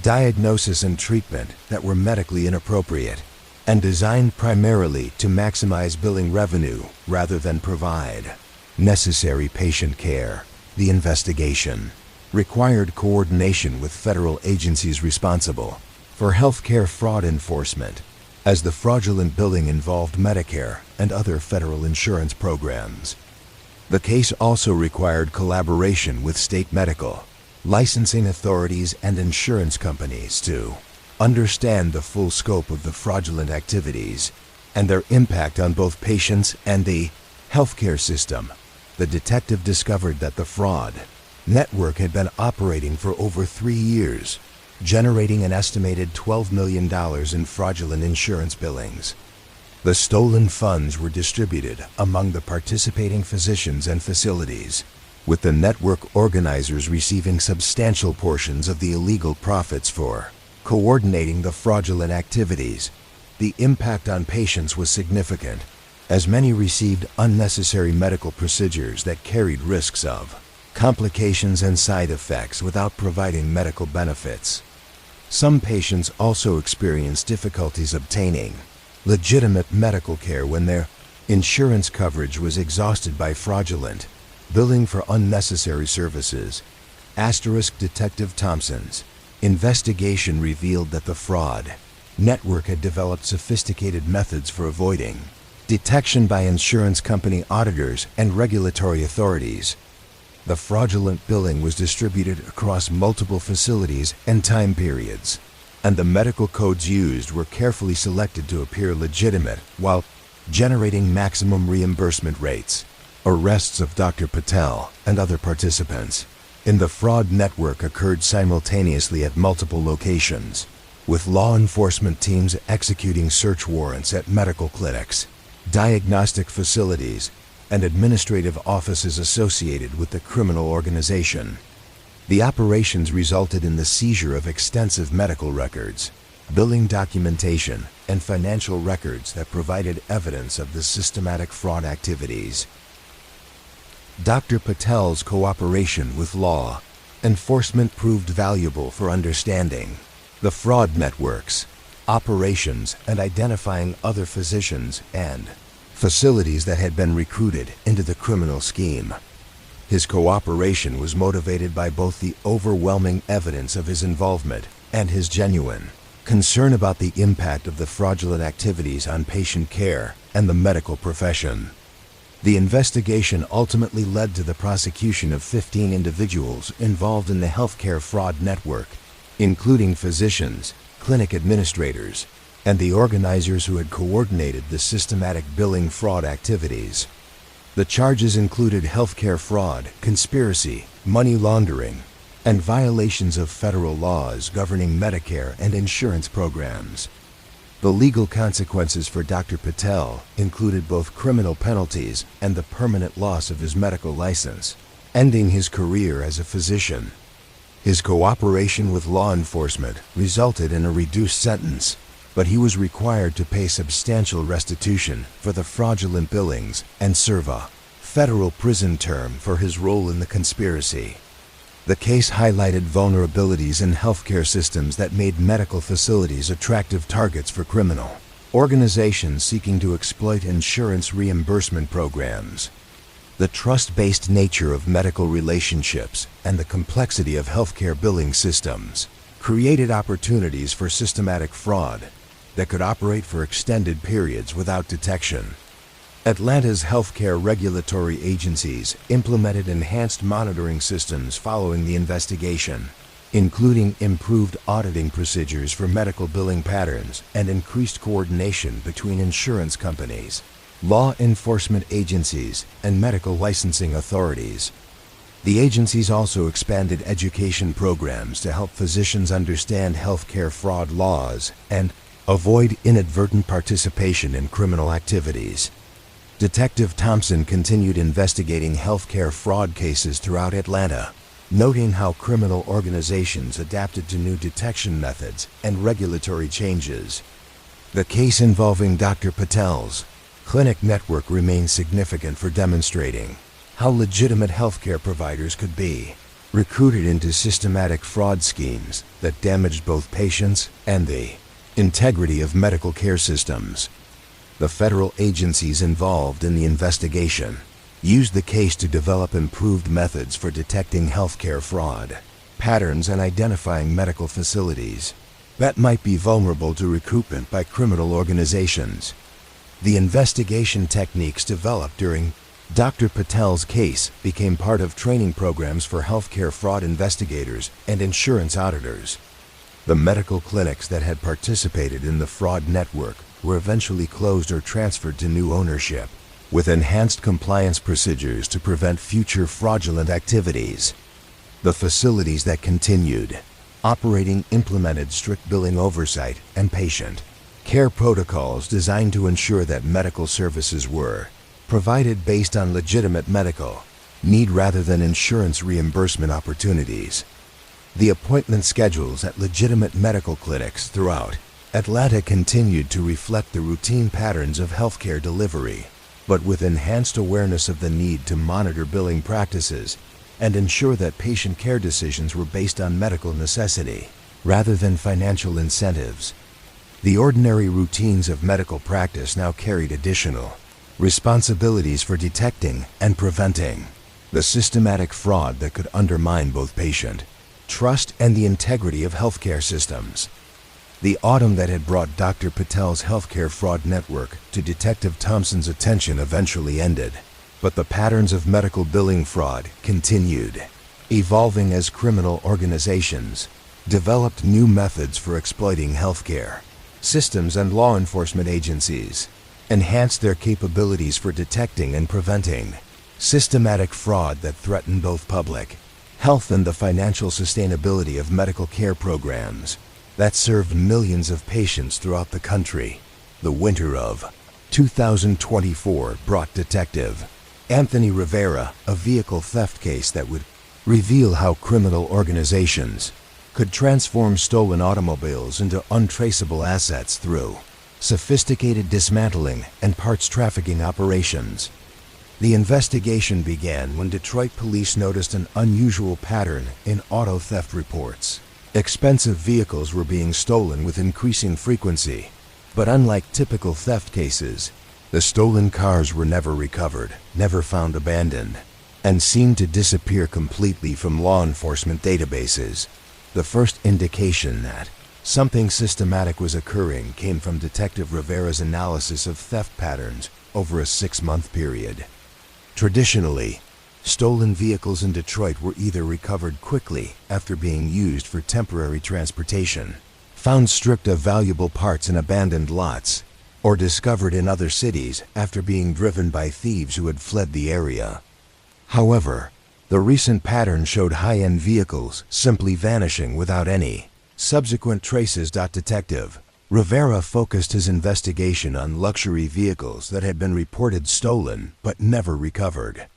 diagnosis and treatment that were medically inappropriate and designed primarily to maximize billing revenue rather than provide necessary patient care. The investigation required coordination with federal agencies responsible for healthcare fraud enforcement, as the fraudulent billing involved Medicare and other federal insurance programs. The case also required collaboration with state medical licensing authorities and insurance companies to understand the full scope of the fraudulent activities. and their impact on both patients and the healthcare system. The detective discovered that the fraud network had been operating for over 3 years, generating an estimated $12 million in fraudulent insurance billings. The stolen funds were distributed among the participating physicians and facilities, with the network organizers receiving substantial portions of the illegal profits for coordinating the fraudulent activities. The impact on patients was significant, as many received unnecessary medical procedures that carried risks of complications and side effects without providing medical benefits. Some patients also experienced difficulties obtaining legitimate medical care when their insurance coverage was exhausted by fraudulent billing for unnecessary services. Detective Thompson's investigation revealed that the fraud network had developed sophisticated methods for avoiding detection by insurance company auditors and regulatory authorities. The fraudulent billing was distributed across multiple facilities and time periods, and the medical codes used were carefully selected to appear legitimate while generating maximum reimbursement rates. Arrests of Dr. Patel and other participants in the fraud network occurred simultaneously at multiple locations, with law enforcement teams executing search warrants at medical clinics, diagnostic facilities, and administrative offices associated with the criminal organization. The operations resulted in the seizure of extensive medical records, billing documentation, and financial records that provided evidence of the systematic fraud activities. Dr. Patel's cooperation with law enforcement proved valuable for understanding the fraud networks, operations, and identifying other physicians and facilities that had been recruited into the criminal scheme. His cooperation was motivated by both the overwhelming evidence of his involvement and his genuine concern about the impact of the fraudulent activities on patient care and the medical profession. The investigation ultimately led to the prosecution of 15 individuals involved in the healthcare fraud network, including physicians, clinic administrators, and the organizers who had coordinated the systematic billing fraud activities. The charges included healthcare fraud, conspiracy, money laundering, and violations of federal laws governing Medicare and insurance programs. The legal consequences for Dr. Patel included both criminal penalties and the permanent loss of his medical license, ending his career as a physician. His cooperation with law enforcement resulted in a reduced sentence, but he was required to pay substantial restitution for the fraudulent billings and serve a federal prison term for his role in the conspiracy. The case highlighted vulnerabilities in healthcare systems that made medical facilities attractive targets for criminal organizations seeking to exploit insurance reimbursement programs. The trust-based nature of medical relationships and the complexity of healthcare billing systems created opportunities for systematic fraud that could operate for extended periods without detection. Atlanta's healthcare regulatory agencies implemented enhanced monitoring systems following the investigation, including improved auditing procedures for medical billing patterns and increased coordination between insurance companies, law enforcement agencies, and medical licensing authorities. The agencies also expanded education programs to help physicians understand healthcare fraud laws and avoid inadvertent participation in criminal activities. Detective Thompson continued investigating healthcare fraud cases throughout Atlanta, noting how criminal organizations adapted to new detection methods and regulatory changes. The case involving Dr. Patel's clinic network remains significant for demonstrating how legitimate healthcare providers could be recruited into systematic fraud schemes that damaged both patients and the integrity of medical care systems. The federal agencies involved in the investigation used the case to develop improved methods for detecting healthcare fraud patterns and identifying medical facilities that might be vulnerable to recruitment by criminal organizations. The investigation techniques developed during Dr. Patel's case became part of training programs for healthcare fraud investigators and insurance auditors. The medical clinics that had participated in the fraud network were eventually closed or transferred to new ownership, with enhanced compliance procedures to prevent future fraudulent activities. The facilities that continued operating implemented strict billing oversight and patient care protocols designed to ensure that medical services were provided based on legitimate medical need rather than insurance reimbursement opportunities. The appointment schedules at legitimate medical clinics throughout Atlanta continued to reflect the routine patterns of healthcare delivery, but with enhanced awareness of the need to monitor billing practices and ensure that patient care decisions were based on medical necessity rather than financial incentives. The ordinary routines of medical practice now carried additional responsibilities for detecting and preventing the systematic fraud that could undermine both patient trust and the integrity of healthcare systems. The autumn that had brought Dr. Patel's healthcare fraud network to Detective Thompson's attention eventually ended, but the patterns of medical billing fraud continued, evolving as criminal organizations developed new methods for exploiting healthcare systems, and law enforcement agencies enhanced their capabilities for detecting and preventing systematic fraud that threatened both public health and the financial sustainability of medical care programs that served millions of patients throughout the country. The winter of 2024 brought Detective Anthony Rivera a vehicle theft case that would reveal how criminal organizations could transform stolen automobiles into untraceable assets through sophisticated dismantling and parts trafficking operations. The investigation began when Detroit police noticed an unusual pattern in auto theft reports. Expensive vehicles were being stolen with increasing frequency, but unlike typical theft cases, the stolen cars were never recovered, never found abandoned, and seemed to disappear completely from law enforcement databases. The first indication that something systematic was occurring came from Detective Rivera's analysis of theft patterns over a 6-month period. Traditionally, stolen vehicles in Detroit were either recovered quickly after being used for temporary transportation, found stripped of valuable parts in abandoned lots, or discovered in other cities after being driven by thieves who had fled the area. However, the recent pattern showed high-end vehicles simply vanishing without any subsequent traces. Detective Rivera focused his investigation on luxury vehicles that had been reported stolen but never recovered.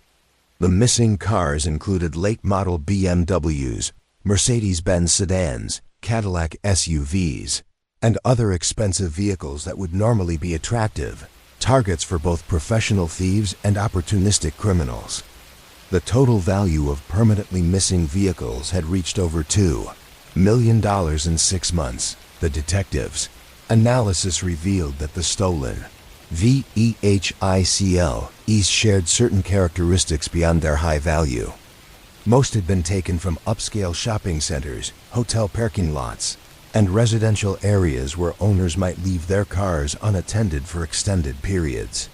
The missing cars included late-model BMWs, Mercedes-Benz sedans, Cadillac SUVs, and other expensive vehicles that would normally be attractive targets for both professional thieves and opportunistic criminals. The total value of permanently missing vehicles had reached over $2 million in 6 months. The detectives' analysis revealed that the stolen vehicles shared certain characteristics beyond their high value. Most had been taken from upscale shopping centers, hotel parking lots, and residential areas where owners might leave their cars unattended for extended periods.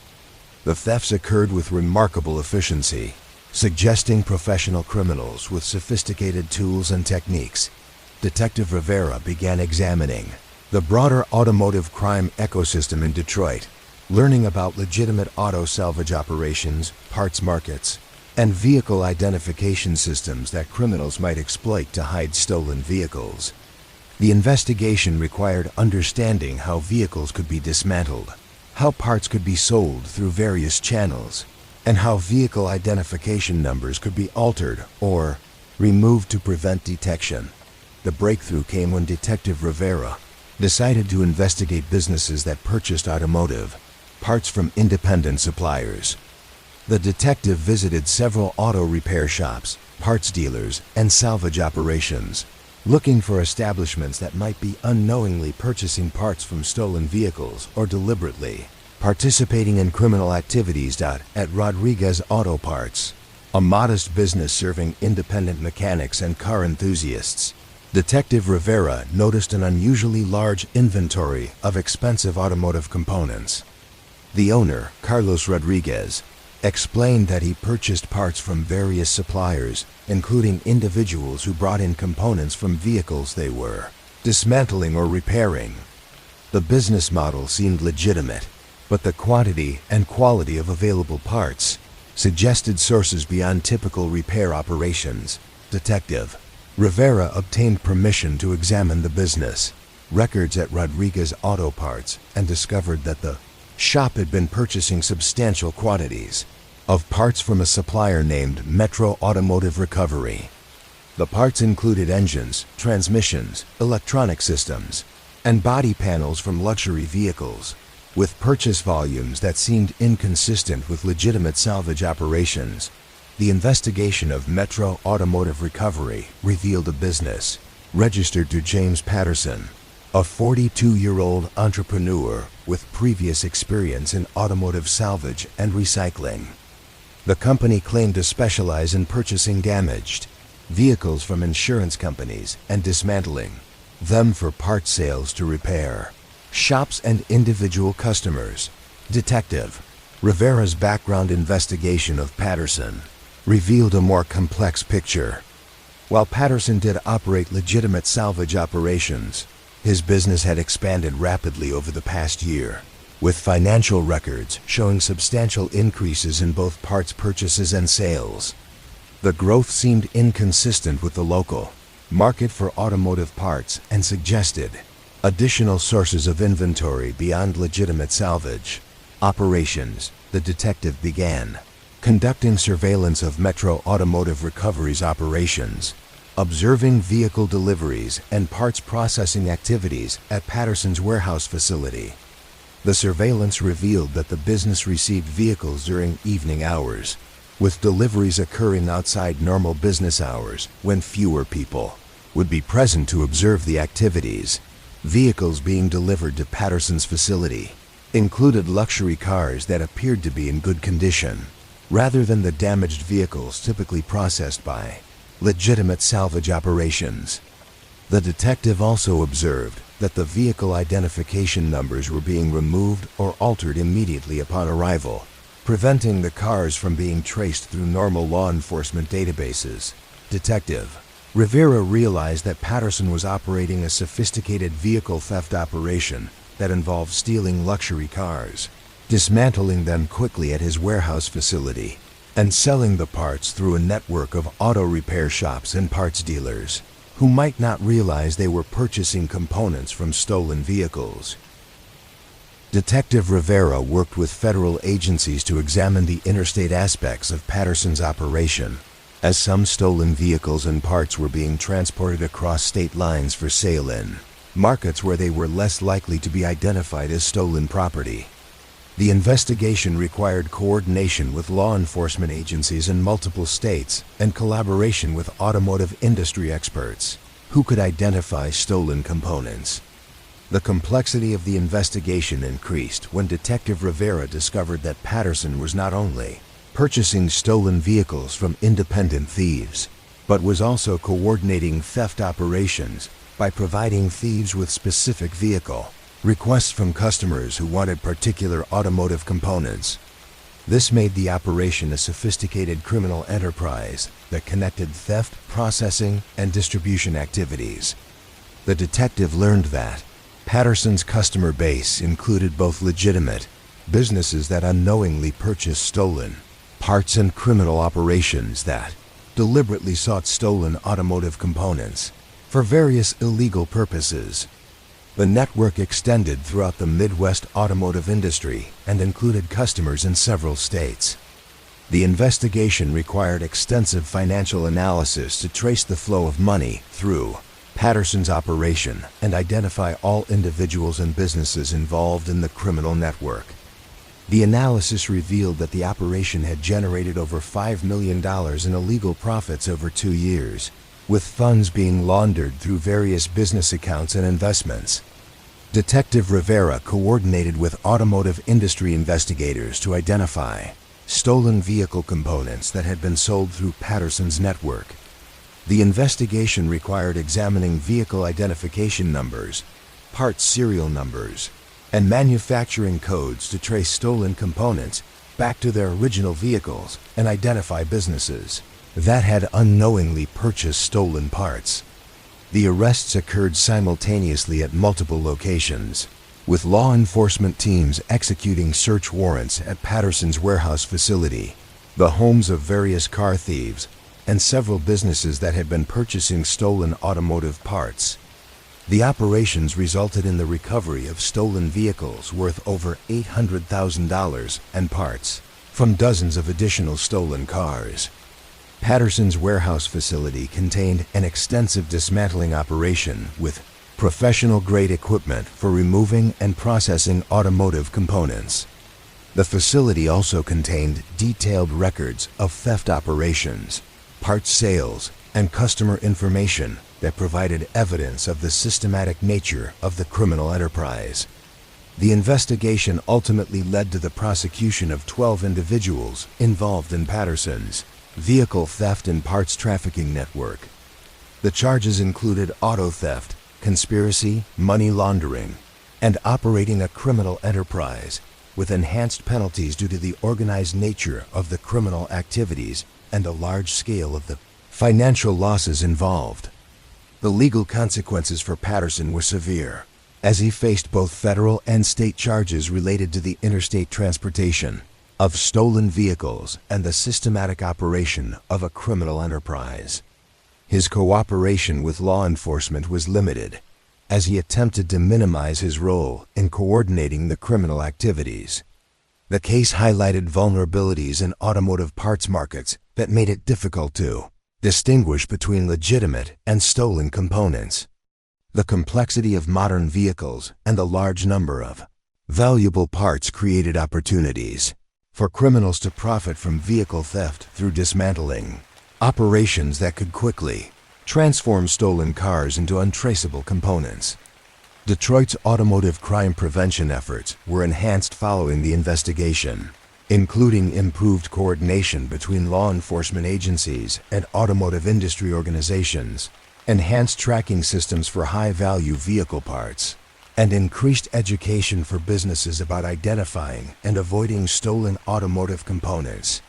The thefts occurred with remarkable efficiency, suggesting professional criminals with sophisticated tools and techniques. Detective Rivera began examining the broader automotive crime ecosystem in Detroit, learning about legitimate auto salvage operations, parts markets, and vehicle identification systems that criminals might exploit to hide stolen vehicles. The investigation required understanding how vehicles could be dismantled, how parts could be sold through various channels, and how vehicle identification numbers could be altered or removed to prevent detection. The breakthrough came when Detective Rivera decided to investigate businesses that purchased automotive parts from independent suppliers. The detective visited several auto repair shops, parts dealers, and salvage operations, looking for establishments that might be unknowingly purchasing parts from stolen vehicles or deliberately participating in criminal activities. At Rodriguez Auto Parts, a modest business serving independent mechanics and car enthusiasts, Detective Rivera noticed an unusually large inventory of expensive automotive components. The owner, Carlos Rodriguez, explained that he purchased parts from various suppliers, including individuals who brought in components from vehicles they were dismantling or repairing. The business model seemed legitimate, but the quantity and quality of available parts suggested sources beyond typical repair operations. Detective Rivera obtained permission to examine the business records at Rodriguez Auto Parts and discovered that the shop had been purchasing substantial quantities of parts from a supplier named Metro Automotive Recovery. The parts included engines, transmissions, electronic systems, and body panels from luxury vehicles, with purchase volumes that seemed inconsistent with legitimate salvage operations. The investigation of Metro Automotive Recovery revealed a business registered to James Patterson, a 42-year-old entrepreneur with previous experience in automotive salvage and recycling. The company claimed to specialize in purchasing damaged vehicles from insurance companies and dismantling them for part sales to repair shops and individual customers. Detective Rivera's background investigation of Patterson revealed a more complex picture. While Patterson did operate legitimate salvage operations, his business had expanded rapidly over the past year, with financial records showing substantial increases in both parts purchases and sales. The growth seemed inconsistent with the local market for automotive parts and suggested additional sources of inventory beyond legitimate salvage operations. The detective began conducting surveillance of Metro Automotive Recovery's operations, observing vehicle deliveries and parts processing activities at Patterson's warehouse facility. The surveillance revealed that the business received vehicles during evening hours, with deliveries occurring outside normal business hours when fewer people would be present to observe the activities. Vehicles being delivered to Patterson's facility included luxury cars that appeared to be in good condition, rather than the damaged vehicles typically processed by legitimate salvage operations. The detective also observed that the vehicle identification numbers were being removed or altered immediately upon arrival, preventing the cars from being traced through normal law enforcement databases. Detective Rivera realized that Patterson was operating a sophisticated vehicle theft operation that involved stealing luxury cars, dismantling them quickly at his warehouse facility, and selling the parts through a network of auto repair shops and parts dealers who might not realize they were purchasing components from stolen vehicles. Detective Rivera worked with federal agencies to examine the interstate aspects of Patterson's operation, as some stolen vehicles and parts were being transported across state lines for sale in markets where they were less likely to be identified as stolen property. The investigation required coordination with law enforcement agencies in multiple states and collaboration with automotive industry experts who could identify stolen components. The complexity of the investigation increased when Detective Rivera discovered that Patterson was not only purchasing stolen vehicles from independent thieves, but was also coordinating theft operations by providing thieves with specific vehicle requests from customers who wanted particular automotive components. This made the operation a sophisticated criminal enterprise that connected theft, processing, and distribution activities. The detective learned that Patterson's customer base included both legitimate businesses that unknowingly purchased stolen parts and criminal operations that deliberately sought stolen automotive components for various illegal purposes. The network extended throughout the Midwest automotive industry and included customers in several states. The investigation required extensive financial analysis to trace the flow of money through Patterson's operation and identify all individuals and businesses involved in the criminal network. The analysis revealed that the operation had generated over $5 million in illegal profits over 2 years, with funds being laundered through various business accounts and investments. Detective Rivera coordinated with automotive industry investigators to identify stolen vehicle components that had been sold through Patterson's network. The investigation required examining vehicle identification numbers, part serial numbers, and manufacturing codes to trace stolen components back to their original vehicles and identify businesses that had unknowingly purchased stolen parts. The arrests occurred simultaneously at multiple locations, with law enforcement teams executing search warrants at Patterson's warehouse facility, the homes of various car thieves, and several businesses that had been purchasing stolen automotive parts. The operations resulted in the recovery of stolen vehicles worth over $800,000 and parts from dozens of additional stolen cars. Patterson's warehouse facility contained an extensive dismantling operation with professional-grade equipment for removing and processing automotive components. The facility also contained detailed records of theft operations, parts sales, and customer information that provided evidence of the systematic nature of the criminal enterprise. The investigation ultimately led to the prosecution of 12 individuals involved in Patterson's vehicle theft and parts trafficking network. The charges included auto theft, conspiracy, money laundering, and operating a criminal enterprise, with enhanced penalties due to the organized nature of the criminal activities and the large scale of the financial losses involved. The legal consequences for Patterson were severe, as he faced both federal and state charges related to the interstate transportation of stolen vehicles and the systematic operation of a criminal enterprise. His cooperation with law enforcement was limited, as he attempted to minimize his role in coordinating the criminal activities. The case highlighted vulnerabilities in automotive parts markets that made it difficult to distinguish between legitimate and stolen components. The complexity of modern vehicles and the large number of valuable parts created opportunities for criminals to profit from vehicle theft through dismantling operations that could quickly transform stolen cars into untraceable components. Detroit's automotive crime prevention efforts were enhanced following the investigation, including improved coordination between law enforcement agencies and automotive industry organizations, enhanced tracking systems for high-value vehicle parts, and increased education for businesses about identifying and avoiding stolen automotive components.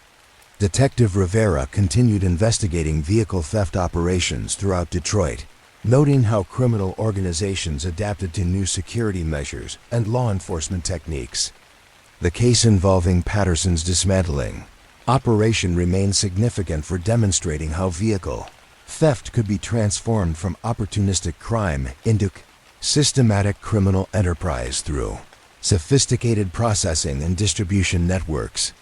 Detective Rivera continued investigating vehicle theft operations throughout Detroit, noting how criminal organizations adapted to new security measures and law enforcement techniques. The case involving Patterson's dismantling operation remained significant for demonstrating how vehicle theft could be transformed from opportunistic crime into systematic criminal enterprise through sophisticated processing and distribution networks.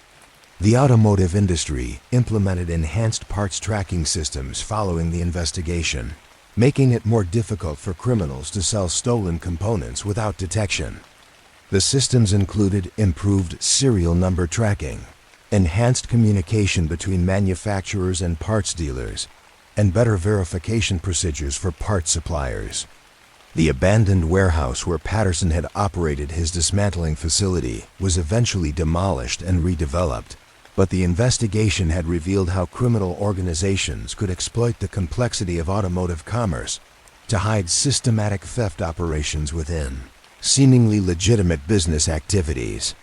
The automotive industry implemented enhanced parts tracking systems following the investigation, making it more difficult for criminals to sell stolen components without detection. The systems included improved serial number tracking, enhanced communication between manufacturers and parts dealers, and better verification procedures for parts suppliers. The abandoned warehouse where Patterson had operated his dismantling facility was eventually demolished and redeveloped, but the investigation had revealed how criminal organizations could exploit the complexity of automotive commerce to hide systematic theft operations within seemingly legitimate business activities.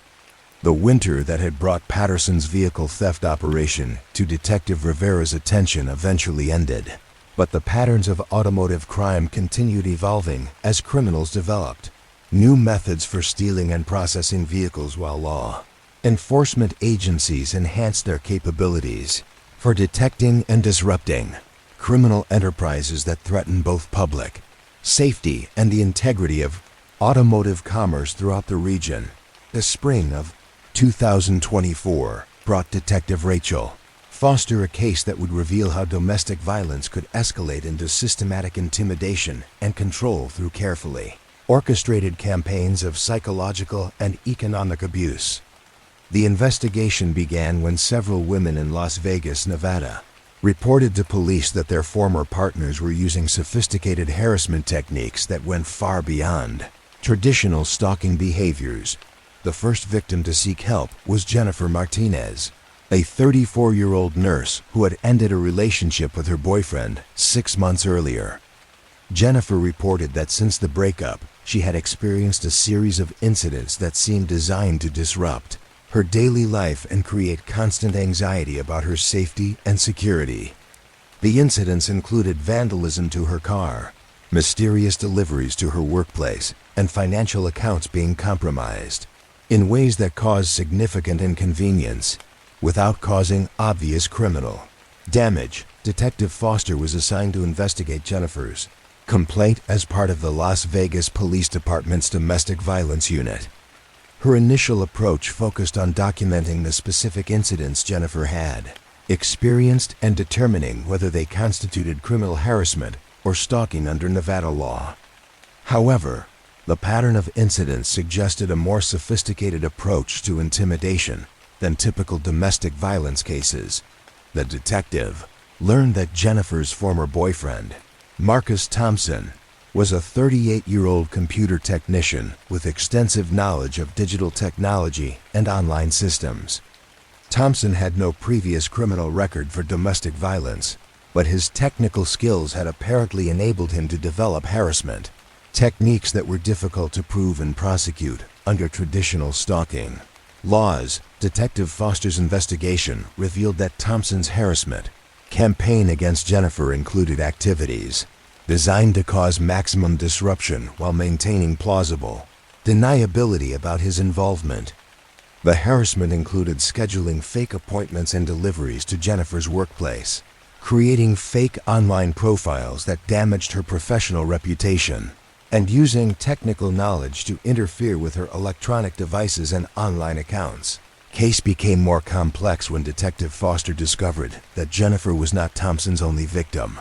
The winter that had brought Patterson's vehicle theft operation to Detective Rivera's attention eventually ended, but the patterns of automotive crime continued evolving as criminals developed new methods for stealing and processing vehicles, while law enforcement agencies enhanced their capabilities for detecting and disrupting criminal enterprises that threaten both public safety and the integrity of automotive commerce throughout the region. The spring of 2024 brought Detective Rachel Foster a case that would reveal how domestic violence could escalate into systematic intimidation and control through carefully orchestrated campaigns of psychological and economic abuse. The investigation began when several women in Las Vegas, Nevada, reported to police that their former partners were using sophisticated harassment techniques that went far beyond traditional stalking behaviors. The first victim to seek help was Jennifer Martinez, a 34-year-old nurse who had ended a relationship with her boyfriend 6 months earlier. Jennifer reported that since the breakup, she had experienced a series of incidents that seemed designed to disrupt her daily life and create constant anxiety about her safety and security. The incidents included vandalism to her car, mysterious deliveries to her workplace, and financial accounts being compromised in ways that caused significant inconvenience without causing obvious criminal damage. Detective Foster was assigned to investigate Jennifer's complaint as part of the Las Vegas Police Department's Domestic Violence Unit. Her initial approach focused on documenting the specific incidents Jennifer had experienced and determining whether they constituted criminal harassment or stalking under Nevada law. However, the pattern of incidents suggested a more sophisticated approach to intimidation than typical domestic violence cases. The detective learned that Jennifer's former boyfriend, Marcus Thompson, was a 38-year-old computer technician with extensive knowledge of digital technology and online systems. Thompson had no previous criminal record for domestic violence, but his technical skills had apparently enabled him to develop harassment techniques that were difficult to prove and prosecute under traditional stalking laws. Detective Foster's investigation revealed that Thompson's harassment campaign against Jennifer included activities designed to cause maximum disruption while maintaining plausible deniability about his involvement. The harassment included scheduling fake appointments and deliveries to Jennifer's workplace, creating fake online profiles that damaged her professional reputation, and using technical knowledge to interfere with her electronic devices and online accounts. Case became more complex when Detective Foster discovered that Jennifer was not Thompson's only victim.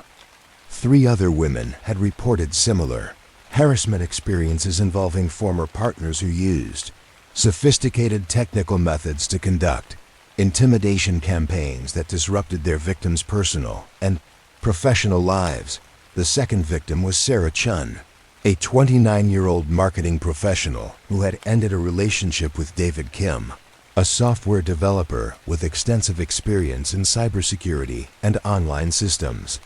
3 other women had reported similar harassment experiences involving former partners who used sophisticated technical methods to conduct intimidation campaigns that disrupted their victims' personal and professional lives. The second victim was Sarah Chun, a 29-year-old marketing professional who had ended a relationship with David Kim, a software developer with extensive experience in cybersecurity and online systems.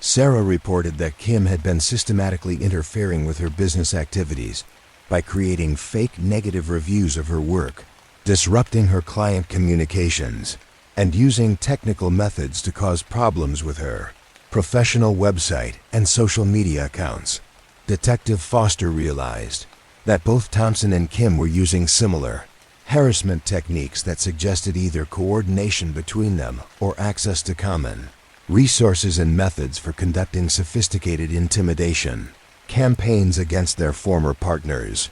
Sarah reported that Kim had been systematically interfering with her business activities by creating fake negative reviews of her work, disrupting her client communications, and using technical methods to cause problems with her professional website and social media accounts. Detective Foster realized that both Thompson and Kim were using similar harassment techniques that suggested either coordination between them or access to common resources and methods for conducting sophisticated intimidation campaigns against their former partners.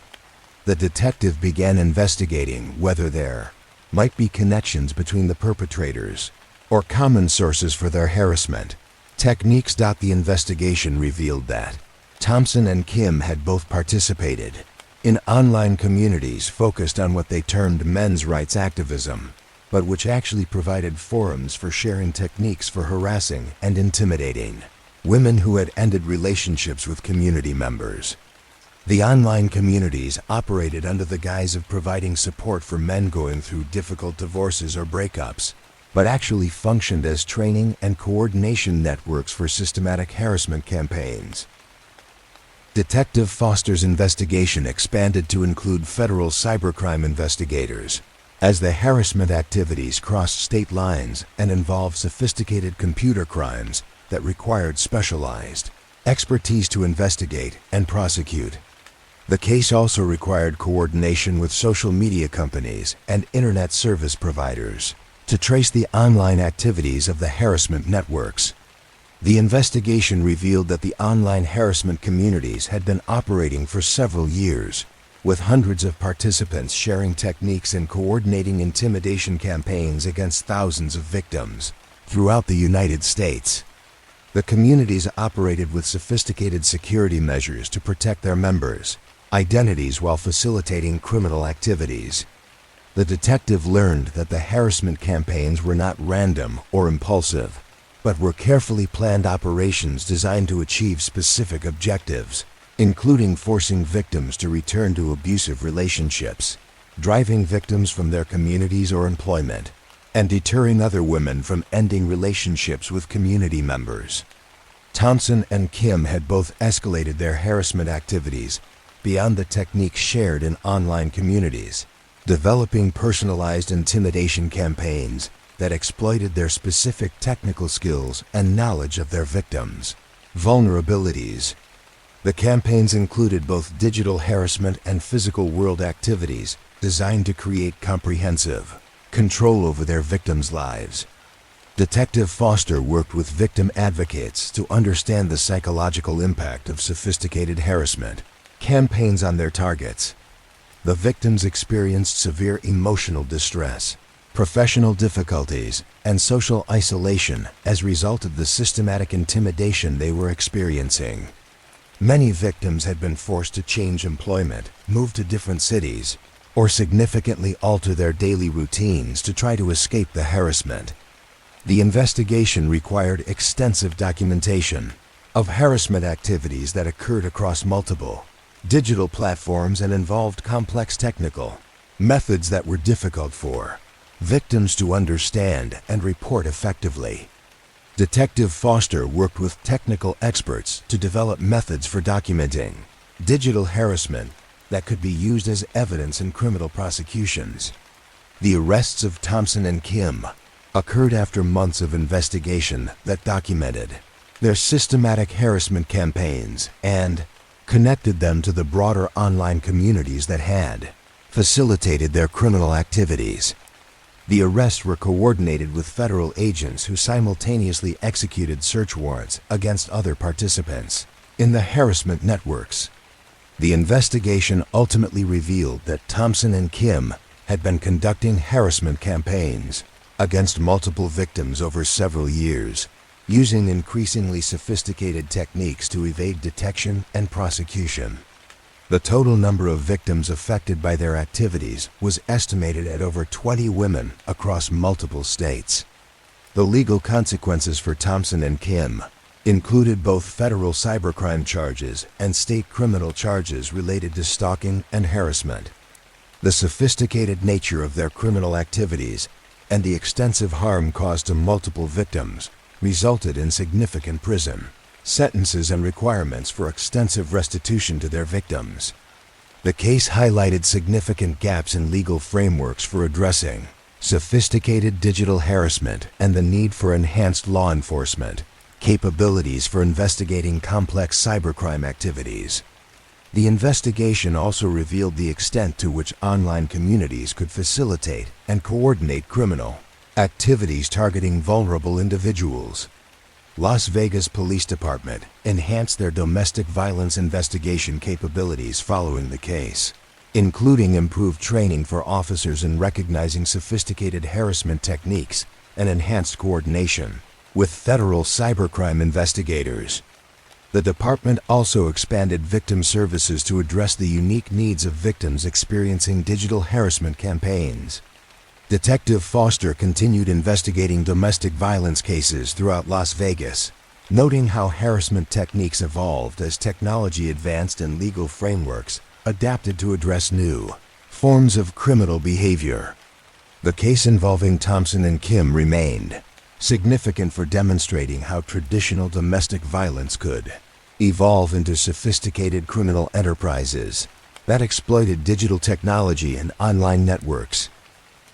The detective began investigating whether there might be connections between the perpetrators or common sources for their harassment techniques. The investigation revealed that Thompson and Kim had both participated in online communities focused on what they termed men's rights activism, but which actually provided forums for sharing techniques for harassing and intimidating women who had ended relationships with community members. The online communities operated under the guise of providing support for men going through difficult divorces or breakups, but actually functioned as training and coordination networks for systematic harassment campaigns. Detective Foster's investigation expanded to include federal cybercrime investigators, as the harassment activities crossed state lines and involved sophisticated computer crimes that required specialized expertise to investigate and prosecute. The case also required coordination with social media companies and internet service providers to trace the online activities of the harassment networks. The investigation revealed that the online harassment communities had been operating for several years, with hundreds of participants sharing techniques and coordinating intimidation campaigns against thousands of victims throughout the United States. The communities operated with sophisticated security measures to protect their members' identities while facilitating criminal activities. The detective learned that the harassment campaigns were not random or impulsive, but were carefully planned operations designed to achieve specific objectives, including forcing victims to return to abusive relationships, driving victims from their communities or employment, and deterring other women from ending relationships with community members. Thompson and Kim had both escalated their harassment activities beyond the techniques shared in online communities, developing personalized intimidation campaigns that exploited their specific technical skills and knowledge of their victims' vulnerabilities. The campaigns included both digital harassment and physical world activities designed to create comprehensive control over their victims' lives. Detective Foster worked with victim advocates to understand the psychological impact of sophisticated harassment campaigns on their targets. The victims experienced severe emotional distress, professional difficulties, and social isolation as a result of the systematic intimidation they were experiencing. Many victims had been forced to change employment, move to different cities, or significantly alter their daily routines to try to escape the harassment. The investigation required extensive documentation of harassment activities that occurred across multiple digital platforms and involved complex technical methods that were difficult for victims to understand and report effectively. Detective Foster worked with technical experts to develop methods for documenting digital harassment that could be used as evidence in criminal prosecutions. The arrests of Thompson and Kim occurred after months of investigation that documented their systematic harassment campaigns and connected them to the broader online communities that had facilitated their criminal activities. The arrests were coordinated with federal agents who simultaneously executed search warrants against other participants in the harassment networks. The investigation ultimately revealed that Thompson and Kim had been conducting harassment campaigns against multiple victims over several years, using increasingly sophisticated techniques to evade detection and prosecution. The total number of victims affected by their activities was estimated at over 20 women across multiple states. The legal consequences for Thompson and Kim included both federal cybercrime charges and state criminal charges related to stalking and harassment. The sophisticated nature of their criminal activities and the extensive harm caused to multiple victims resulted in significant prison sentences and requirements for extensive restitution to their victims. The case highlighted significant gaps in legal frameworks for addressing sophisticated digital harassment and the need for enhanced law enforcement capabilities for investigating complex cybercrime activities. The investigation also revealed the extent to which online communities could facilitate and coordinate criminal activities targeting vulnerable individuals. Las Vegas Police Department enhanced their domestic violence investigation capabilities following the case, including improved training for officers in recognizing sophisticated harassment techniques and enhanced coordination with federal cybercrime investigators. The department also expanded victim services to address the unique needs of victims experiencing digital harassment campaigns. Detective Foster continued investigating domestic violence cases throughout Las Vegas, noting how harassment techniques evolved as technology advanced and legal frameworks adapted to address new forms of criminal behavior. The case involving Thompson and Kim remained significant for demonstrating how traditional domestic violence could evolve into sophisticated criminal enterprises that exploited digital technology and online networks.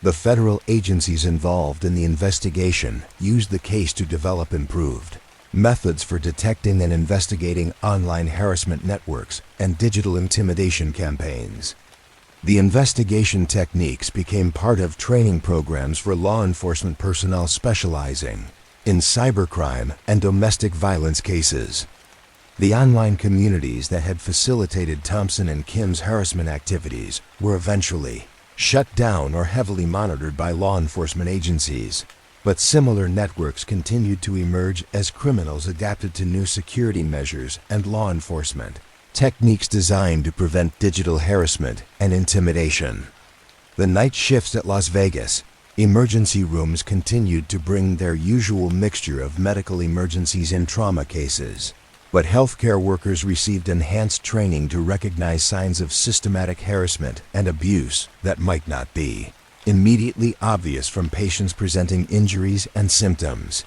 The federal agencies involved in the investigation used the case to develop improved methods for detecting and investigating online harassment networks and digital intimidation campaigns. The investigation techniques became part of training programs for law enforcement personnel specializing in cybercrime and domestic violence cases. The online communities that had facilitated Thompson and Kim's harassment activities were eventually shut down or heavily monitored by law enforcement agencies, but similar networks continued to emerge as criminals adapted to new security measures and law enforcement techniques designed to prevent digital harassment and intimidation. The night shifts at Las Vegas, emergency rooms continued to bring their usual mixture of medical emergencies and trauma cases. But healthcare workers received enhanced training to recognize signs of systematic harassment and abuse that might not be immediately obvious from patients presenting injuries and symptoms.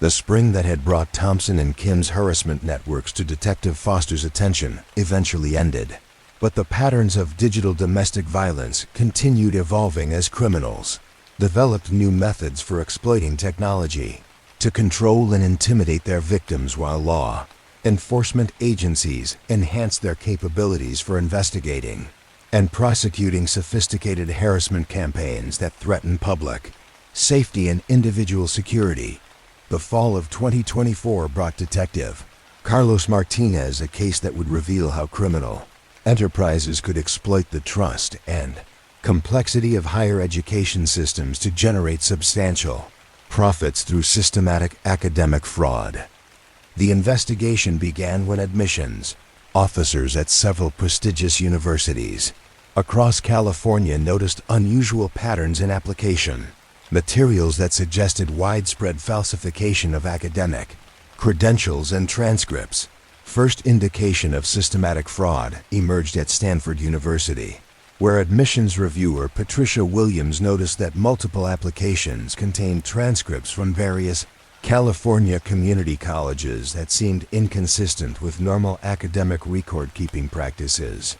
The spring that had brought Thompson and Kim's harassment networks to Detective Foster's attention eventually ended, but the patterns of digital domestic violence continued evolving as criminals developed new methods for exploiting technology to control and intimidate their victims while law Enforcement agencies enhanced their capabilities for investigating and prosecuting sophisticated harassment campaigns that threaten public safety and individual security. The fall of 2024 brought Detective Carlos Martinez a case that would reveal how criminal enterprises could exploit the trust and complexity of higher education systems to generate substantial profits through systematic academic fraud. The investigation began when admissions officers at several prestigious universities across California noticed unusual patterns in application materials that suggested widespread falsification of academic credentials and transcripts. First indication of systematic fraud emerged at Stanford University, where admissions reviewer Patricia Williams noticed that multiple applications contained transcripts from various California community colleges that seemed inconsistent with normal academic record-keeping practices.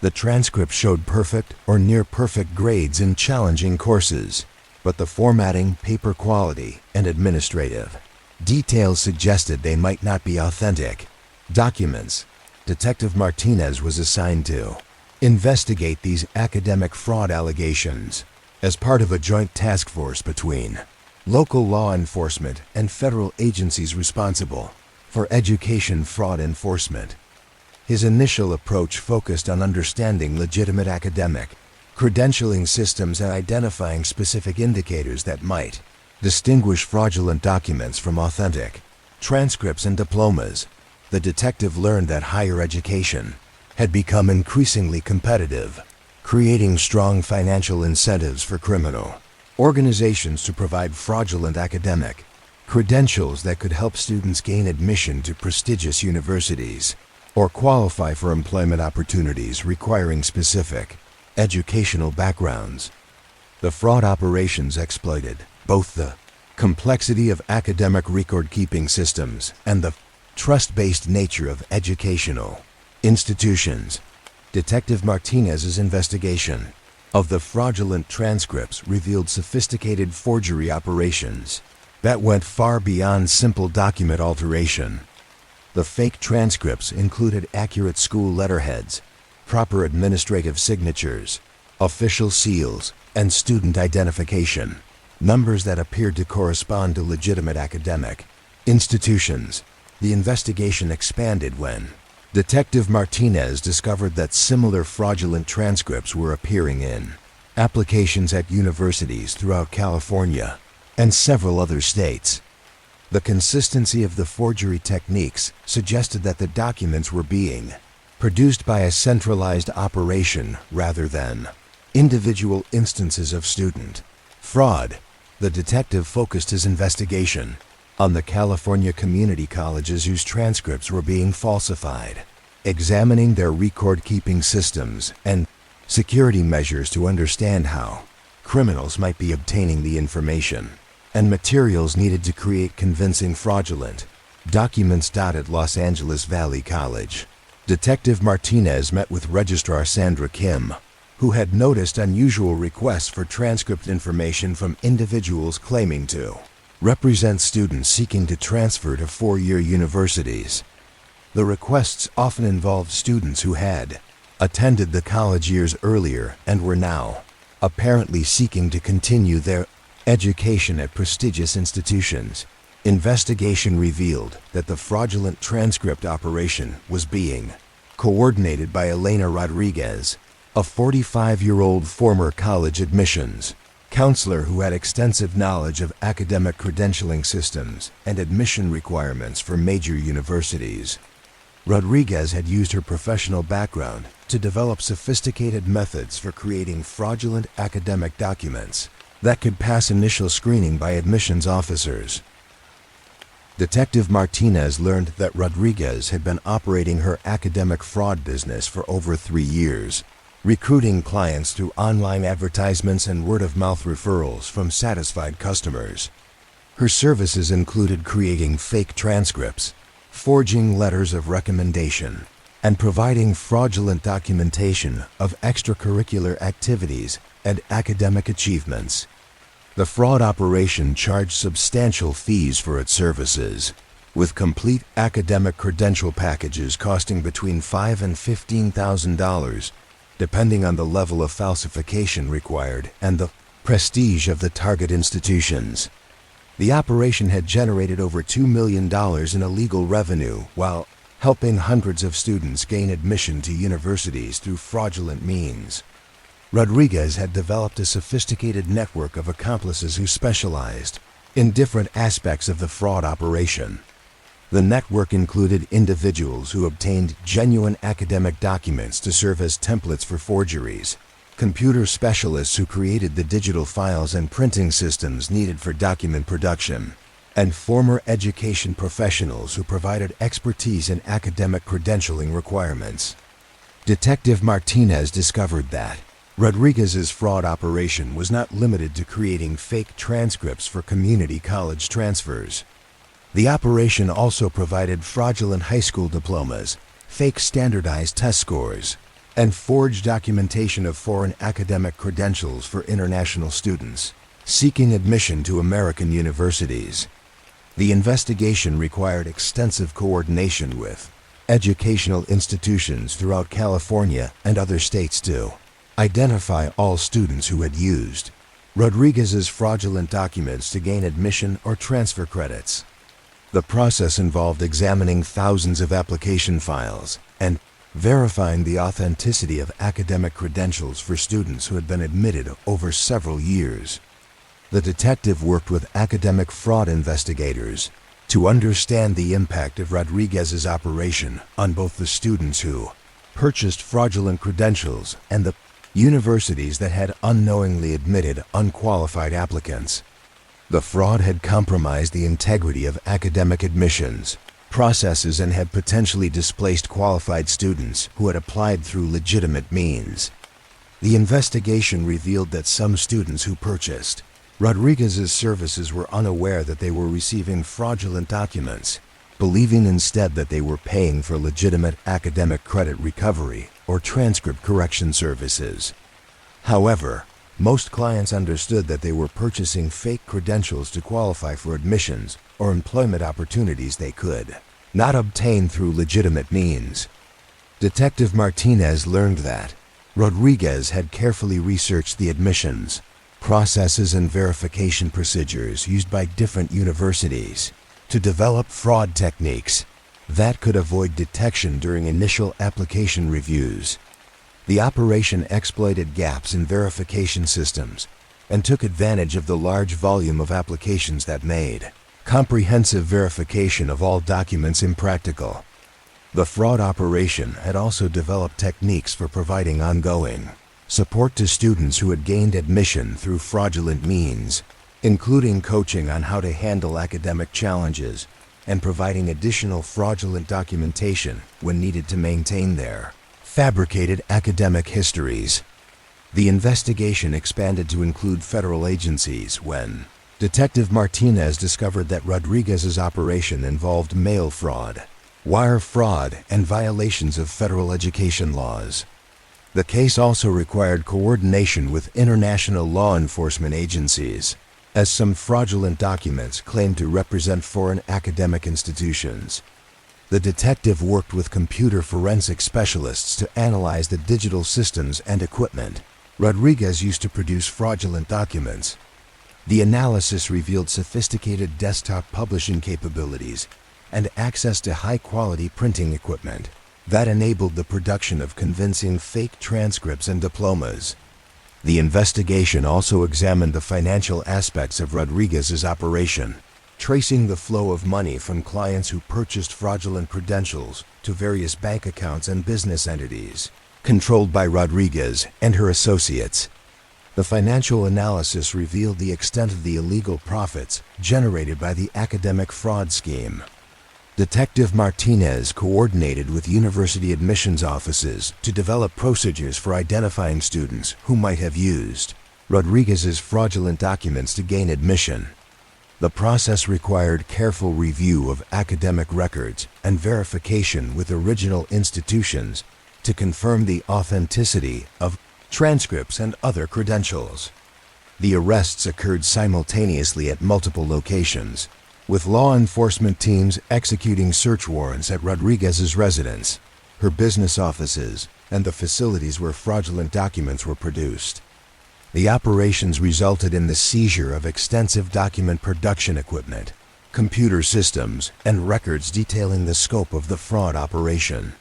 The transcripts showed perfect or near-perfect grades in challenging courses, but the formatting, paper quality, and administrative details suggested they might not be authentic documents. Detective Martinez was assigned to investigate these academic fraud allegations as part of a joint task force between local law enforcement and federal agencies responsible for education fraud enforcement. His initial approach focused on understanding legitimate academic credentialing systems and identifying specific indicators that might distinguish fraudulent documents from authentic transcripts and diplomas. The detective learned that higher education had become increasingly competitive, creating strong financial incentives for criminal organizations to provide fraudulent academic credentials that could help students gain admission to prestigious universities or qualify for employment opportunities requiring specific educational backgrounds. The fraud operations exploited both the complexity of academic record-keeping systems and the trust-based nature of educational institutions. Detective Martinez's investigation of the fraudulent transcripts revealed sophisticated forgery operations that went far beyond simple document alteration. The fake transcripts included accurate school letterheads, proper administrative signatures, official seals, and student identification, numbers that appeared to correspond to legitimate academic institutions. The investigation expanded when Detective Martinez discovered that similar fraudulent transcripts were appearing in applications at universities throughout California and several other states. The consistency of the forgery techniques suggested that the documents were being produced by a centralized operation rather than individual instances of student fraud. The detective focused his investigation on the California community colleges whose transcripts were being falsified, examining their record-keeping systems and security measures to understand how criminals might be obtaining the information and materials needed to create convincing fraudulent documents. At Los Angeles Valley College, Detective Martinez met with Registrar Sandra Kim, who had noticed unusual requests for transcript information from individuals claiming to represent students seeking to transfer to four-year universities. The requests often involved students who had attended the college years earlier and were now apparently seeking to continue their education at prestigious institutions. Investigation revealed that the fraudulent transcript operation was being coordinated by Elena Rodriguez, a 45-year-old former college admissions counselor who had extensive knowledge of academic credentialing systems and admission requirements for major universities. Rodriguez had used her professional background to develop sophisticated methods for creating fraudulent academic documents that could pass initial screening by admissions officers. Detective Martinez learned that Rodriguez had been operating her academic fraud business for over 3 years, recruiting clients through online advertisements and word-of-mouth referrals from satisfied customers. Her services included creating fake transcripts, forging letters of recommendation, and providing fraudulent documentation of extracurricular activities and academic achievements. The fraud operation charged substantial fees for its services, with complete academic credential packages costing between $5,000 and $15,000, depending on the level of falsification required and the prestige of the target institutions. The operation had generated over $2 million in illegal revenue while helping hundreds of students gain admission to universities through fraudulent means. Rodriguez had developed a sophisticated network of accomplices who specialized in different aspects of the fraud operation. The network included individuals who obtained genuine academic documents to serve as templates for forgeries, computer specialists who created the digital files and printing systems needed for document production, and former education professionals who provided expertise in academic credentialing requirements. Detective Martinez discovered that Rodriguez's fraud operation was not limited to creating fake transcripts for community college transfers. The operation also provided fraudulent high school diplomas, fake standardized test scores, and forged documentation of foreign academic credentials for international students seeking admission to American universities. The investigation required extensive coordination with educational institutions throughout California and other states to identify all students who had used Rodriguez's fraudulent documents to gain admission or transfer credits. The process involved examining thousands of application files and verifying the authenticity of academic credentials for students who had been admitted over several years. The detective worked with academic fraud investigators to understand the impact of Rodriguez's operation on both the students who purchased fraudulent credentials and the universities that had unknowingly admitted unqualified applicants. The fraud had compromised the integrity of academic admissions processes and had potentially displaced qualified students who had applied through legitimate means. The investigation revealed that some students who purchased Rodriguez's services were unaware that they were receiving fraudulent documents, believing instead that they were paying for legitimate academic credit recovery or transcript correction services. However, most clients understood that they were purchasing fake credentials to qualify for admissions or employment opportunities they could not obtain through legitimate means. Detective Martinez learned that Rodriguez had carefully researched the admissions, processes, and verification procedures used by different universities to develop fraud techniques that could avoid detection during initial application reviews. The operation exploited gaps in verification systems and took advantage of the large volume of applications that made comprehensive verification of all documents impractical. The fraud operation had also developed techniques for providing ongoing support to students who had gained admission through fraudulent means, including coaching on how to handle academic challenges and providing additional fraudulent documentation when needed to maintain their fabricated academic histories. The investigation expanded to include federal agencies when Detective Martinez discovered that Rodriguez's operation involved mail fraud, wire fraud, and violations of federal education laws. The case also required coordination with international law enforcement agencies, as some fraudulent documents claimed to represent foreign academic institutions. The detective worked with computer forensic specialists to analyze the digital systems and equipment Rodriguez used to produce fraudulent documents. The analysis revealed sophisticated desktop publishing capabilities and access to high-quality printing equipment that enabled the production of convincing fake transcripts and diplomas. The investigation also examined the financial aspects of Rodriguez's operation, tracing the flow of money from clients who purchased fraudulent credentials to various bank accounts and business entities controlled by Rodriguez and her associates. The financial analysis revealed the extent of the illegal profits generated by the academic fraud scheme. Detective Martinez coordinated with university admissions offices to develop procedures for identifying students who might have used Rodriguez's fraudulent documents to gain admission. The process required careful review of academic records and verification with original institutions to confirm the authenticity of transcripts and other credentials. The arrests occurred simultaneously at multiple locations, with law enforcement teams executing search warrants at Rodriguez's residence, her business offices, and the facilities where fraudulent documents were produced. The operations resulted in the seizure of extensive document production equipment, computer systems, and records detailing the scope of the fraud operation.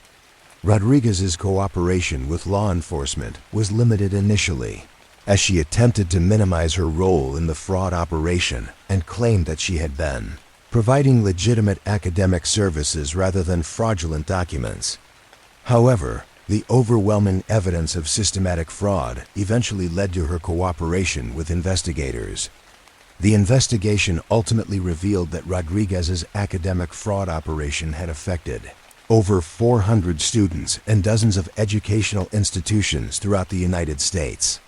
Rodriguez's cooperation with law enforcement was limited initially, as she attempted to minimize her role in the fraud operation and claimed that she had been providing legitimate academic services rather than fraudulent documents. However, the overwhelming evidence of systematic fraud eventually led to her cooperation with investigators. The investigation ultimately revealed that Rodriguez's academic fraud operation had affected over 400 students and dozens of educational institutions throughout the United States.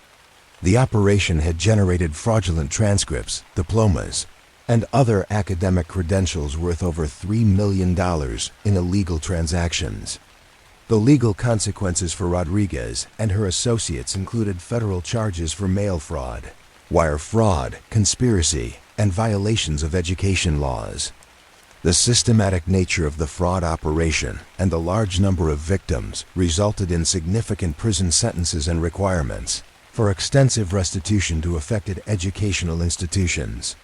The operation had generated fraudulent transcripts, diplomas, and other academic credentials worth over $3 million in illegal transactions. The legal consequences for Rodriguez and her associates included federal charges for mail fraud, wire fraud, conspiracy, and violations of education laws. The systematic nature of the fraud operation and the large number of victims resulted in significant prison sentences and requirements for extensive restitution to affected educational institutions.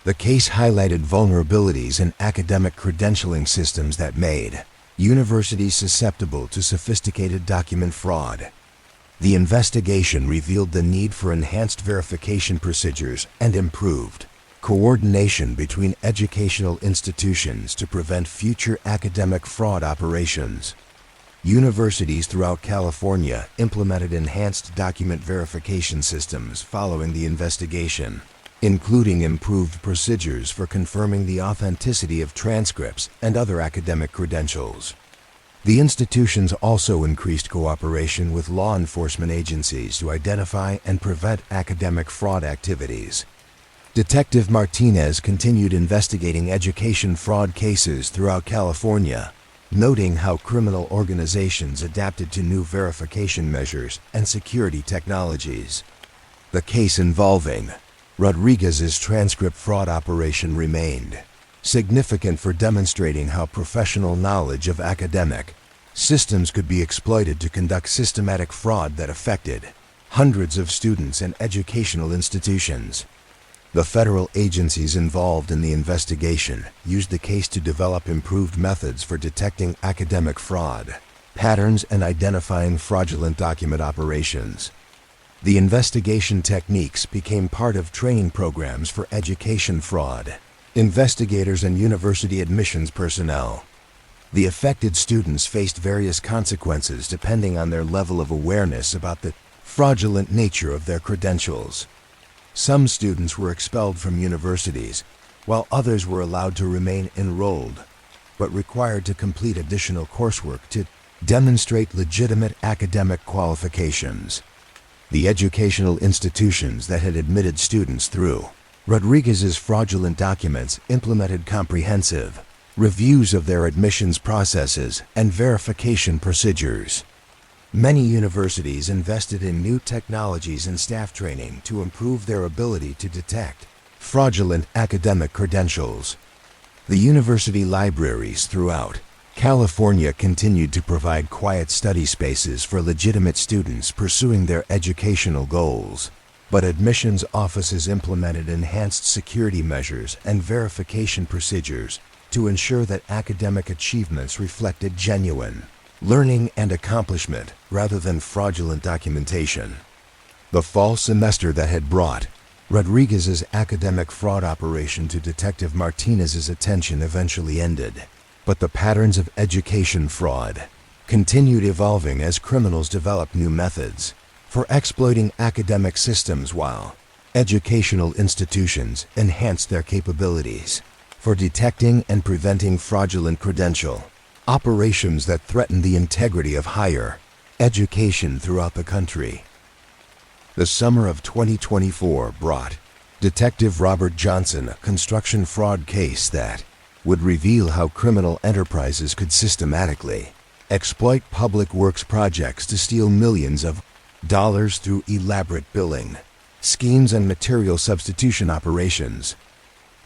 The case highlighted vulnerabilities in academic credentialing systems that made universities susceptible to sophisticated document fraud. The investigation revealed the need for enhanced verification procedures and improved coordination between educational institutions to prevent future academic fraud operations. Universities throughout California implemented enhanced document verification systems following the investigation, including improved procedures for confirming the authenticity of transcripts and other academic credentials. The institutions also increased cooperation with law enforcement agencies to identify and prevent academic fraud activities. Detective Martinez continued investigating education fraud cases throughout California, noting how criminal organizations adapted to new verification measures and security technologies. The case involving Rodriguez's transcript fraud operation remained significant for demonstrating how professional knowledge of academic systems could be exploited to conduct systematic fraud that affected hundreds of students and educational institutions. The federal agencies involved in the investigation used the case to develop improved methods for detecting academic fraud patterns and identifying fraudulent document operations. The investigation techniques became part of training programs for education fraud investigators and university admissions personnel. The affected students faced various consequences depending on their level of awareness about the fraudulent nature of their credentials. Some students were expelled from universities, while others were allowed to remain enrolled, but required to complete additional coursework to demonstrate legitimate academic qualifications. The educational institutions that had admitted students through Rodriguez's fraudulent documents implemented comprehensive reviews of their admissions processes and verification procedures. Many universities invested in new technologies and staff training to improve their ability to detect fraudulent academic credentials. The university libraries throughout California continued to provide quiet study spaces for legitimate students pursuing their educational goals, but admissions offices implemented enhanced security measures and verification procedures to ensure that academic achievements reflected genuine learning and accomplishment rather than fraudulent documentation. The fall semester that had brought Rodriguez's academic fraud operation to Detective Martinez's attention eventually ended, but the patterns of education fraud continued evolving as criminals developed new methods for exploiting academic systems while educational institutions enhanced their capabilities for detecting and preventing fraudulent credential operations that threaten the integrity of higher education throughout the country. The summer of 2024 brought Detective Robert Johnson a construction fraud case that would reveal how criminal enterprises could systematically exploit public works projects to steal millions of dollars through elaborate billing schemes and material substitution operations.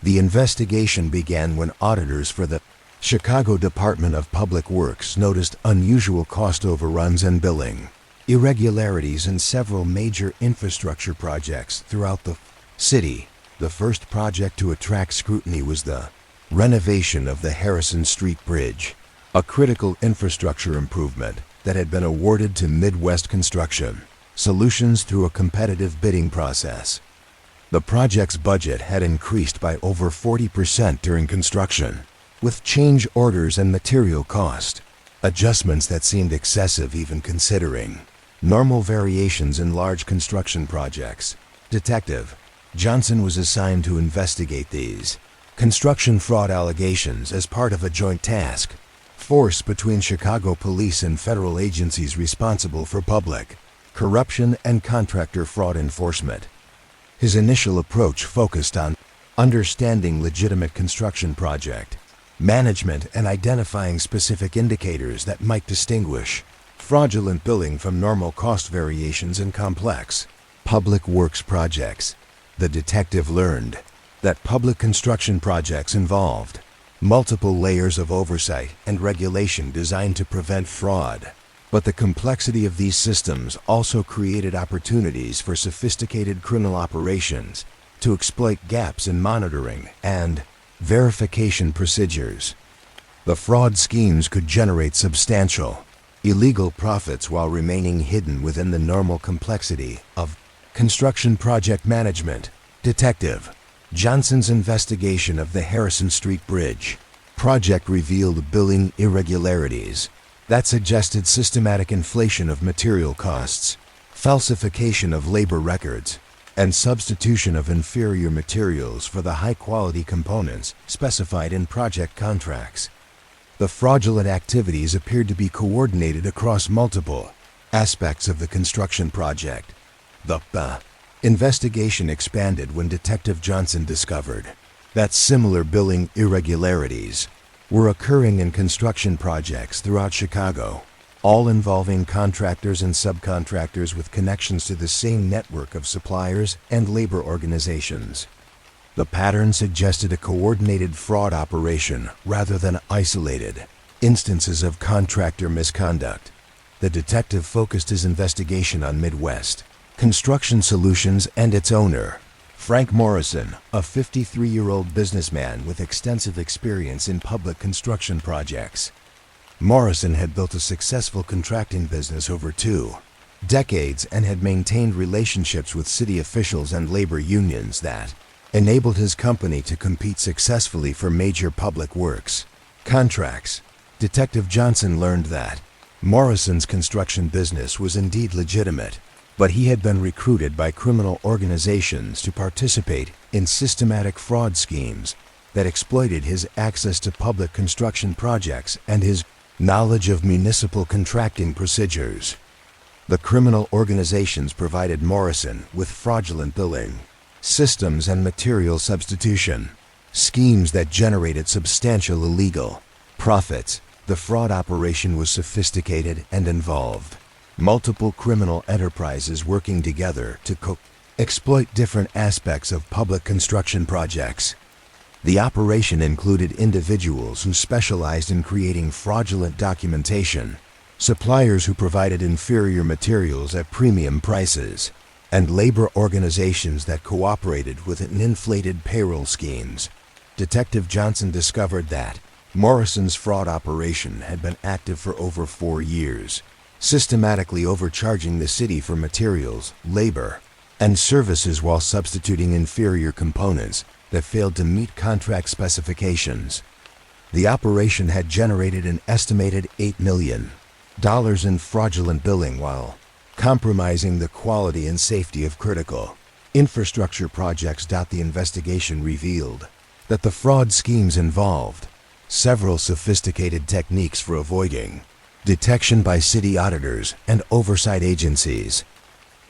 The investigation began when auditors for the Chicago Department of Public Works noticed unusual cost overruns and billing irregularities in several major infrastructure projects throughout the city. The first project to attract scrutiny was the renovation of the Harrison Street Bridge, a critical infrastructure improvement that had been awarded to Midwest Construction Solutions through a competitive bidding process. The project's budget had increased by over 40% during construction, with change orders and material cost adjustments that seemed excessive even considering normal variations in large construction projects. Detective Johnson was assigned to investigate these construction fraud allegations as part of a joint task force between Chicago police and federal agencies responsible for public corruption and contractor fraud enforcement. His initial approach focused on understanding legitimate construction project management and identifying specific indicators that might distinguish fraudulent billing from normal cost variations in complex public works projects. The detective learned that public construction projects involved multiple layers of oversight and regulation designed to prevent fraud. But the complexity of these systems also created opportunities for sophisticated criminal operations to exploit gaps in monitoring and verification procedures. The fraud schemes could generate substantial illegal profits while remaining hidden within the normal complexity of construction project management. Detective Johnson's investigation of the Harrison Street Bridge project revealed billing irregularities that suggested systematic inflation of material costs, falsification of labor records, and substitution of inferior materials for the high-quality components specified in project contracts. The fraudulent activities appeared to be coordinated across multiple aspects of the construction project. The investigation expanded when Detective Johnson discovered that similar billing irregularities were occurring in construction projects throughout Chicago, all involving contractors and subcontractors with connections to the same network of suppliers and labor organizations. The pattern suggested a coordinated fraud operation rather than isolated instances of contractor misconduct. The detective focused his investigation on Midwest Construction Solutions and its owner, Frank Morrison, a 53-year-old businessman with extensive experience in public construction projects. Morrison had built a successful contracting business over 2 decades and had maintained relationships with city officials and labor unions that enabled his company to compete successfully for major public works contracts. Detective Johnson learned that Morrison's construction business was indeed legitimate, but he had been recruited by criminal organizations to participate in systematic fraud schemes that exploited his access to public construction projects and his knowledge of municipal contracting procedures. The criminal organizations provided Morrison with fraudulent billing systems and material substitution schemes that generated substantial illegal profits. The fraud operation was sophisticated and involved multiple criminal enterprises working together to exploit different aspects of public construction projects. The operation included individuals who specialized in creating fraudulent documentation, suppliers who provided inferior materials at premium prices, and labor organizations that cooperated with inflated payroll schemes. Detective Johnson discovered that Morrison's fraud operation had been active for over 4 years, systematically overcharging the city for materials, labor, and services while substituting inferior components that failed to meet contract specifications. The operation had generated an estimated $8 million in fraudulent billing while compromising the quality and safety of critical infrastructure projects. The investigation revealed that the fraud schemes involved several sophisticated techniques for avoiding detection by city auditors and oversight agencies.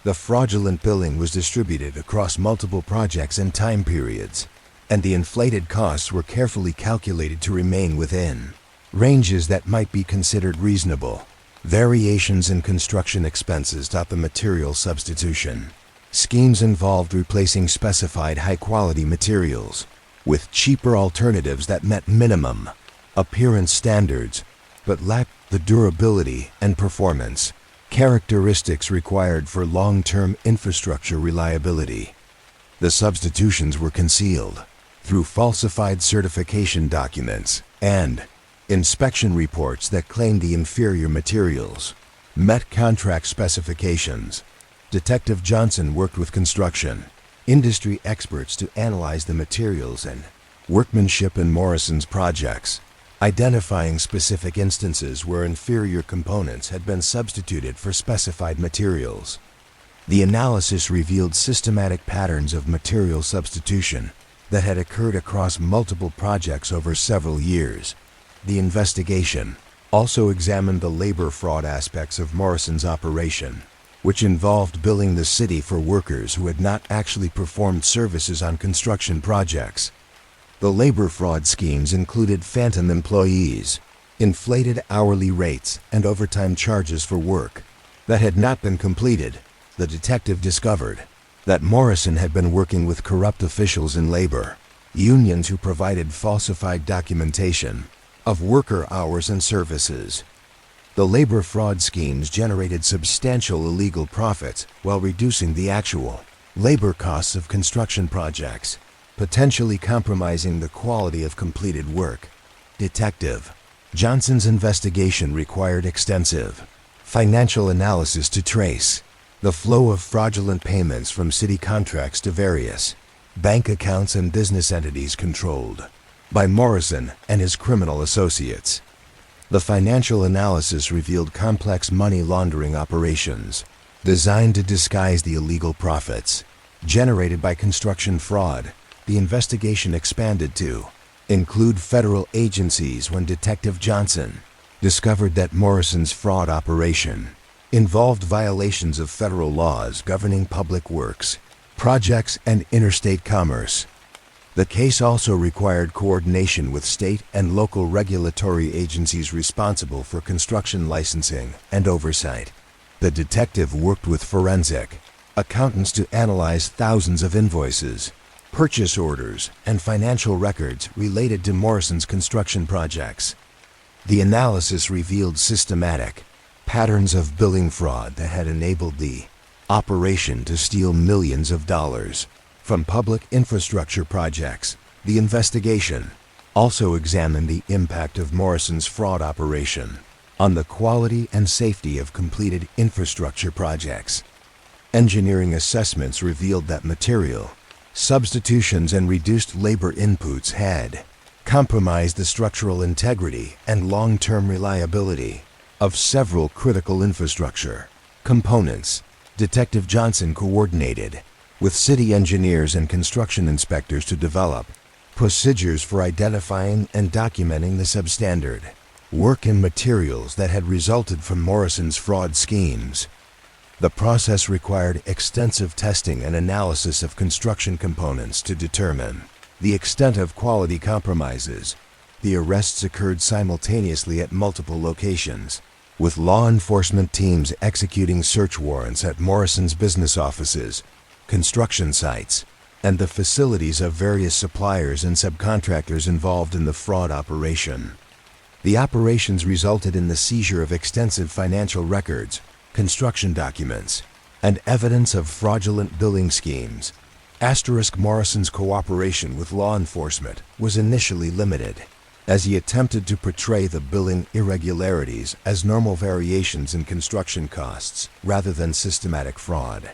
The fraudulent billing was distributed across multiple projects and time periods, and the inflated costs were carefully calculated to remain within ranges that might be considered reasonable. Variations in construction expenses. The material substitution schemes involved replacing specified high-quality materials with cheaper alternatives that met minimum appearance standards but lacked the durability and performance characteristics required for long-term infrastructure reliability. The substitutions were concealed through falsified certification documents and inspection reports that claimed the inferior materials met contract specifications. Detective Johnson worked with construction industry experts to analyze the materials and workmanship in Morrison's projects, identifying specific instances where inferior components had been substituted for specified materials. The analysis revealed systematic patterns of material substitution that had occurred across multiple projects over several years. The investigation also examined the labor fraud aspects of Morrison's operation, which involved billing the city for workers who had not actually performed services on construction projects. The labor fraud schemes included phantom employees, inflated hourly rates, and overtime charges for work that had not been completed. The detective discovered that Morrison had been working with corrupt officials in labor unions who provided falsified documentation of worker hours and services. The labor fraud schemes generated substantial illegal profits while reducing the actual labor costs of construction projects, potentially compromising the quality of completed work. Detective Johnson's investigation required extensive financial analysis to trace the flow of fraudulent payments from city contracts to various bank accounts and business entities controlled by Morrison and his criminal associates. The financial analysis revealed complex money laundering operations designed to disguise the illegal profits generated by construction fraud. The investigation expanded to include federal agencies when Detective Johnson discovered that Morrison's fraud operation involved violations of federal laws governing public works, projects, and interstate commerce. The case also required coordination with state and local regulatory agencies responsible for construction licensing and oversight. The detective worked with forensic accountants to analyze thousands of invoices, purchase orders, and financial records related to Morrison's construction projects. The analysis revealed systematic patterns of billing fraud that had enabled the operation to steal millions of dollars from public infrastructure projects. The investigation also examined the impact of Morrison's fraud operation on the quality and safety of completed infrastructure projects. Engineering assessments revealed that material substitutions and reduced labor inputs had compromised the structural integrity and long-term reliability of several critical infrastructure components. Detective Johnson coordinated with city engineers and construction inspectors to develop procedures for identifying and documenting the substandard work and materials that had resulted from Morrison's fraud schemes. The process required extensive testing and analysis of construction components to determine the extent of quality compromises. The arrests occurred simultaneously at multiple locations, with law enforcement teams executing search warrants at Morrison's business offices, construction sites, and the facilities of various suppliers and subcontractors involved in the fraud operation. The operations resulted in the seizure of extensive financial records, construction documents, and evidence of fraudulent billing schemes. Morrison's cooperation with law enforcement was initially limited, as he attempted to portray the billing irregularities as normal variations in construction costs rather than systematic fraud.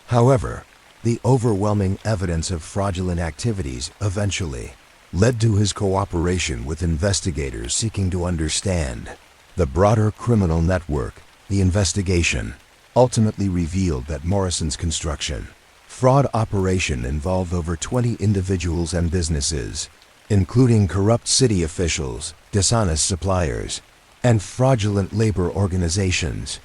However, the overwhelming evidence of fraudulent activities eventually led to his cooperation with investigators seeking to understand the broader criminal network. The investigation ultimately revealed that Morrison's construction fraud operation involved over 20 individuals and businesses, including corrupt city officials, dishonest suppliers, and fraudulent labor organizations.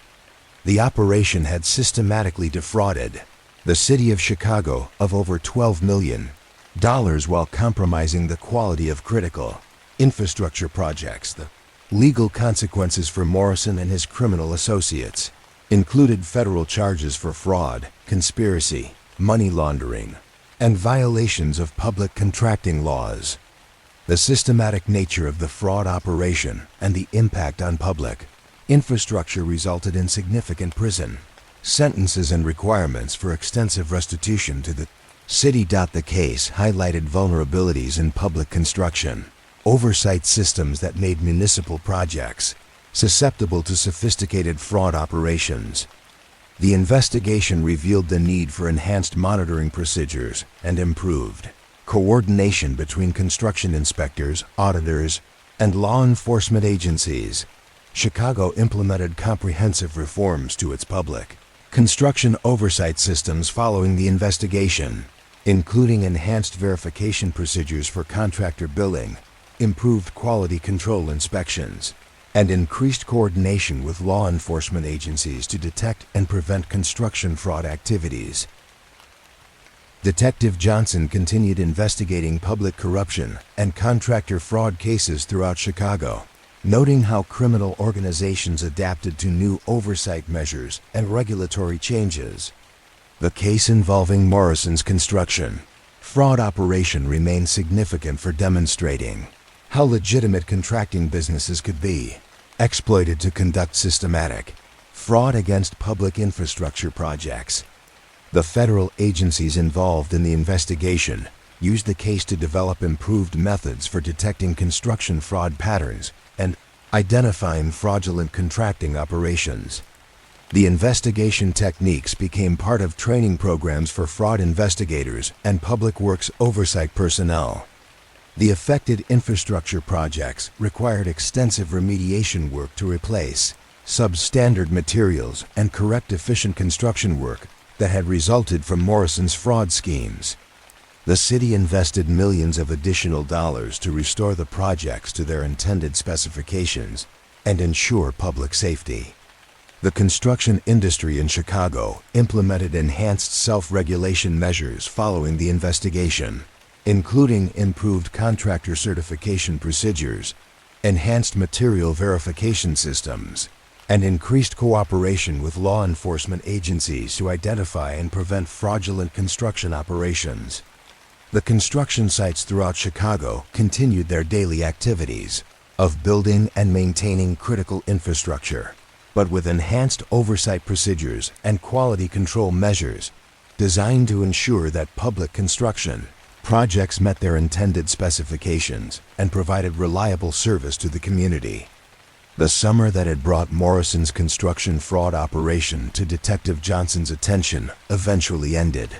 The operation had systematically defrauded the city of Chicago of over $12 million while compromising the quality of critical infrastructure projects. The legal consequences for Morrison and his criminal associates included federal charges for fraud, conspiracy, money laundering, and violations of public contracting laws. The systematic nature of the fraud operation and the impact on public infrastructure resulted in significant prison sentences and requirements for extensive restitution to the city. The case highlighted vulnerabilities in public construction oversight systems that made municipal projects susceptible to sophisticated fraud operations. The investigation revealed the need for enhanced monitoring procedures and improved coordination between construction inspectors, auditors, and law enforcement agencies. Chicago implemented comprehensive reforms to its public construction oversight systems following the investigation, including enhanced verification procedures for contractor billing, improved quality control inspections, and increased coordination with law enforcement agencies to detect and prevent construction fraud activities. Detective Johnson continued investigating public corruption and contractor fraud cases throughout Chicago, noting how criminal organizations adapted to new oversight measures and regulatory changes. The case involving Morrison's construction fraud operation remained significant for demonstrating how legitimate contracting businesses could be exploited to conduct systematic fraud against public infrastructure projects. The federal agencies involved in the investigation used the case to develop improved methods for detecting construction fraud patterns and identifying fraudulent contracting operations. The investigation techniques became part of training programs for fraud investigators and public works oversight personnel. The affected infrastructure projects required extensive remediation work to replace substandard materials and correct efficient construction work that had resulted from Morrison's fraud schemes. The city invested millions of additional dollars to restore the projects to their intended specifications and ensure public safety. The construction industry in Chicago implemented enhanced self-regulation measures following the investigation, including improved contractor certification procedures, enhanced material verification systems, and increased cooperation with law enforcement agencies to identify and prevent fraudulent construction operations. The construction sites throughout Chicago continued their daily activities of building and maintaining critical infrastructure, but with enhanced oversight procedures and quality control measures designed to ensure that public construction projects met their intended specifications and provided reliable service to the community. The summer that had brought Morrison's construction fraud operation to Detective Johnson's attention eventually ended,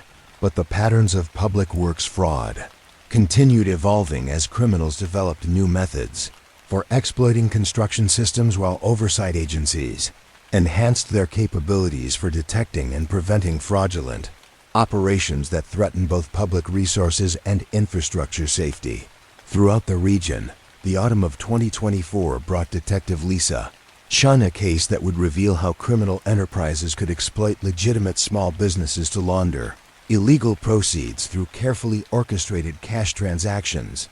but the patterns of public works fraud continued evolving as criminals developed new methods for exploiting construction systems, while oversight agencies enhanced their capabilities for detecting and preventing fraudulent operations that threaten both public resources and infrastructure safety. Throughout the region, the autumn of 2024 brought Detective Lisa Chun a case that would reveal how criminal enterprises could exploit legitimate small businesses to launder illegal proceeds through carefully orchestrated cash transactions.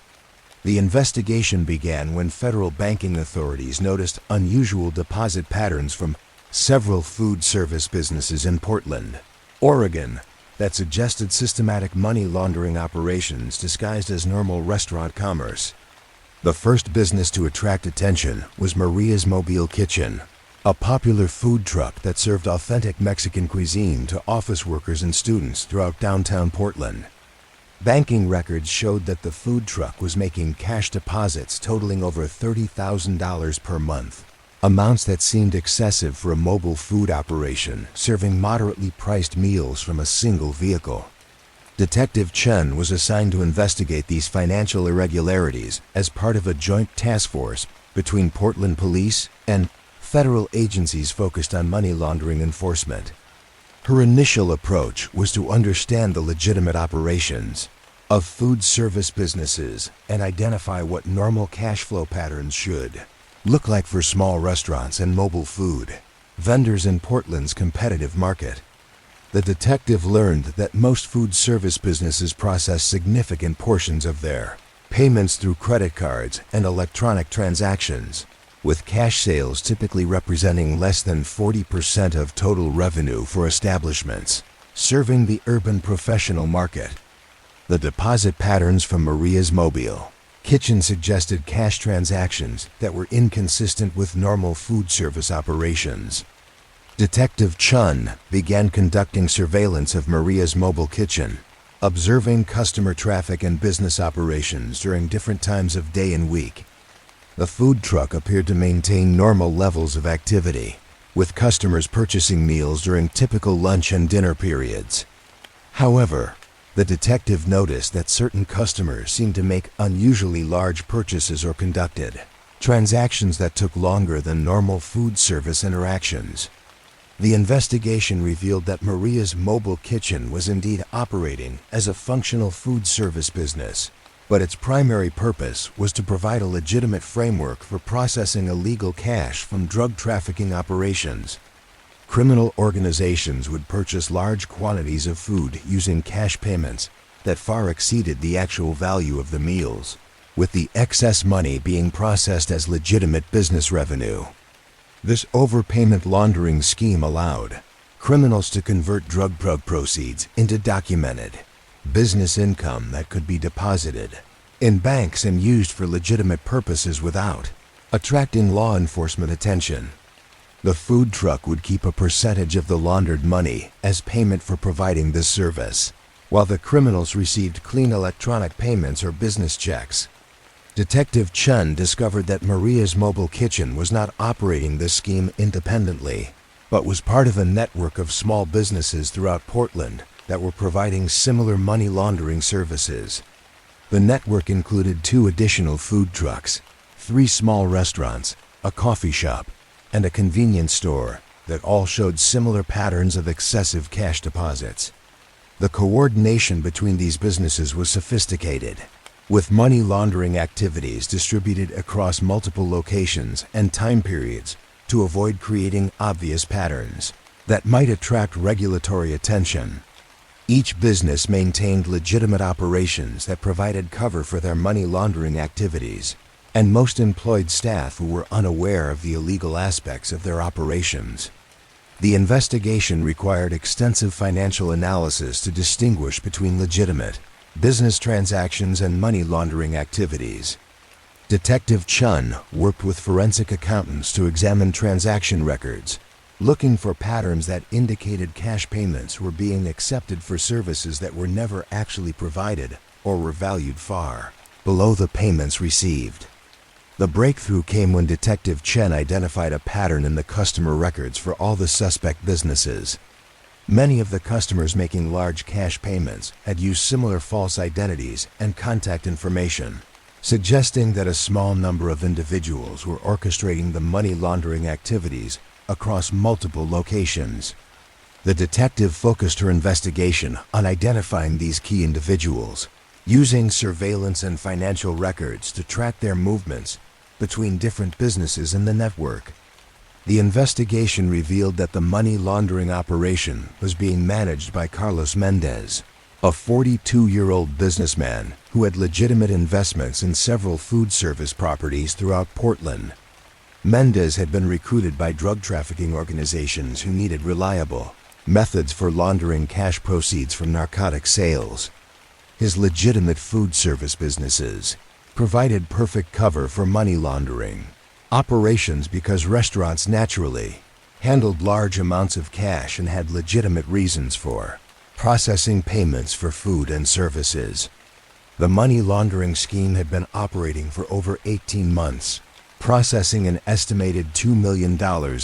The investigation began when federal banking authorities noticed unusual deposit patterns from several food service businesses in Portland, Oregon, that suggested systematic money laundering operations disguised as normal restaurant commerce. The first business to attract attention was Maria's Mobile Kitchen, a popular food truck that served authentic Mexican cuisine to office workers and students throughout downtown Portland. Banking records showed that the food truck was making cash deposits totaling over $30,000 per month, amounts that seemed excessive for a mobile food operation serving moderately priced meals from a single vehicle. Detective Chen was assigned to investigate these financial irregularities as part of a joint task force between Portland Police and federal agencies focused on money laundering enforcement. Her initial approach was to understand the legitimate operations of food service businesses and identify what normal cash flow patterns should look like for small restaurants and mobile food vendors in Portland's competitive market. The detective learned that most food service businesses process significant portions of their payments through credit cards and electronic transactions, with cash sales typically representing less than 40% of total revenue for establishments serving the urban professional market. The deposit patterns from Maria's mobile kitchen suggested cash transactions that were inconsistent with normal food service operations. Detective Chun began conducting surveillance of Maria's mobile kitchen, observing customer traffic and business operations during different times of day and week. The food truck appeared to maintain normal levels of activity, with customers purchasing meals during typical lunch and dinner periods. However, the detective noticed that certain customers seemed to make unusually large purchases or conducted transactions that took longer than normal food service interactions. The investigation revealed that Maria's mobile kitchen was indeed operating as a functional food service business, but its primary purpose was to provide a legitimate framework for processing illegal cash from drug trafficking operations. Criminal organizations would purchase large quantities of food using cash payments that far exceeded the actual value of the meals, with the excess money being processed as legitimate business revenue. This overpayment laundering scheme allowed criminals to convert drug proceeds into documented business income that could be deposited in banks and used for legitimate purposes without attracting law enforcement attention. The food truck would keep a percentage of the laundered money as payment for providing this service, while the criminals received clean electronic payments or business checks. Detective Chun discovered that Maria's mobile kitchen was not operating this scheme independently, but was part of a network of small businesses throughout Portland that were providing similar money laundering services. The network included 2 additional food trucks, 3 small restaurants, a coffee shop, and a convenience store that all showed similar patterns of excessive cash deposits. The coordination between these businesses was sophisticated, with money laundering activities distributed across multiple locations and time periods to avoid creating obvious patterns that might attract regulatory attention. Each business maintained legitimate operations that provided cover for their money laundering activities, and most employed staff who were unaware of the illegal aspects of their operations. The investigation required extensive financial analysis to distinguish between legitimate business transactions and money laundering activities. Detective Chun worked with forensic accountants to examine transaction records, looking for patterns that indicated cash payments were being accepted for services that were never actually provided or were valued far below the payments received. The breakthrough came when Detective Chen identified a pattern in the customer records for all the suspect businesses. Many of the customers making large cash payments had used similar false identities and contact information, suggesting that a small number of individuals were orchestrating the money laundering activities across multiple locations. The detective focused her investigation on identifying these key individuals, using surveillance and financial records to track their movements between different businesses in the network. The investigation revealed that the money laundering operation was being managed by Carlos Mendez, a 42-year-old businessman who had legitimate investments in several food service properties throughout Portland. Mendez had been recruited by drug trafficking organizations who needed reliable methods for laundering cash proceeds from narcotic sales. His legitimate food service businesses provided perfect cover for money laundering operations because restaurants naturally handled large amounts of cash and had legitimate reasons for processing payments for food and services. The money laundering scheme had been operating for over 18 months, processing an estimated $2 million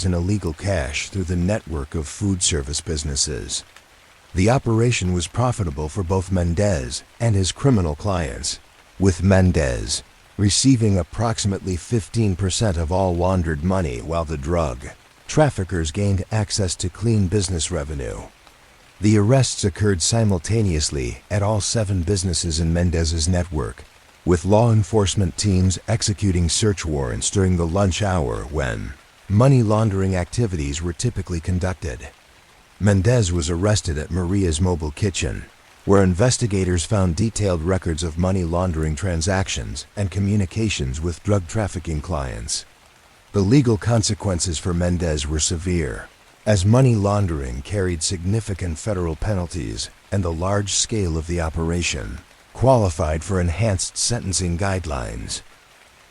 in illegal cash through the network of food service businesses. The operation was profitable for both Mendez and his criminal clients, with Mendez receiving approximately 15% of all laundered money while the drug traffickers gained access to clean business revenue. The arrests occurred simultaneously at all 7 businesses in Mendez's network, with law enforcement teams executing search warrants during the lunch hour when money laundering activities were typically conducted. Mendez was arrested at Maria's mobile kitchen, where investigators found detailed records of money laundering transactions and communications with drug trafficking clients. The legal consequences for Mendez were severe, as money laundering carried significant federal penalties and the large scale of the operation qualified for enhanced sentencing guidelines.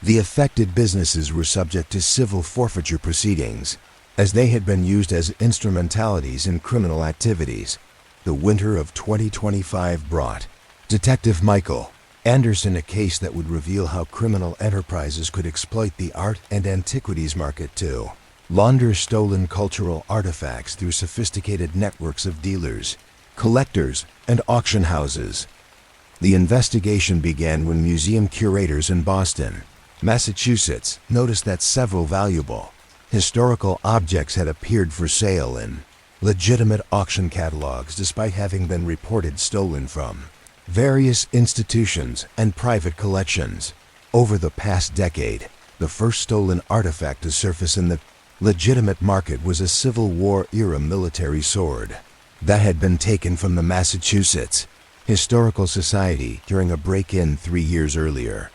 The affected businesses were subject to civil forfeiture proceedings, as they had been used as instrumentalities in criminal activities. The winter of 2025 brought Detective Michael Anderson a case that would reveal how criminal enterprises could exploit the art and antiquities market to launder stolen cultural artifacts through sophisticated networks of dealers, collectors, and auction houses. The investigation began when museum curators in Boston, Massachusetts, noticed that several valuable historical objects had appeared for sale in legitimate auction catalogs despite having been reported stolen from various institutions and private collections. Over the past decade, the first stolen artifact to surface in the legitimate market was a Civil War-era military sword that had been taken from the Massachusetts Historical Society during a break-in 3 years earlier.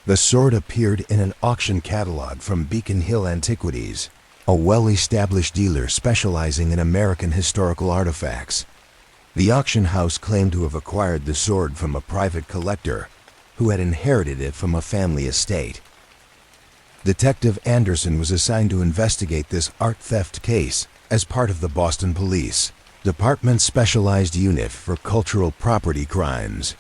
The sword appeared in an auction catalog from Beacon Hill Antiquities, a well-established dealer specializing in American historical artifacts. The auction house claimed to have acquired the sword from a private collector who had inherited it from a family estate. Detective Anderson was assigned to investigate this art theft case as part of the Boston Police Department's specialized unit for cultural property crimes.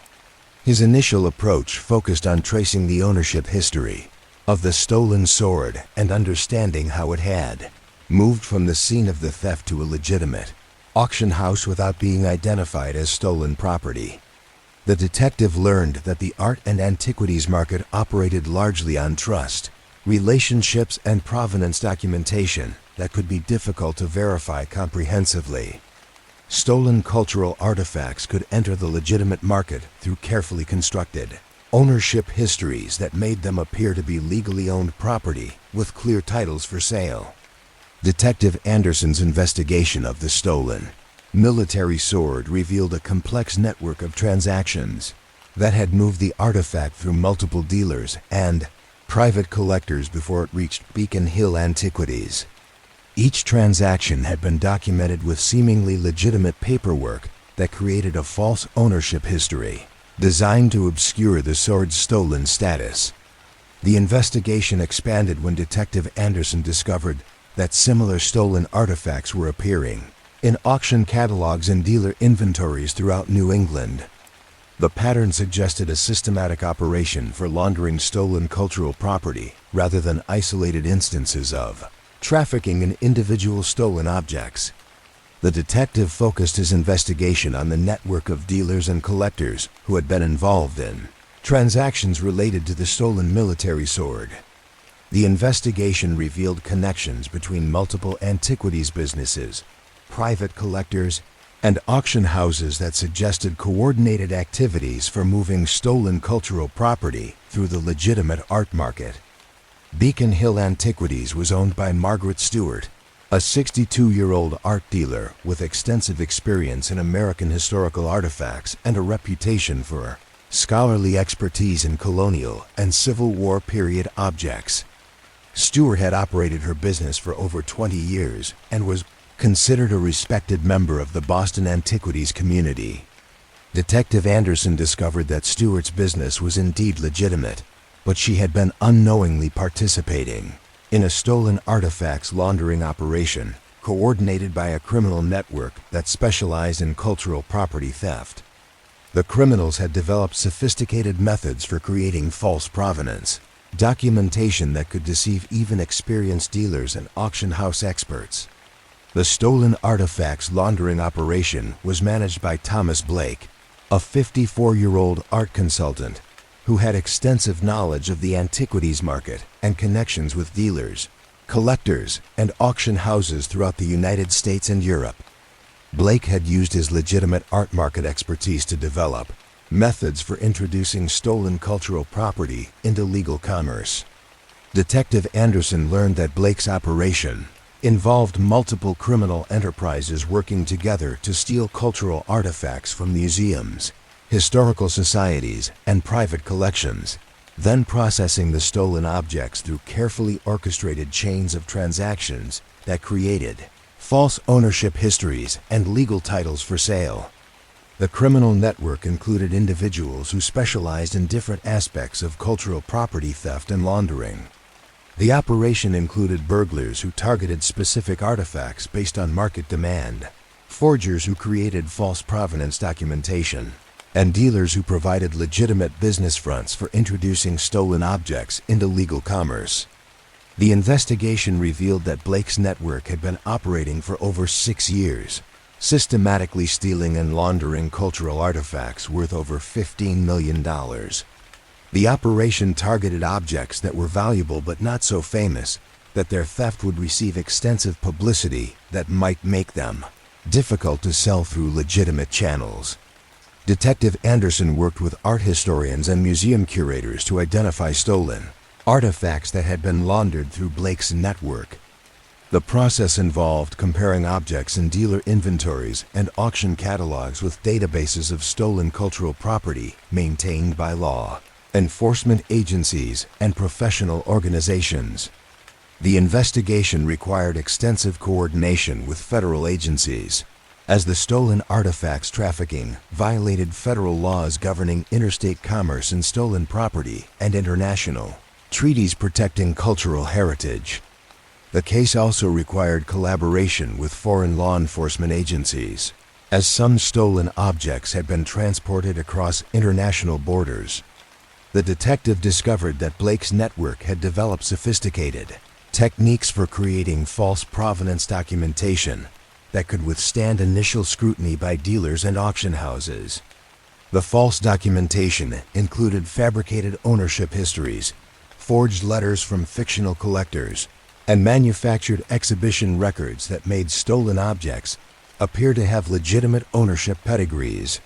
His initial approach focused on tracing the ownership history of the stolen sword and understanding how it had moved from the scene of the theft to a legitimate auction house without being identified as stolen property. The detective learned that the art and antiquities market operated largely on trust, relationships, and provenance documentation that could be difficult to verify comprehensively. Stolen cultural artifacts could enter the legitimate market through carefully constructed ownership histories that made them appear to be legally owned property with clear titles for sale. Detective Anderson's investigation of the stolen military sword revealed a complex network of transactions that had moved the artifact through multiple dealers and private collectors before it reached Beacon Hill Antiquities. Each transaction had been documented with seemingly legitimate paperwork that created a false ownership history designed to obscure the sword's stolen status. The investigation expanded when Detective Anderson discovered that similar stolen artifacts were appearing in auction catalogs and dealer inventories throughout New England. The pattern suggested a systematic operation for laundering stolen cultural property rather than isolated instances of trafficking in individual stolen objects. The detective focused his investigation on the network of dealers and collectors who had been involved in transactions related to the stolen military sword. The investigation revealed connections between multiple antiquities businesses, private collectors, and auction houses that suggested coordinated activities for moving stolen cultural property through the legitimate art market. Beacon Hill Antiquities was owned by Margaret Stewart, a 62-year-old art dealer with extensive experience in American historical artifacts and a reputation for scholarly expertise in colonial and Civil War period objects. Stewart had operated her business for over 20 years and was considered a respected member of the Boston antiquities community. Detective Anderson discovered that Stewart's business was indeed legitimate, but she had been unknowingly participating in a stolen artifacts laundering operation coordinated by a criminal network that specialized in cultural property theft. The criminals had developed sophisticated methods for creating false provenance documentation that could deceive even experienced dealers and auction house experts. The stolen artifacts laundering operation was managed by Thomas Blake, a 54-year-old art consultant who had extensive knowledge of the antiquities market and connections with dealers, collectors, and auction houses throughout the United States and Europe. Blake had used his legitimate art market expertise to develop methods for introducing stolen cultural property into legal commerce. Detective Anderson learned that Blake's operation involved multiple criminal enterprises working together to steal cultural artifacts from museums, historical societies, and private collections, then processing the stolen objects through carefully orchestrated chains of transactions that created false ownership histories and legal titles for sale. The criminal network included individuals who specialized in different aspects of cultural property theft and laundering. The operation included burglars who targeted specific artifacts based on market demand, forgers who created false provenance documentation, and dealers who provided legitimate business fronts for introducing stolen objects into legal commerce. The investigation revealed that Blake's network had been operating for over 6 years, systematically stealing and laundering cultural artifacts worth over $15 million. The operation targeted objects that were valuable but not so famous that their theft would receive extensive publicity that might make them difficult to sell through legitimate channels. Detective Anderson worked with art historians and museum curators to identify stolen artifacts that had been laundered through Blake's network. The process involved comparing objects in dealer inventories and auction catalogs with databases of stolen cultural property maintained by law enforcement agencies and professional organizations. The investigation required extensive coordination with federal agencies, as the stolen artifacts trafficking violated federal laws governing interstate commerce in stolen property and international treaties protecting cultural heritage. The case also required collaboration with foreign law enforcement agencies, as some stolen objects had been transported across international borders. The detective discovered that Blake's network had developed sophisticated techniques for creating false provenance documentation that could withstand initial scrutiny by dealers and auction houses. The false documentation included fabricated ownership histories, forged letters from fictional collectors, and manufactured exhibition records that made stolen objects appear to have legitimate ownership pedigrees.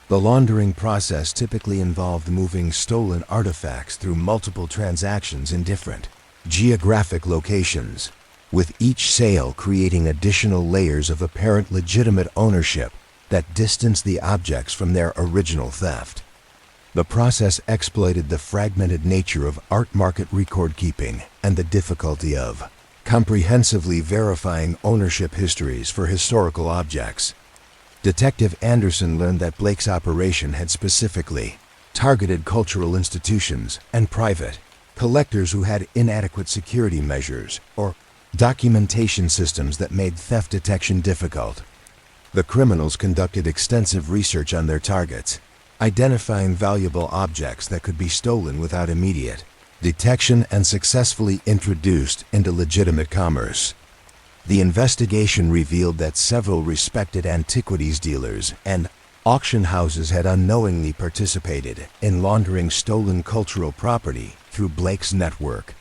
The laundering process typically involved moving stolen artifacts through multiple transactions in different geographic locations, with each sale creating additional layers of apparent legitimate ownership that distanced the objects from their original theft. The process exploited the fragmented nature of art market record keeping and the difficulty of comprehensively verifying ownership histories for historical objects. Detective Anderson learned that Blake's operation had specifically targeted cultural institutions and private collectors who had inadequate security measures or documentation systems that made theft detection difficult. The criminals conducted extensive research on their targets, identifying valuable objects that could be stolen without immediate detection and successfully introduced into legitimate commerce. The investigation revealed that several respected antiquities dealers and auction houses had unknowingly participated in laundering stolen cultural property through Blake's network.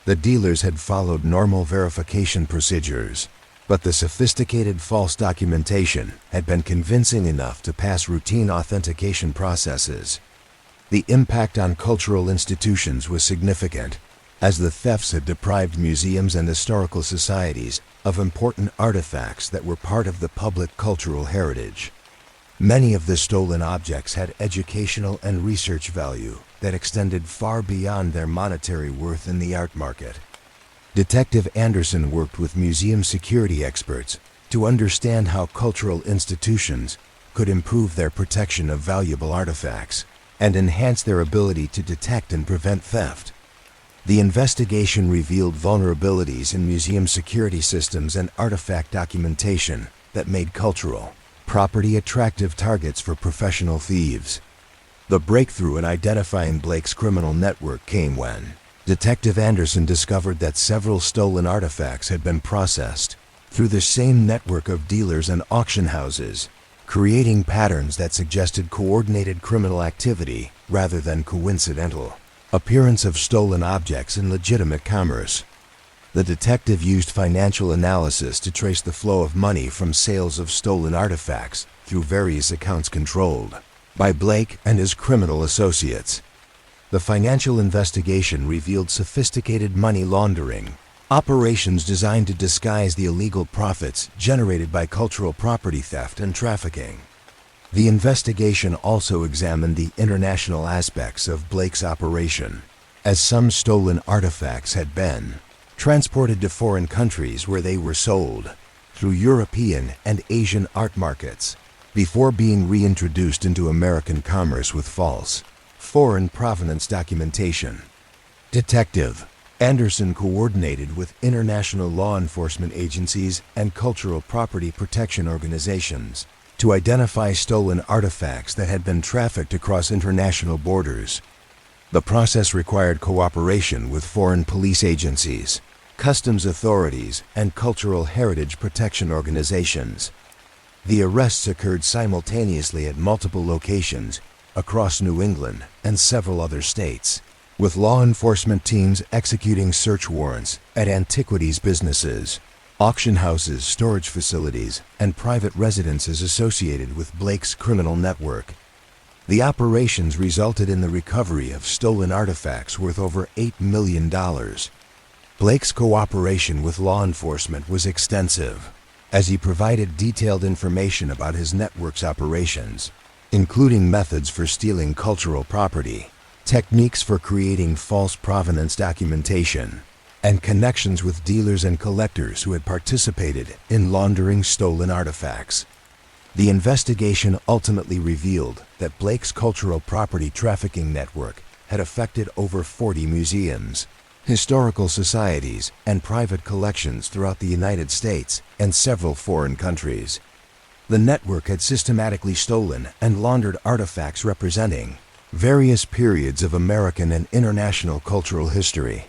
The dealers had followed normal verification procedures, but the sophisticated false documentation had been convincing enough to pass routine authentication processes. The impact on cultural institutions was significant, as the thefts had deprived museums and historical societies of important artifacts that were part of the public cultural heritage. Many of the stolen objects had educational and research value that extended far beyond their monetary worth in the art market. Detective Anderson worked with museum security experts to understand how cultural institutions could improve their protection of valuable artifacts and enhance their ability to detect and prevent theft. The investigation revealed vulnerabilities in museum security systems and artifact documentation that made cultural property attractive targets for professional thieves. The breakthrough in identifying Blake's criminal network came when Detective Anderson discovered that several stolen artifacts had been processed through the same network of dealers and auction houses, creating patterns that suggested coordinated criminal activity rather than coincidental appearance of stolen objects in legitimate commerce. The detective used financial analysis to trace the flow of money from sales of stolen artifacts through various accounts controlled by Blake and his criminal associates. The financial investigation revealed sophisticated money laundering operations designed to disguise the illegal profits generated by cultural property theft and trafficking. The investigation also examined the international aspects of Blake's operation, as some stolen artifacts had been transported to foreign countries where they were sold through European and Asian art markets. before being reintroduced into American commerce with false, foreign provenance documentation. Detective Anderson coordinated with international law enforcement agencies and cultural property protection organizations to identify stolen artifacts that had been trafficked across international borders. The process required cooperation with foreign police agencies, customs authorities, and cultural heritage protection organizations. The arrests occurred simultaneously at multiple locations across New England and several other states, with law enforcement teams executing search warrants at antiquities businesses, auction houses, storage facilities, and private residences associated with Blake's criminal network. The operations resulted in the recovery of stolen artifacts worth over $8 million. Blake's cooperation with law enforcement was extensive, as he provided detailed information about his network's operations, including methods for stealing cultural property, techniques for creating false provenance documentation, and connections with dealers and collectors who had participated in laundering stolen artifacts. The investigation ultimately revealed that Blake's cultural property trafficking network had affected over 40 museums, historical societies, and private collections throughout the United States and several foreign countries. The network had systematically stolen and laundered artifacts representing various periods of American and international cultural history.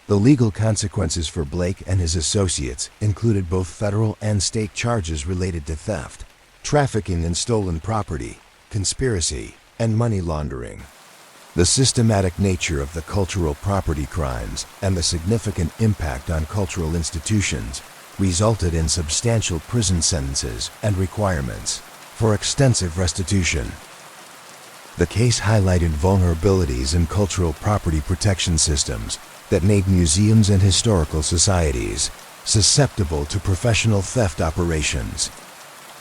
The legal consequences for Blake and his associates included both federal and state charges related to theft, trafficking in stolen property, conspiracy, and money laundering. The systematic nature of the cultural property crimes and the significant impact on cultural institutions resulted in substantial prison sentences and requirements for extensive restitution. The case highlighted vulnerabilities in cultural property protection systems that made museums and historical societies susceptible to professional theft operations.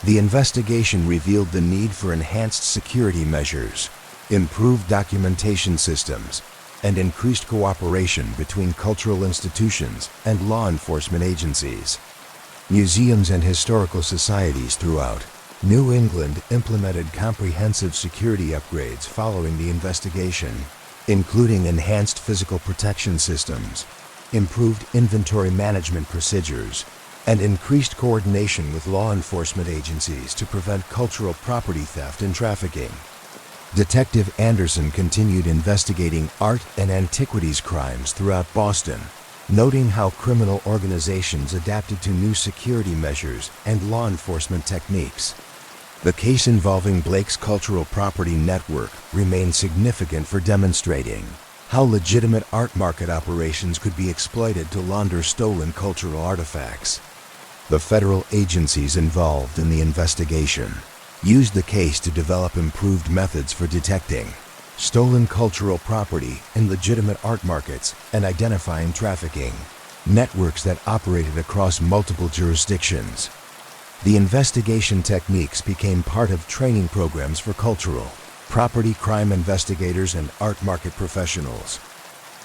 The investigation revealed the need for enhanced security measures, improved documentation systems, and increased cooperation between cultural institutions and law enforcement agencies. Museums and historical societies throughout New England implemented comprehensive security upgrades following the investigation, including enhanced physical protection systems, improved inventory management procedures, and increased coordination with law enforcement agencies to prevent cultural property theft and trafficking. Detective Anderson continued investigating art and antiquities crimes throughout Boston, noting how criminal organizations adapted to new security measures and law enforcement techniques. The case involving Blake's cultural property network remained significant for demonstrating how legitimate art market operations could be exploited to launder stolen cultural artifacts. The federal agencies involved in the investigation used the case to develop improved methods for detecting stolen cultural property in legitimate art markets and identifying trafficking networks that operated across multiple jurisdictions. The investigation techniques became part of training programs for cultural property crime investigators and art market professionals.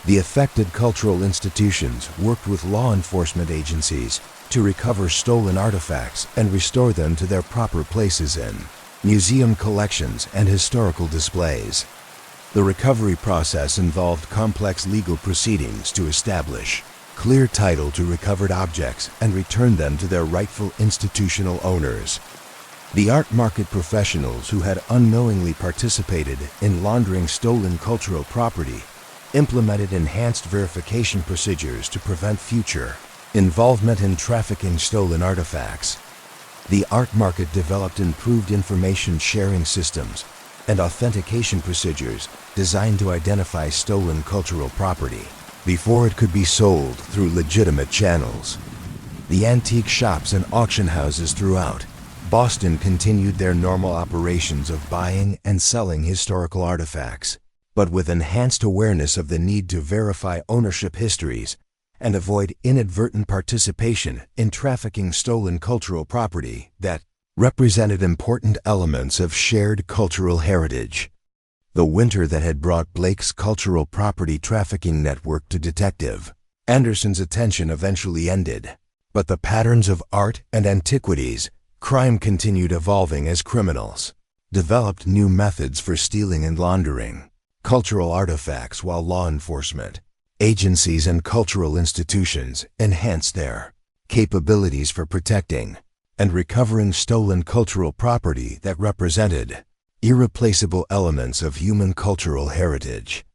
The affected cultural institutions worked with law enforcement agencies to recover stolen artifacts and restore them to their proper places in museum collections and historical displays. The recovery process involved complex legal proceedings to establish clear title to recovered objects and return them to their rightful institutional owners. The art market professionals who had unknowingly participated in laundering stolen cultural property implemented enhanced verification procedures to prevent future involvement in trafficking stolen artifacts. The art market developed improved information sharing systems and authentication procedures designed to identify stolen cultural property before it could be sold through legitimate channels. The antique shops and auction houses throughout Boston continued their normal operations of buying and selling historical artifacts, but with enhanced awareness of the need to verify ownership histories and avoid inadvertent participation in trafficking stolen cultural property that represented important elements of shared cultural heritage. The winter that had brought Blake's cultural property trafficking network to Detective Anderson's attention eventually ended, but the patterns of art and antiquities Crime continued evolving as criminals developed new methods for stealing and laundering cultural artifacts, while law enforcement agencies and cultural institutions enhanced their capabilities for protecting and recovering stolen cultural property that represented irreplaceable elements of human cultural heritage.